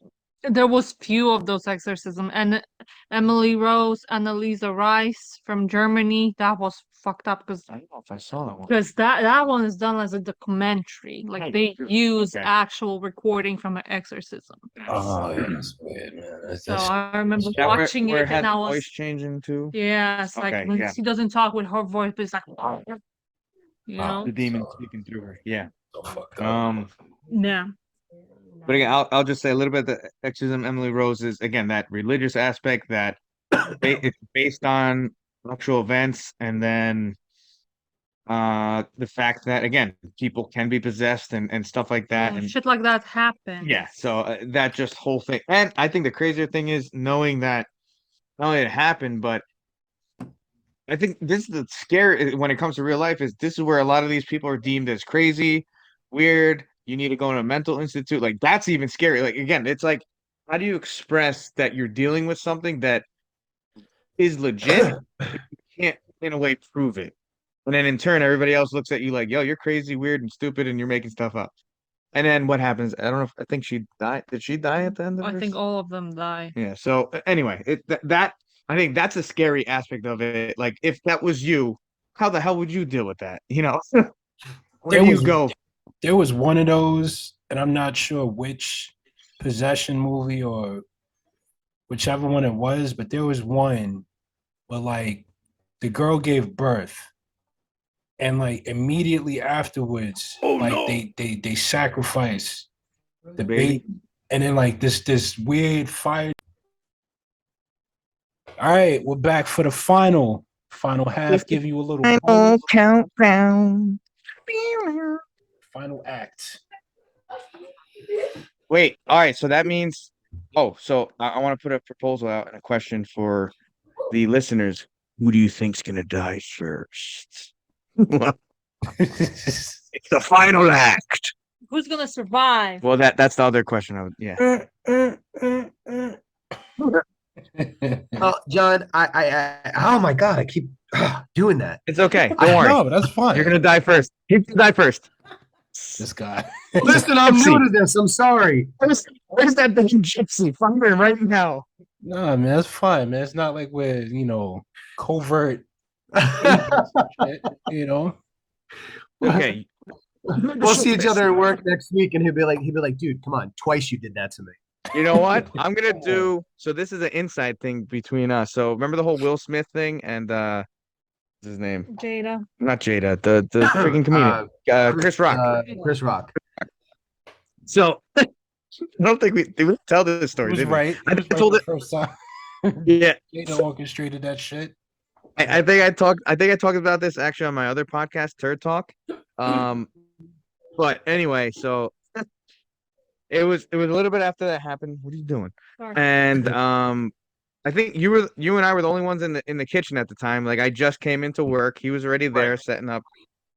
[SPEAKER 4] There was few of those exorcism, and Emily Rose, Annalisa Rice from Germany. That was fucked up because
[SPEAKER 2] I don't know if I saw that one.
[SPEAKER 4] that one is done as a documentary. Like they use actual recording from an exorcism.
[SPEAKER 1] Oh, yeah, that's weird, man.
[SPEAKER 4] So I remember
[SPEAKER 2] Yeah,
[SPEAKER 4] watching
[SPEAKER 2] where
[SPEAKER 4] it, and I was
[SPEAKER 2] voice changing too.
[SPEAKER 4] yeah, it's like
[SPEAKER 2] Okay,
[SPEAKER 4] when
[SPEAKER 2] yeah.
[SPEAKER 4] she doesn't talk with her voice, but it's like
[SPEAKER 2] The demon speaking through her. Yeah.
[SPEAKER 1] So fucked up.
[SPEAKER 4] yeah.
[SPEAKER 2] But again, I'll just say a little bit. The Exorcism, Emily Rose is again that religious aspect, that it's based on actual events, and then the fact that again people can be possessed and stuff like that,
[SPEAKER 4] Yeah,
[SPEAKER 2] and
[SPEAKER 4] shit like that happens.
[SPEAKER 2] yeah, so that just whole thing. And I think the crazier thing is knowing that not only it happened, but I think this is the scary when it comes to real life is this is where a lot of these people are deemed as crazy, weird. You need to go in a mental institute. Like that's even scary. Like again, it's like how do you express that you're dealing with something that is legit? But you can't in a way prove it. And then in turn, everybody else looks at you like, yo, you're crazy, weird, and stupid, and you're making stuff up. And then what happens? I don't know if I think she died. Did she die at the end of
[SPEAKER 4] I
[SPEAKER 2] her?
[SPEAKER 4] think all of them die.
[SPEAKER 2] Yeah. So anyway, that I think that's a scary aspect of it. Like if that was you, how the hell would you deal with that? You know, where
[SPEAKER 1] There
[SPEAKER 2] do you
[SPEAKER 1] was
[SPEAKER 2] go?
[SPEAKER 1] there was one of those, and I'm not sure which possession movie or whichever one it was, but there was one where like the girl gave birth, and like immediately afterwards, they sacrifice the baby, and then like this weird fire. All right, we're back for the final half. Give you a little bonus.
[SPEAKER 2] Countdown.
[SPEAKER 1] Final act.
[SPEAKER 2] Wait. All right. So that means. Oh, so I want to put a proposal out and a question for the listeners. Who do you think's gonna die first? It's the final act.
[SPEAKER 4] Who's gonna survive?
[SPEAKER 2] Well, that's the other question. I would, yeah.
[SPEAKER 5] Oh, John, oh my God, I keep doing that.
[SPEAKER 2] It's okay. Don't worry.
[SPEAKER 1] No, that's fine.
[SPEAKER 2] You're gonna die first. He's gonna die first.
[SPEAKER 1] This guy.
[SPEAKER 5] Listen, I'm new to this. I'm sorry.
[SPEAKER 2] Where's that damn gypsy? Find her right now.
[SPEAKER 1] No, man, that's fine, man. It's not like we're, covert, shit,
[SPEAKER 2] Okay.
[SPEAKER 5] We'll see each other at work next week, and he'll be like, dude, come on, twice you did that to me.
[SPEAKER 2] You know what? I'm gonna do. So this is an inside thing between us. So remember the whole Will Smith thing and what's his name?
[SPEAKER 4] Jada.
[SPEAKER 2] Not Jada. The freaking comedian. Chris Rock.
[SPEAKER 5] Chris Rock.
[SPEAKER 2] So I don't think we tell this story.
[SPEAKER 1] was
[SPEAKER 2] Did we?
[SPEAKER 1] right.
[SPEAKER 2] I
[SPEAKER 1] He was
[SPEAKER 2] told
[SPEAKER 1] right
[SPEAKER 2] it.
[SPEAKER 1] the first time.
[SPEAKER 2] Yeah.
[SPEAKER 1] Jada orchestrated that shit.
[SPEAKER 2] I think I talked about this actually on my other podcast, Turd Talk. But anyway, so it was a little bit after that happened. What are you doing?
[SPEAKER 4] Sorry.
[SPEAKER 2] And I think you and I were the only ones in the kitchen at the time. Like I just came into work. He was already there setting up.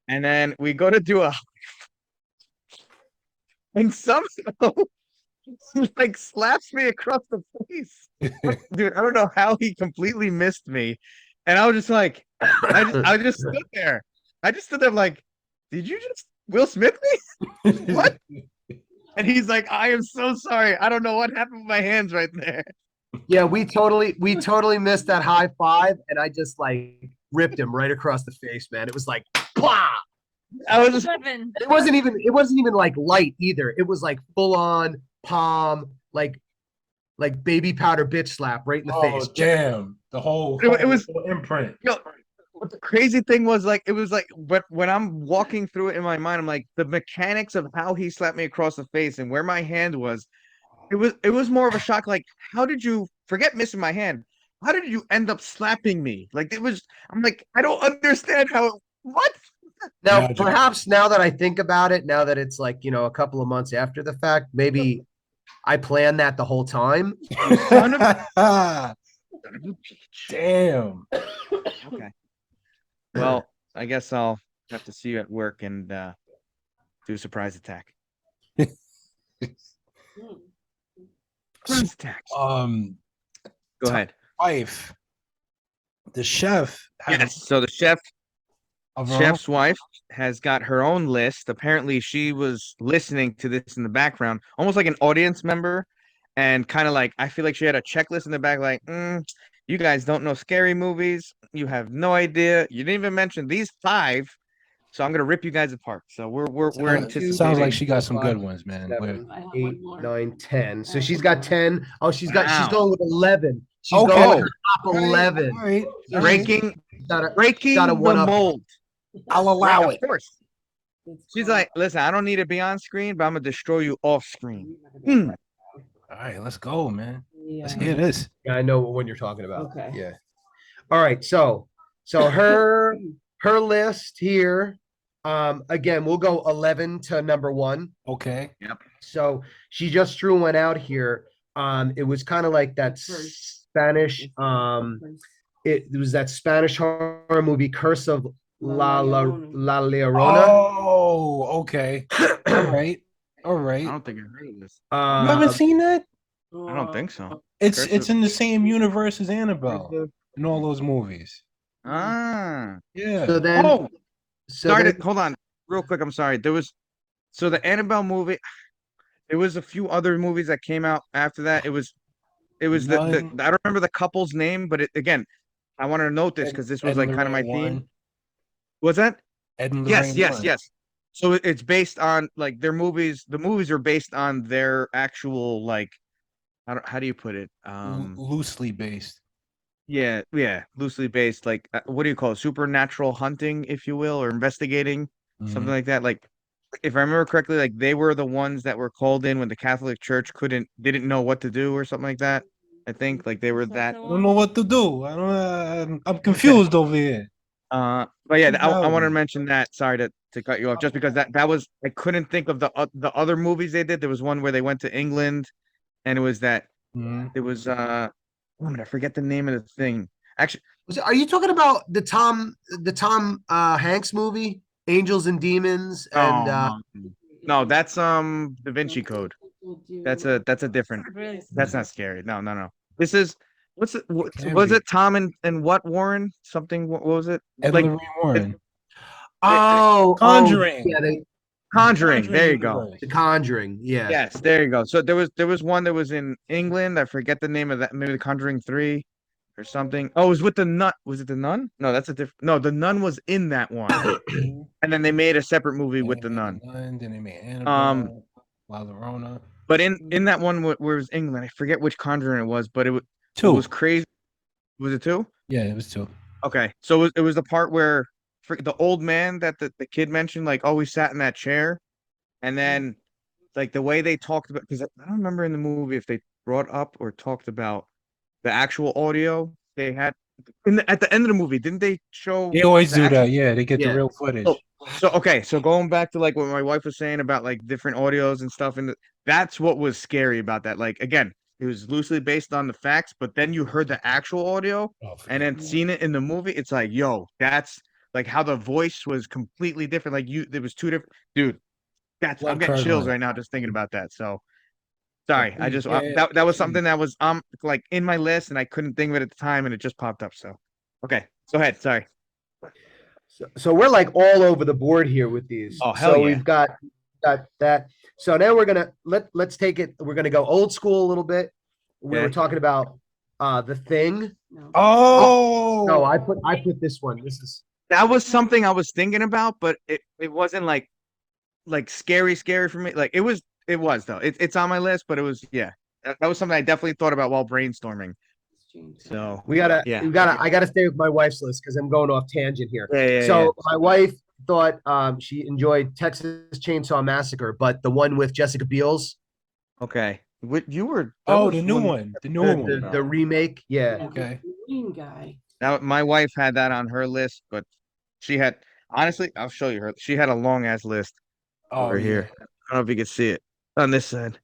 [SPEAKER 2] And then we go to do and somehow he like slaps me across the face. Dude, I don't know how he completely missed me. And I was just like, I just stood there. I just stood there like, did you just Will Smith me? What? And he's like, I am so sorry. I don't know what happened with my hands right there.
[SPEAKER 5] Yeah, we totally missed that high five, and I just like ripped him right across the face, man. It was like, pah!
[SPEAKER 2] I was just
[SPEAKER 4] Seven.
[SPEAKER 5] It wasn't even like light either. It was like full on palm, like baby powder bitch slap right in the face.
[SPEAKER 1] Damn. The whole
[SPEAKER 2] It was-
[SPEAKER 1] whole imprint.
[SPEAKER 2] you know, what the crazy thing was like it was like but when I'm walking through it in my mind, I'm like the mechanics of how he slapped me across the face and where my hand was, it was more of a shock. Like, how did you forget missing my hand? How did you end up slapping me? Like I'm like, I don't understand what?
[SPEAKER 5] Now,
[SPEAKER 1] Magic.
[SPEAKER 5] perhaps now that I think about it, now that it's like, a couple of months after the fact, maybe I planned that the whole time.
[SPEAKER 1] Damn.
[SPEAKER 2] Okay. Well, I guess I'll have to see you at work and do a surprise attack. Surprise attack.
[SPEAKER 1] Go
[SPEAKER 2] Go ahead.
[SPEAKER 1] Wife. The chef. has
[SPEAKER 2] Yes. So the chef's
[SPEAKER 1] a
[SPEAKER 2] wife has got her own list. Apparently, she was listening to this in the background, almost like an audience member, and kind of like I feel like she had a checklist in the back, like, you guys don't know scary movies. You have no idea. You didn't even mention these 5. So I'm gonna rip you guys apart. So we're anticipating.
[SPEAKER 1] Sounds like she got some good ones, man.
[SPEAKER 5] 7,
[SPEAKER 4] I have
[SPEAKER 5] 8,
[SPEAKER 4] one more.
[SPEAKER 5] 9, 10. So she's got 10. Oh, she's
[SPEAKER 2] Wow.
[SPEAKER 5] going with 11. She's
[SPEAKER 1] Okay.
[SPEAKER 5] going with her top 11.
[SPEAKER 1] All right.
[SPEAKER 2] breaking
[SPEAKER 5] Gotta
[SPEAKER 2] the
[SPEAKER 5] one up.
[SPEAKER 2] mold.
[SPEAKER 1] I'll allow
[SPEAKER 2] Right,
[SPEAKER 1] it.
[SPEAKER 2] of course. She's like, listen, I don't need to be on screen, but I'm gonna destroy you off screen.
[SPEAKER 1] All right, let's go, man. Let's hear this.
[SPEAKER 5] Yeah, I know what one you're talking about.
[SPEAKER 7] Okay.
[SPEAKER 5] Yeah. All right. So her list here. Again, we'll go 11 to number 1.
[SPEAKER 1] Okay.
[SPEAKER 5] So she just threw one out here. It was kind of like that Spanish. It was that Spanish horror movie, Curse of La Llorona.
[SPEAKER 1] Oh, okay. All right. All
[SPEAKER 2] I
[SPEAKER 1] right.
[SPEAKER 2] don't think I heard of this.
[SPEAKER 1] You haven't seen that?
[SPEAKER 2] I don't think so.
[SPEAKER 1] It's
[SPEAKER 2] Curse
[SPEAKER 1] in the same universe as Annabelle in all those movies.
[SPEAKER 2] Ah.
[SPEAKER 1] Yeah.
[SPEAKER 5] So then,
[SPEAKER 2] Oh,
[SPEAKER 5] so
[SPEAKER 2] sorry.
[SPEAKER 5] then-
[SPEAKER 2] Hold on, real quick. I'm sorry. So the Annabelle movie. There was a few other movies that came out after that. It was the I don't remember the couple's name, but again, I wanted to note this because this was
[SPEAKER 1] Ed and
[SPEAKER 2] like kind of my
[SPEAKER 1] Lorraine
[SPEAKER 2] theme. Was that?
[SPEAKER 1] Ed and
[SPEAKER 2] Yes,
[SPEAKER 1] Lorraine
[SPEAKER 2] yes,
[SPEAKER 1] won.
[SPEAKER 2] yes. So it's based on like their movies. The movies are based on their actual like, how do you put it?
[SPEAKER 1] Loosely based.
[SPEAKER 2] Yeah, loosely based. Like, what do you call it? Supernatural hunting, if you will, or investigating, something like that. Like, if I remember correctly, like they were the ones that were called in when the Catholic Church didn't know what to do or something like that. I think like they were that.
[SPEAKER 1] I don't know what to do. I'm confused over here.
[SPEAKER 2] But yeah, I wanted to
[SPEAKER 1] No.
[SPEAKER 2] mention that. Sorry to cut you off, just because that was I couldn't think of the other movies they did. There was one where they went to England, and it was that it was oh, I forget the name of the thing. Actually,
[SPEAKER 5] are you talking about the Tom Hanks movie, Angels and Demons? And
[SPEAKER 2] no, that's Da Vinci Code. That's a different.
[SPEAKER 4] Really
[SPEAKER 2] That's not scary. No. This is what's it?
[SPEAKER 1] Can
[SPEAKER 2] Was
[SPEAKER 1] be.
[SPEAKER 2] it Tom and what Warren? Something. What was it?
[SPEAKER 1] Ed
[SPEAKER 2] Like
[SPEAKER 1] and Lorraine Warren.
[SPEAKER 5] Conjuring.
[SPEAKER 1] Conjuring.
[SPEAKER 5] Yeah,
[SPEAKER 2] Conjuring. There you go.
[SPEAKER 1] universe.
[SPEAKER 5] the Conjuring. Yeah.
[SPEAKER 2] Yes, there you go. So there was one that was in England. I forget the name of that. Maybe The Conjuring 3 or something. Oh, it was with the nun. Was it the nun? No, that's a different. No, the nun was in that one, and then they made a separate movie with the nun.
[SPEAKER 1] Then they made Annabelle, La Llorona.
[SPEAKER 2] But in that one where it was England, I forget which Conjuring it was, but it
[SPEAKER 1] Two.
[SPEAKER 2] was crazy. Was it 2?
[SPEAKER 1] Yeah, it was 2.
[SPEAKER 2] Okay, so it was the part where the old man that the kid mentioned, like always sat in that chair, and then like the way they talked about, because I don't remember in the movie if they brought up or talked about the actual audio they had at the end of the movie. Didn't they show?
[SPEAKER 1] They always
[SPEAKER 2] the
[SPEAKER 1] do
[SPEAKER 2] actual-
[SPEAKER 1] that. Yeah, they get
[SPEAKER 5] Yeah.
[SPEAKER 1] the real footage.
[SPEAKER 2] So okay, so going back to like what my wife was saying about like different audios and stuff, and that's what was scary about that. Like again, it was loosely based on the facts, but then you heard the actual audio and then seen it in the movie. It's like, yo, that's like how the voice was completely different. Like there was two different, dude. I'm getting chills right now just thinking about that. So sorry, I just that was something that was like in my list and I couldn't think of it at the time and it just popped up. So okay, go ahead. Sorry.
[SPEAKER 5] So we're like all over the board here with these.
[SPEAKER 2] Oh, hell
[SPEAKER 5] so
[SPEAKER 2] yeah.
[SPEAKER 5] we've got that. So now we're gonna let's take it. We're gonna go old school a little bit. We were
[SPEAKER 2] Okay.
[SPEAKER 5] talking about the Thing.
[SPEAKER 1] Oh
[SPEAKER 5] No, I put this one. This is
[SPEAKER 2] That was something I was thinking about, but it wasn't like scary for me. Like it was though. It's on my list, but it was that was something I definitely thought about while brainstorming. So
[SPEAKER 5] we gotta
[SPEAKER 2] Yeah.
[SPEAKER 5] I gotta stay with my wife's list because I'm going off tangent here.
[SPEAKER 2] yeah.
[SPEAKER 5] So my wife thought she enjoyed Texas Chainsaw Massacre, but the one with Jessica Biel's,
[SPEAKER 2] Okay. What you were?
[SPEAKER 1] the new one. The new one.
[SPEAKER 5] the remake. Yeah.
[SPEAKER 1] Okay.
[SPEAKER 7] Green guy.
[SPEAKER 2] Now my wife had that on her list, but she had honestly, I'll show you her. She had a long ass list over here. I don't know if you can see it on this side.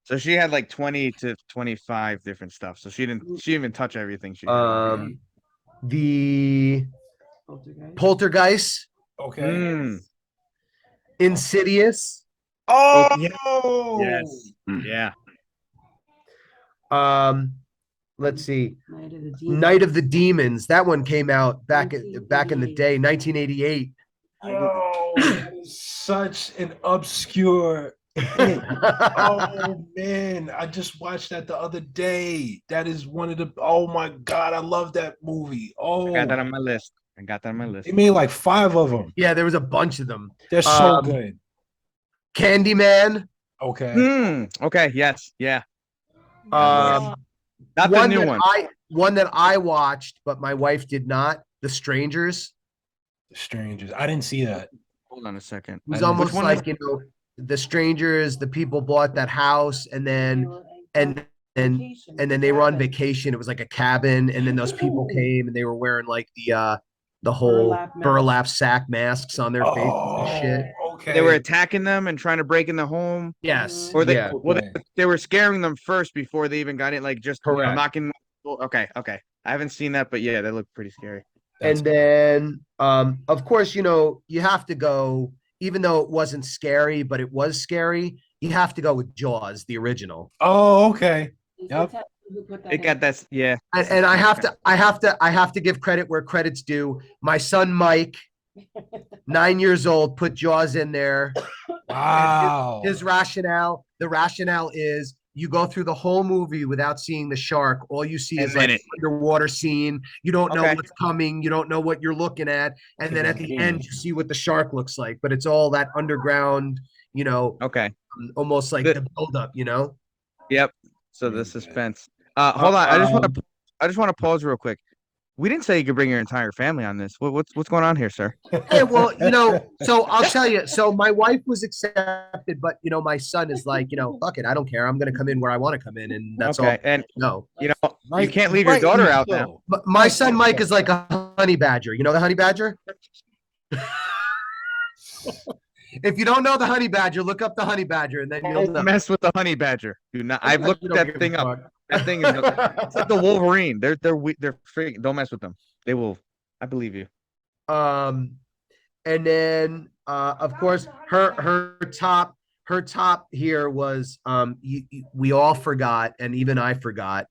[SPEAKER 2] So she had like 20 to 25 different stuff. So she didn't even touch everything. She
[SPEAKER 5] The Poltergeist,
[SPEAKER 1] Okay.
[SPEAKER 2] Mm.
[SPEAKER 5] Insidious,
[SPEAKER 1] Oh
[SPEAKER 2] Yes. Yeah.
[SPEAKER 5] let's see,
[SPEAKER 7] Night of the Demons.
[SPEAKER 5] Night of the Demons. That one came out back in the day, 1988.
[SPEAKER 1] Yo, that is such an obscure. Oh man, I just watched that the other day. That is one of the. Oh my god, I love that movie. Oh,
[SPEAKER 2] I got that on my list.
[SPEAKER 1] they made like 5 of them.
[SPEAKER 5] Yeah, there was a bunch of them.
[SPEAKER 1] They're so
[SPEAKER 5] Um,
[SPEAKER 1] good.
[SPEAKER 5] Candyman.
[SPEAKER 1] Okay.
[SPEAKER 2] Okay. Yes. Yeah.
[SPEAKER 5] Um,
[SPEAKER 2] Not the new one.
[SPEAKER 5] One that I watched, but my wife did not. The Strangers.
[SPEAKER 1] The Strangers. I didn't see that.
[SPEAKER 2] Hold on a second.
[SPEAKER 5] It was
[SPEAKER 2] Which
[SPEAKER 5] almost
[SPEAKER 2] one
[SPEAKER 5] like The Strangers. The people bought that house, and then and then they were on vacation. It was like a cabin, and then those people came and they were wearing like the whole burlap sack masks on their faces and shit.
[SPEAKER 1] okay.
[SPEAKER 2] They were attacking them and trying to break in the home.
[SPEAKER 5] Yes.
[SPEAKER 2] Or they
[SPEAKER 5] yeah.
[SPEAKER 2] well they were scaring them first before they even got in, like just
[SPEAKER 5] Correct.
[SPEAKER 2] knocking. Okay. I haven't seen that, but yeah, that looked pretty scary.
[SPEAKER 1] That's
[SPEAKER 5] And then of course, you have to go, even though it wasn't scary, but it was scary, you have to go with Jaws, the original.
[SPEAKER 1] Oh, okay. Yep.
[SPEAKER 2] It got that, yeah.
[SPEAKER 5] And I have to give credit where credit's due. My son Mike, 9 years old, put Jaws in there.
[SPEAKER 1] Wow.
[SPEAKER 5] His rationale, the rationale is you go through the whole movie without seeing the shark. All you see is like an underwater scene. You don't know what's coming. You don't know what you're looking at. And then at the end, you see what the shark looks like. But it's all that underground, almost like the buildup,
[SPEAKER 2] Yep. So the suspense. Hold on. I just want to pause real quick. We didn't say you could bring your entire family on this. What's going on here, sir?
[SPEAKER 5] Hey, well, so I'll tell you. So my wife was accepted, but my son is like, fuck it, I don't care. I'm gonna come in where I want to come in, and that's all.
[SPEAKER 2] And
[SPEAKER 5] no,
[SPEAKER 2] you can't leave your daughter out now.
[SPEAKER 5] But my son Mike is like a honey badger. You know the honey badger? If you don't know the honey badger, look up the honey badger, and then you'll know.
[SPEAKER 2] Mess with the honey badger. Do not. I've looked that thing up. That thing is it's like the Wolverine. They're freaking. Don't mess with them. They will. I believe you.
[SPEAKER 5] And then of course her top here was we all forgot, and even I forgot.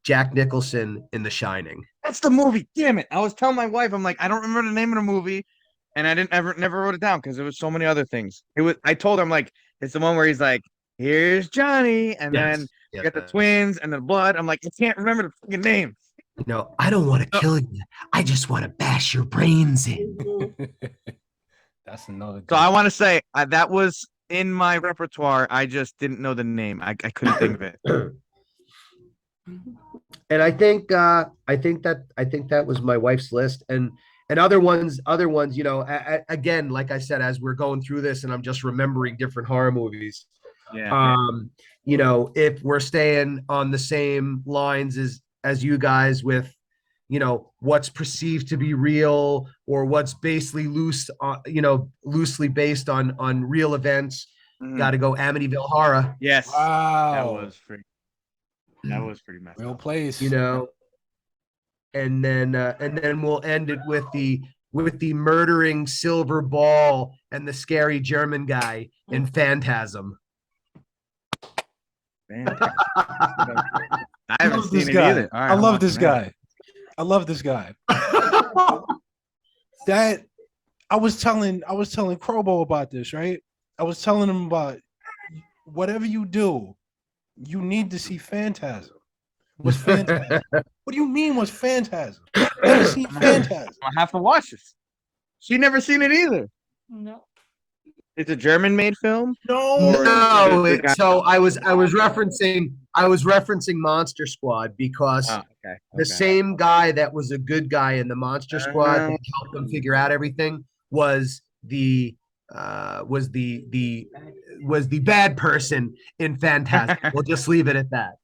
[SPEAKER 5] Jack Nicholson in The Shining.
[SPEAKER 2] That's the movie. Damn it! I was telling my wife, I'm like, I don't remember the name of the movie, and I never wrote it down because there was so many other things. I told her, I'm like, it's the one where he's like, here's Johnny, and then you got the twins and the blood. I'm like, I can't remember the fucking name.
[SPEAKER 5] I don't want to kill you. I just want to bash your brains in.
[SPEAKER 1] That's another.
[SPEAKER 2] So I want to say that was in my repertoire. I just didn't know the name. I couldn't think of it.
[SPEAKER 5] And I think that was my wife's list, and other ones. Again, like I said, as we're going through this, and I'm just remembering different horror movies.
[SPEAKER 2] Yeah.
[SPEAKER 5] If we're staying on the same lines as you guys with, what's perceived to be real or what's basically loosely based on real events, got to go Amityville Horror.
[SPEAKER 2] Yes.
[SPEAKER 1] Wow.
[SPEAKER 2] That was pretty messed
[SPEAKER 1] Real
[SPEAKER 2] up.
[SPEAKER 1] place.
[SPEAKER 5] And then we'll end it with the murdering silver ball and the scary German guy in Phantasm.
[SPEAKER 2] I haven't seen it either. All right,
[SPEAKER 1] I love this guy. I love this guy. That I was telling Crobo about this, right? I was telling him about whatever you do, you need to see Phantasm. What's Phantasm? What do you mean what's Phantasm? Never seen Phantasm.
[SPEAKER 2] I have to watch this. She never seen it either.
[SPEAKER 4] No.
[SPEAKER 2] It's a German-made film.
[SPEAKER 5] No. So I was referencing Monster Squad because the same guy that was a good guy in the Monster Squad that helped them figure out everything was the bad person in Phantasm. We'll just leave it at that.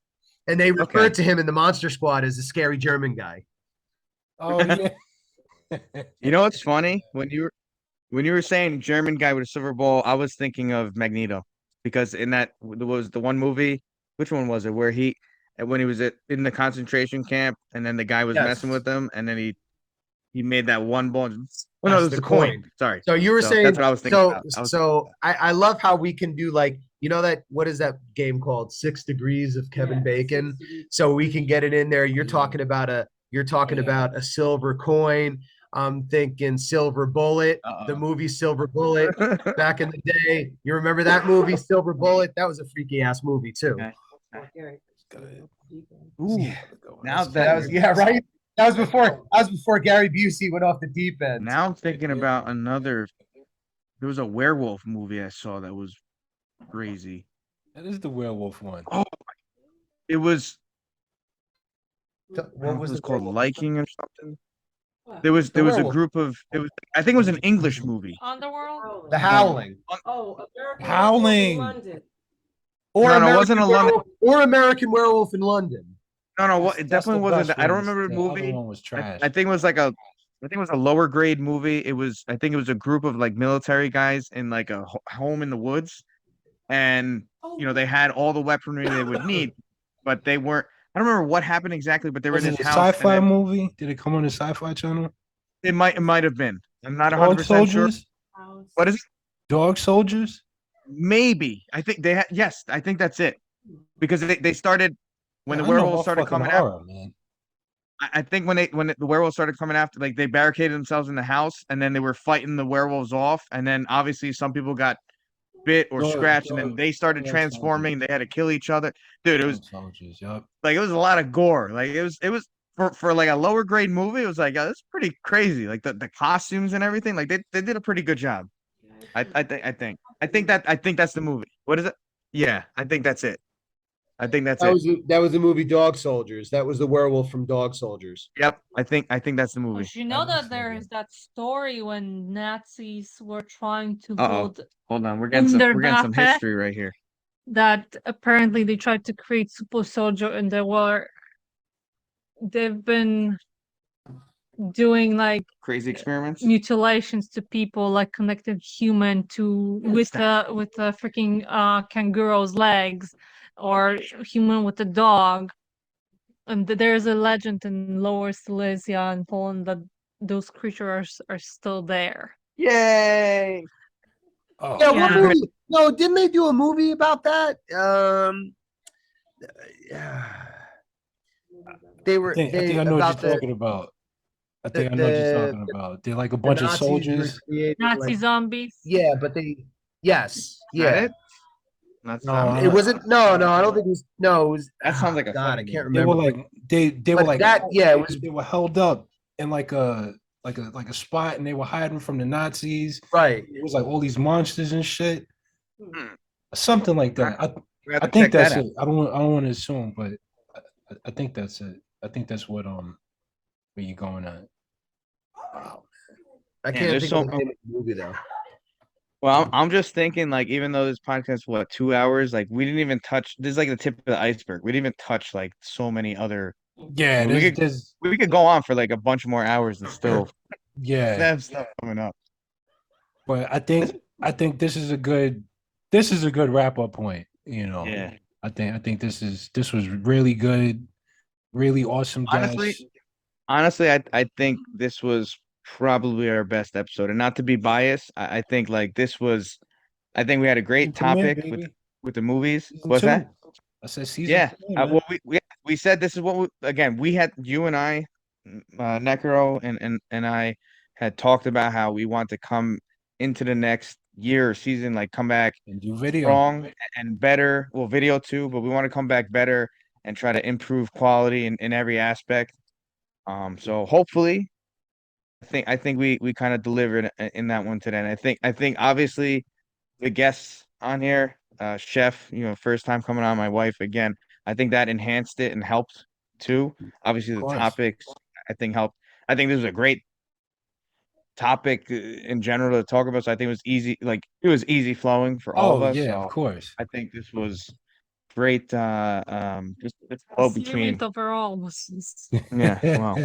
[SPEAKER 5] And they referred to him in the Monster Squad as a scary German guy.
[SPEAKER 1] Oh yeah.
[SPEAKER 2] You know what's funny? When you were saying German guy with a silver ball, I was thinking of Magneto, because in that was the one movie. Which one was it? Where when he was in the concentration camp, and then the guy was messing with him, and then he made that one ball. Oh no, it was the coin. Sorry.
[SPEAKER 5] So you were saying
[SPEAKER 2] that's what I was thinking about.
[SPEAKER 5] So I love how we can do that. What is that game called? 6 Degrees of Kevin Bacon. So we can get it in there. You're talking about a silver coin. I'm thinking Silver Bullet, the movie Silver Bullet back in the day. You remember that movie, Silver Bullet? That was a freaky ass movie too.
[SPEAKER 2] Ooh, now
[SPEAKER 5] that was right. That was before Gary Busey went off the deep end.
[SPEAKER 2] Now I'm thinking about another. There was a werewolf movie I saw that was crazy.
[SPEAKER 1] That is the werewolf one.
[SPEAKER 2] Oh, it was.
[SPEAKER 5] What was
[SPEAKER 2] it
[SPEAKER 5] it
[SPEAKER 2] called?
[SPEAKER 5] called?
[SPEAKER 2] Liking or something? There was a group of I think it was an English movie.
[SPEAKER 4] Underworld?
[SPEAKER 5] The Howling.
[SPEAKER 3] American
[SPEAKER 1] Howling.
[SPEAKER 3] London.
[SPEAKER 5] Or
[SPEAKER 2] No, no, it
[SPEAKER 5] American
[SPEAKER 2] wasn't a London.
[SPEAKER 5] Werewolf, or American Werewolf in London.
[SPEAKER 2] No,
[SPEAKER 1] That's-
[SPEAKER 2] it
[SPEAKER 1] that's the
[SPEAKER 2] definitely wasn't.
[SPEAKER 1] best
[SPEAKER 2] I don't
[SPEAKER 1] one.
[SPEAKER 2] remember the
[SPEAKER 1] The other
[SPEAKER 2] movie.
[SPEAKER 1] one was trash.
[SPEAKER 2] I think it was like I think it was a lower grade movie. It was, I think it was a group of like military guys in like a home in the woods, and they had all the weaponry they would need, but they weren't. I don't remember what happened exactly, but they were
[SPEAKER 1] Was
[SPEAKER 2] in
[SPEAKER 1] it
[SPEAKER 2] his
[SPEAKER 1] a
[SPEAKER 2] house, and
[SPEAKER 1] sci-fi
[SPEAKER 2] then
[SPEAKER 1] movie? Did it come on the Sci-Fi Channel?
[SPEAKER 2] it might have been. I'm not
[SPEAKER 1] Dog
[SPEAKER 2] 100% sure.
[SPEAKER 1] Soldiers?
[SPEAKER 2] What is it?
[SPEAKER 1] Dog Soldiers?
[SPEAKER 2] Maybe. I think they had. Yes, I think that's it. Because they started when
[SPEAKER 1] Yeah,
[SPEAKER 2] the
[SPEAKER 1] I know
[SPEAKER 2] werewolves
[SPEAKER 1] my
[SPEAKER 2] started
[SPEAKER 1] fucking
[SPEAKER 2] coming out.
[SPEAKER 1] horror, man.
[SPEAKER 2] I think when the werewolves started coming after, like they barricaded themselves in the house, and then they were fighting the werewolves off, and then obviously some people got bit or scratched, and then they started
[SPEAKER 1] Dog
[SPEAKER 2] transforming. They
[SPEAKER 1] Soldiers.
[SPEAKER 2] had to kill each other. Dude, it was
[SPEAKER 1] Dog Soldiers, yup.
[SPEAKER 2] like it was a lot of gore. Like it was for like a lower grade movie. It was like that's pretty crazy. Like the costumes and everything. Like they did a pretty good job. I think that's the movie. What is it? Yeah, I think that's it. I think that's it.
[SPEAKER 5] That was the movie Dog Soldiers. That was the werewolf from Dog Soldiers.
[SPEAKER 2] Yep, I think that's the movie.
[SPEAKER 4] But you know
[SPEAKER 1] That
[SPEAKER 4] that
[SPEAKER 1] was
[SPEAKER 4] there
[SPEAKER 1] so
[SPEAKER 4] is that story when Nazis were trying to
[SPEAKER 2] Uh-oh.
[SPEAKER 4] build
[SPEAKER 2] Hold on, we're
[SPEAKER 4] in their
[SPEAKER 2] getting some
[SPEAKER 4] Wunderwaffe,
[SPEAKER 2] history right here.
[SPEAKER 4] that apparently they tried to create super soldier and they've been doing like
[SPEAKER 2] Crazy experiments.
[SPEAKER 4] mutilations to people, like connected human to with a freaking kangaroo's legs, or human with a dog. And there's a legend in Lower Silesia and Poland that those creatures are still there.
[SPEAKER 2] Yay!
[SPEAKER 1] Oh,
[SPEAKER 5] Yeah,
[SPEAKER 4] Yeah.
[SPEAKER 5] what movie? No, didn't they do a movie about that? Yeah. They were
[SPEAKER 1] I think I know what
[SPEAKER 5] about
[SPEAKER 1] you're talking about. I think I
[SPEAKER 5] the
[SPEAKER 1] know what you're talking about. They're like a
[SPEAKER 5] the
[SPEAKER 1] bunch of
[SPEAKER 5] Nazis were
[SPEAKER 1] soldiers.
[SPEAKER 5] creating,
[SPEAKER 4] Nazi
[SPEAKER 5] like,
[SPEAKER 4] zombies.
[SPEAKER 5] yeah, but yes,
[SPEAKER 2] Is that
[SPEAKER 5] yeah.
[SPEAKER 2] it? That's
[SPEAKER 1] No,
[SPEAKER 2] not.
[SPEAKER 5] It wasn't. No, I don't think it was. No, it was.
[SPEAKER 2] That sounds like a
[SPEAKER 5] God,
[SPEAKER 2] funny
[SPEAKER 5] I can't
[SPEAKER 1] They were
[SPEAKER 5] remember.
[SPEAKER 1] like they were
[SPEAKER 5] But
[SPEAKER 1] like
[SPEAKER 5] that, yeah, it was
[SPEAKER 1] they were held up in like a spot, and they were hiding from the Nazis.
[SPEAKER 5] right.
[SPEAKER 1] It was like all these monsters and shit,
[SPEAKER 2] Hmm.
[SPEAKER 1] something like that.
[SPEAKER 2] We have
[SPEAKER 1] I
[SPEAKER 2] to
[SPEAKER 1] think
[SPEAKER 2] check that
[SPEAKER 1] that's
[SPEAKER 2] out.
[SPEAKER 1] it. I don't want to assume, but I think that's it. I think that's what where you going at. Wow.
[SPEAKER 5] I
[SPEAKER 2] Yeah,
[SPEAKER 5] can't
[SPEAKER 2] there's
[SPEAKER 5] think
[SPEAKER 2] so-
[SPEAKER 5] of the name of the movie though.
[SPEAKER 2] Well, I'm just thinking, like, even though this podcast is what 2 hours, like, we didn't even touch. This is like the tip of the iceberg. We didn't even touch like so many other.
[SPEAKER 1] Yeah,
[SPEAKER 2] We could-
[SPEAKER 1] there's
[SPEAKER 2] We could go on for like a bunch more hours and still
[SPEAKER 1] yeah,
[SPEAKER 2] have stuff coming up.
[SPEAKER 1] but I think this is a good wrap up point. You know,
[SPEAKER 2] Yeah.
[SPEAKER 1] I think this was really good, really awesome guest.
[SPEAKER 2] Honestly, I think this was probably our best episode, and not to be biased, I think like this was. I think we had a great
[SPEAKER 1] Premiere,
[SPEAKER 2] topic
[SPEAKER 1] baby.
[SPEAKER 2] with the movies.
[SPEAKER 1] Season
[SPEAKER 2] What's
[SPEAKER 1] two.
[SPEAKER 2] that?
[SPEAKER 1] I said season
[SPEAKER 2] Yeah.
[SPEAKER 1] two, man.
[SPEAKER 2] Well, we said this is what we had you and I, Necro and I had talked about how we want to come into the next year or season, like come back
[SPEAKER 1] And do video.
[SPEAKER 2] strong and better. Well, video too, but we want to come back better and try to improve quality in every aspect. So hopefully, I think we kind of delivered in that one today. And I think obviously the guests on here, Chef, first time coming on, my wife again. I think that enhanced it and helped too. Obviously,
[SPEAKER 1] Of
[SPEAKER 2] the
[SPEAKER 1] course.
[SPEAKER 2] topics I think helped. I think this was a great topic in general to talk about. So I think it was easy, like it was easy flowing for all of
[SPEAKER 1] Oh
[SPEAKER 2] us.
[SPEAKER 1] yeah,
[SPEAKER 2] So
[SPEAKER 1] of course.
[SPEAKER 2] I think this was great. Just
[SPEAKER 4] The
[SPEAKER 2] flow
[SPEAKER 4] series
[SPEAKER 2] between.
[SPEAKER 4] overall was
[SPEAKER 2] Yeah, wow.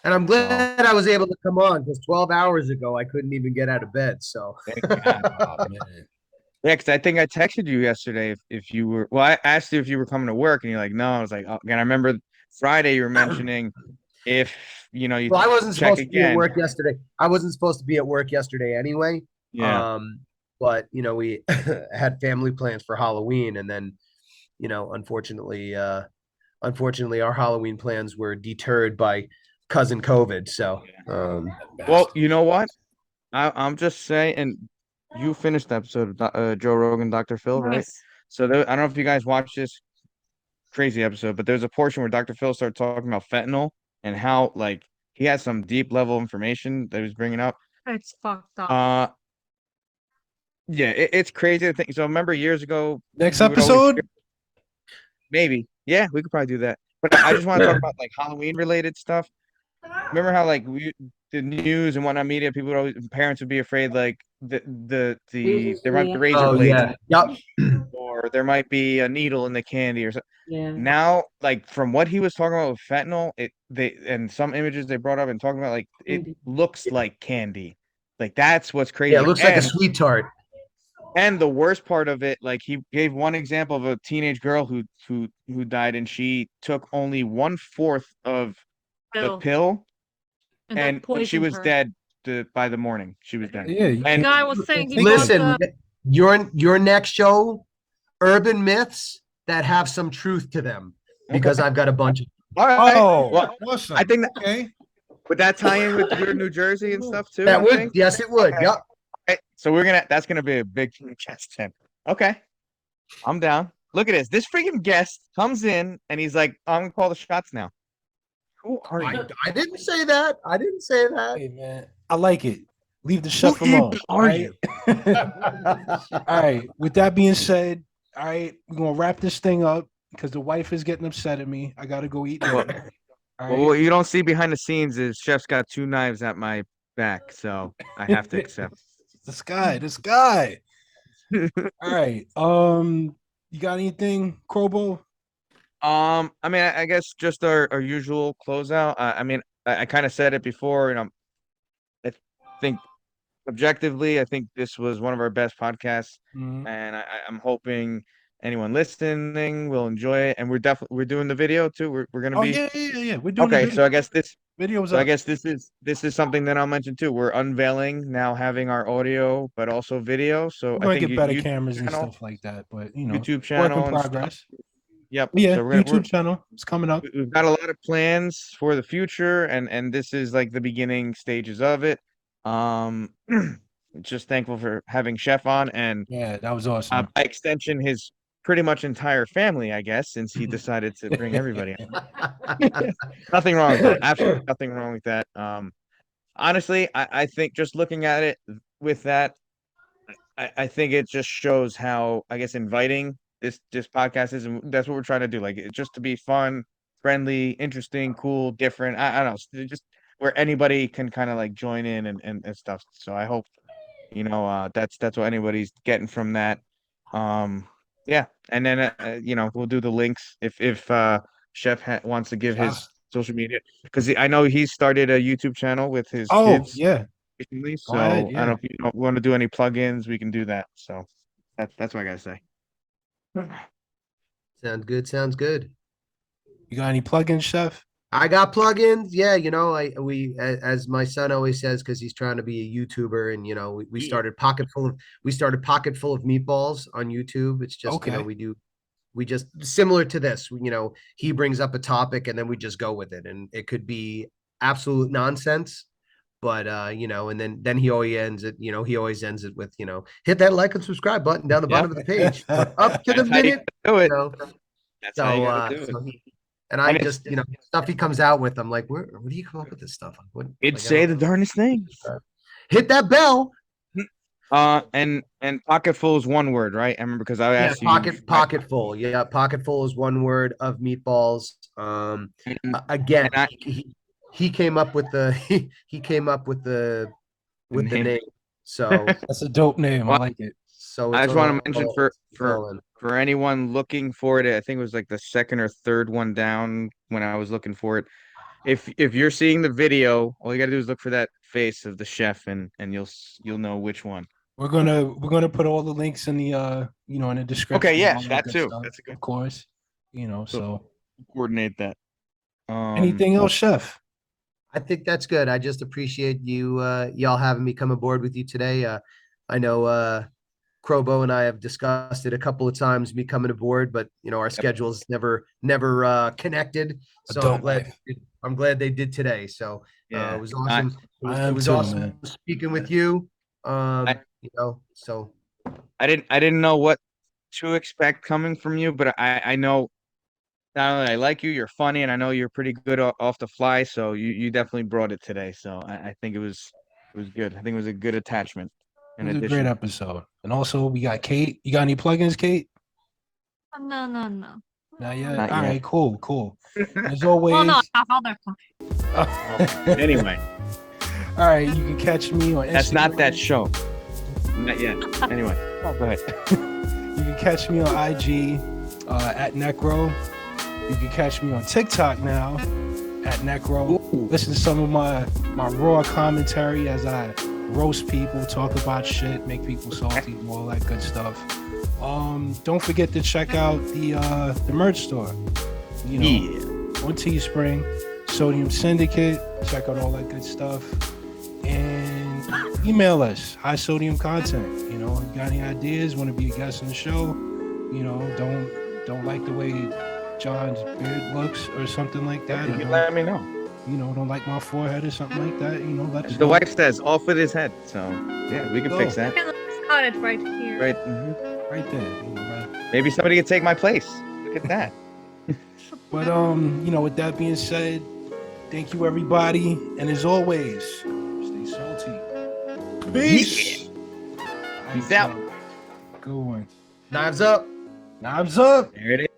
[SPEAKER 5] And I'm glad I was able to come on because 12 hours ago I couldn't even get out of bed. So
[SPEAKER 1] Oh, man.
[SPEAKER 2] Yeah, because I think I texted you yesterday if you were. Well, I asked you if you were coming to work, and you're like, no. I was like, oh, and I remember Friday you were mentioning if you
[SPEAKER 5] well, I wasn't
[SPEAKER 2] check
[SPEAKER 5] supposed to be at
[SPEAKER 2] again.
[SPEAKER 5] work yesterday. I wasn't supposed to be at work yesterday anyway.
[SPEAKER 2] Yeah,
[SPEAKER 5] But we had family plans for Halloween, and then unfortunately our Halloween plans were deterred by cousin COVID. So
[SPEAKER 2] well, you know what? I'm just saying, and you finished the episode of Joe Rogan, Dr. Phil, right?
[SPEAKER 4] Yes.
[SPEAKER 2] So I don't know if you guys watched this crazy episode, but there's a portion where Dr. Phil started talking about fentanyl and how like he had some deep level information that he was bringing up.
[SPEAKER 4] It's fucked up.
[SPEAKER 2] Yeah, it's crazy to think. So remember years ago,
[SPEAKER 1] Next
[SPEAKER 2] we would always
[SPEAKER 1] episode.
[SPEAKER 2] hear- maybe, yeah, we could probably do that. But I just want to talk about like Halloween related stuff. Remember how like the news and whatnot media people would always parents would be afraid like the razor blades.
[SPEAKER 5] yeah, yep.
[SPEAKER 2] or there might be a needle in the candy or something.
[SPEAKER 7] Yeah.
[SPEAKER 2] Now, like from what he was talking about with fentanyl, and some images they brought up and talking about, like it
[SPEAKER 7] Candy.
[SPEAKER 2] looks like candy. Like that's what's crazy.
[SPEAKER 5] Yeah, it looks like a sweet tart.
[SPEAKER 2] And the worst part of it, like he gave one example of a teenage girl who died, and she took only 1/4 of the
[SPEAKER 4] Pill.
[SPEAKER 2] pill,
[SPEAKER 4] And
[SPEAKER 2] and
[SPEAKER 4] that
[SPEAKER 2] when she
[SPEAKER 4] poisoned
[SPEAKER 2] was
[SPEAKER 4] her.
[SPEAKER 2] dead by the morning, she was dead.
[SPEAKER 1] Yeah, you
[SPEAKER 2] And
[SPEAKER 4] Guy was saying he
[SPEAKER 5] Listen,
[SPEAKER 4] bought
[SPEAKER 5] your next show, urban myths that have some truth to them, because I've got a bunch of.
[SPEAKER 2] all right,
[SPEAKER 3] Oh,
[SPEAKER 2] well,
[SPEAKER 3] awesome.
[SPEAKER 2] I think that,
[SPEAKER 3] Okay.
[SPEAKER 2] would that tie in with your New Jersey and stuff too?
[SPEAKER 5] That
[SPEAKER 2] I
[SPEAKER 5] would,
[SPEAKER 2] think?
[SPEAKER 5] yes, it would.
[SPEAKER 2] Okay.
[SPEAKER 5] Yep.
[SPEAKER 2] Okay, so that's gonna be a big chest tip. Okay, I'm down. Look at this. This freaking guest comes in and he's like, "I'm gonna call the shots now." Who are you?
[SPEAKER 5] I didn't say that. I didn't say that.
[SPEAKER 1] Hey man, I like it. Leave the chef
[SPEAKER 2] Who
[SPEAKER 1] alone.
[SPEAKER 2] even
[SPEAKER 1] all
[SPEAKER 2] are
[SPEAKER 1] right?
[SPEAKER 2] you?
[SPEAKER 1] All right. With that being said, all right, we're gonna wrap this thing up because the wife is getting upset at me. I gotta go eat dinner. All
[SPEAKER 2] Well,
[SPEAKER 1] right.
[SPEAKER 2] what you don't see behind the scenes is Chef's got 2 knives at my back, so I have to accept.
[SPEAKER 1] This guy. All right. You got anything, Crobo?
[SPEAKER 2] I mean, I guess just our usual closeout. I mean, I kind of said it before, and I think objectively, I think this was one of our best podcasts,
[SPEAKER 1] Mhm.
[SPEAKER 2] and I'm hoping anyone listening will enjoy it. And we're doing the video too. We're gonna
[SPEAKER 1] Oh
[SPEAKER 2] be
[SPEAKER 1] yeah. We're doing the
[SPEAKER 2] okay.
[SPEAKER 1] video.
[SPEAKER 2] So I guess
[SPEAKER 1] Video's
[SPEAKER 2] So I
[SPEAKER 1] up.
[SPEAKER 2] guess this is something that I'll mention too. We're unveiling now having our audio, but also video. So
[SPEAKER 1] We're
[SPEAKER 2] I
[SPEAKER 1] gonna
[SPEAKER 2] think
[SPEAKER 1] get better
[SPEAKER 2] YouTube
[SPEAKER 1] cameras and
[SPEAKER 2] channel,
[SPEAKER 1] stuff like that, but
[SPEAKER 2] YouTube
[SPEAKER 1] work
[SPEAKER 2] channel
[SPEAKER 1] in
[SPEAKER 2] and stuff.
[SPEAKER 1] progress.
[SPEAKER 2] Yep.
[SPEAKER 1] Yeah,
[SPEAKER 2] So
[SPEAKER 1] YouTube channel. It's coming up.
[SPEAKER 2] we've got a lot of plans for the future, and this is like the beginning stages of it. Um, just thankful for having Chef on, and
[SPEAKER 1] Yeah, that was awesome.
[SPEAKER 2] by extension, his pretty much entire family, I guess, since he decided to bring everybody on. Nothing wrong with that. Absolutely nothing wrong with that. Honestly, I think just looking at it with that, I think it just shows how, I guess, inviting this podcast is, and that's what we're trying to do. Like, just to be fun, friendly, interesting, cool, different. I don't know, just where anybody can kind of like join in and stuff. So I hope, that's what anybody's getting from that. Yeah, and then we'll do the links if Chef wants to give his social media, because I know he started a YouTube channel with his
[SPEAKER 1] Oh
[SPEAKER 2] kids
[SPEAKER 1] yeah.
[SPEAKER 2] recently. So
[SPEAKER 1] Go ahead,
[SPEAKER 2] I don't
[SPEAKER 1] yeah.
[SPEAKER 2] know if you don't want to do any plugins, we can do that. So that's what I gotta say.
[SPEAKER 5] Sounds good. Sounds good.
[SPEAKER 1] You got any plugins, Chef?
[SPEAKER 5] I got plugins. Yeah, as my son always says, because he's trying to be a YouTuber, and we started Pocketful of meatballs on YouTube. It's just
[SPEAKER 1] Okay.
[SPEAKER 5] we just similar to this. He brings up a topic and then we just go with it, and it could be absolute nonsense, but and then he always ends it with hit that like and subscribe button down the bottom of the page. Up to the
[SPEAKER 2] That's how you
[SPEAKER 5] minute.
[SPEAKER 2] do it.
[SPEAKER 5] So,
[SPEAKER 2] That's how you gotta do it.
[SPEAKER 5] and I
[SPEAKER 2] And
[SPEAKER 5] just, stuff he comes out with, I'm like, where do you come up with this stuff?
[SPEAKER 2] It'd
[SPEAKER 5] Like, I
[SPEAKER 2] say the
[SPEAKER 5] don't know.
[SPEAKER 2] darndest things.
[SPEAKER 5] Hit that bell.
[SPEAKER 2] And Pocketful is one word, right? I remember because I
[SPEAKER 5] Yeah,
[SPEAKER 2] asked you.
[SPEAKER 5] pocketful. Yeah, pocketful is one word of meatballs. Again,
[SPEAKER 2] and
[SPEAKER 5] he came up with the he came up with the name. So
[SPEAKER 1] That's a dope name. I
[SPEAKER 2] Well,
[SPEAKER 1] like it.
[SPEAKER 2] I just want to mention
[SPEAKER 5] it's all in.
[SPEAKER 2] for anyone looking for it, I think it was like the second or third one down when I was looking for it. If you're seeing the video, all you gotta do is look for that face of the chef, and you'll know which one.
[SPEAKER 1] We're gonna put all the links in the in the description.
[SPEAKER 2] Okay, yeah,
[SPEAKER 1] all
[SPEAKER 2] that
[SPEAKER 1] good
[SPEAKER 2] too.
[SPEAKER 1] stuff,
[SPEAKER 2] That's a good.
[SPEAKER 1] of course. So
[SPEAKER 2] Coordinate that.
[SPEAKER 1] anything else, Chef?
[SPEAKER 5] I think that's good. I just appreciate y'all having me come aboard with you today. I know Crobo and I have discussed it a couple of times, me coming aboard, but our schedules never connected. So I'm glad they did today. So
[SPEAKER 2] Yeah,
[SPEAKER 5] it was awesome.
[SPEAKER 1] I
[SPEAKER 5] It was
[SPEAKER 1] am too,
[SPEAKER 5] awesome
[SPEAKER 1] man.
[SPEAKER 5] speaking with you. So
[SPEAKER 2] I didn't know what to expect coming from you, but I know not only I like you, you're funny, and I know you're pretty good off the fly. So you definitely brought it today. So I think it was good. I think it was a good attachment.
[SPEAKER 1] It was a great episode. And also we got Kate. You got any plugins, Kate?
[SPEAKER 4] No.
[SPEAKER 1] Not yet.
[SPEAKER 2] Not
[SPEAKER 1] All
[SPEAKER 2] yet.
[SPEAKER 1] right, cool. As always.
[SPEAKER 4] Well, no, I have other plugins.
[SPEAKER 2] Anyway,
[SPEAKER 1] all right, you can catch me on Instagram.
[SPEAKER 2] that's not that show. Not yet. Anyway, go ahead.
[SPEAKER 1] You can catch me on IG at Nyeckro. You can catch me on TikTok now at Nyeckro. Listen to some of my raw commentary as I roast people, talk about shit, make people salty, and all that good stuff. Don't forget to check out the merch store. You know, on Teespring, Sodium Syndicate. Check out all that good stuff. And email us, Highsodiumcontent. You know, if you got any ideas, want to be a guest on the show, you know, don't like the way John's beard looks or something like that.
[SPEAKER 2] You let me know.
[SPEAKER 1] You know, don't like my forehead or something like that. You know, let us
[SPEAKER 2] The
[SPEAKER 1] know.
[SPEAKER 2] wife says off with his head, so yeah, we can fix that.
[SPEAKER 4] Got it right here.
[SPEAKER 2] Right,
[SPEAKER 1] right there. You know, right.
[SPEAKER 2] maybe somebody could take my place. Look at that.
[SPEAKER 1] But you know, with that being said, thank you everybody, and as always, stay salty. Peace.
[SPEAKER 2] Peace out.
[SPEAKER 1] Good one.
[SPEAKER 5] Knives up.
[SPEAKER 1] Knives up.
[SPEAKER 2] There it is.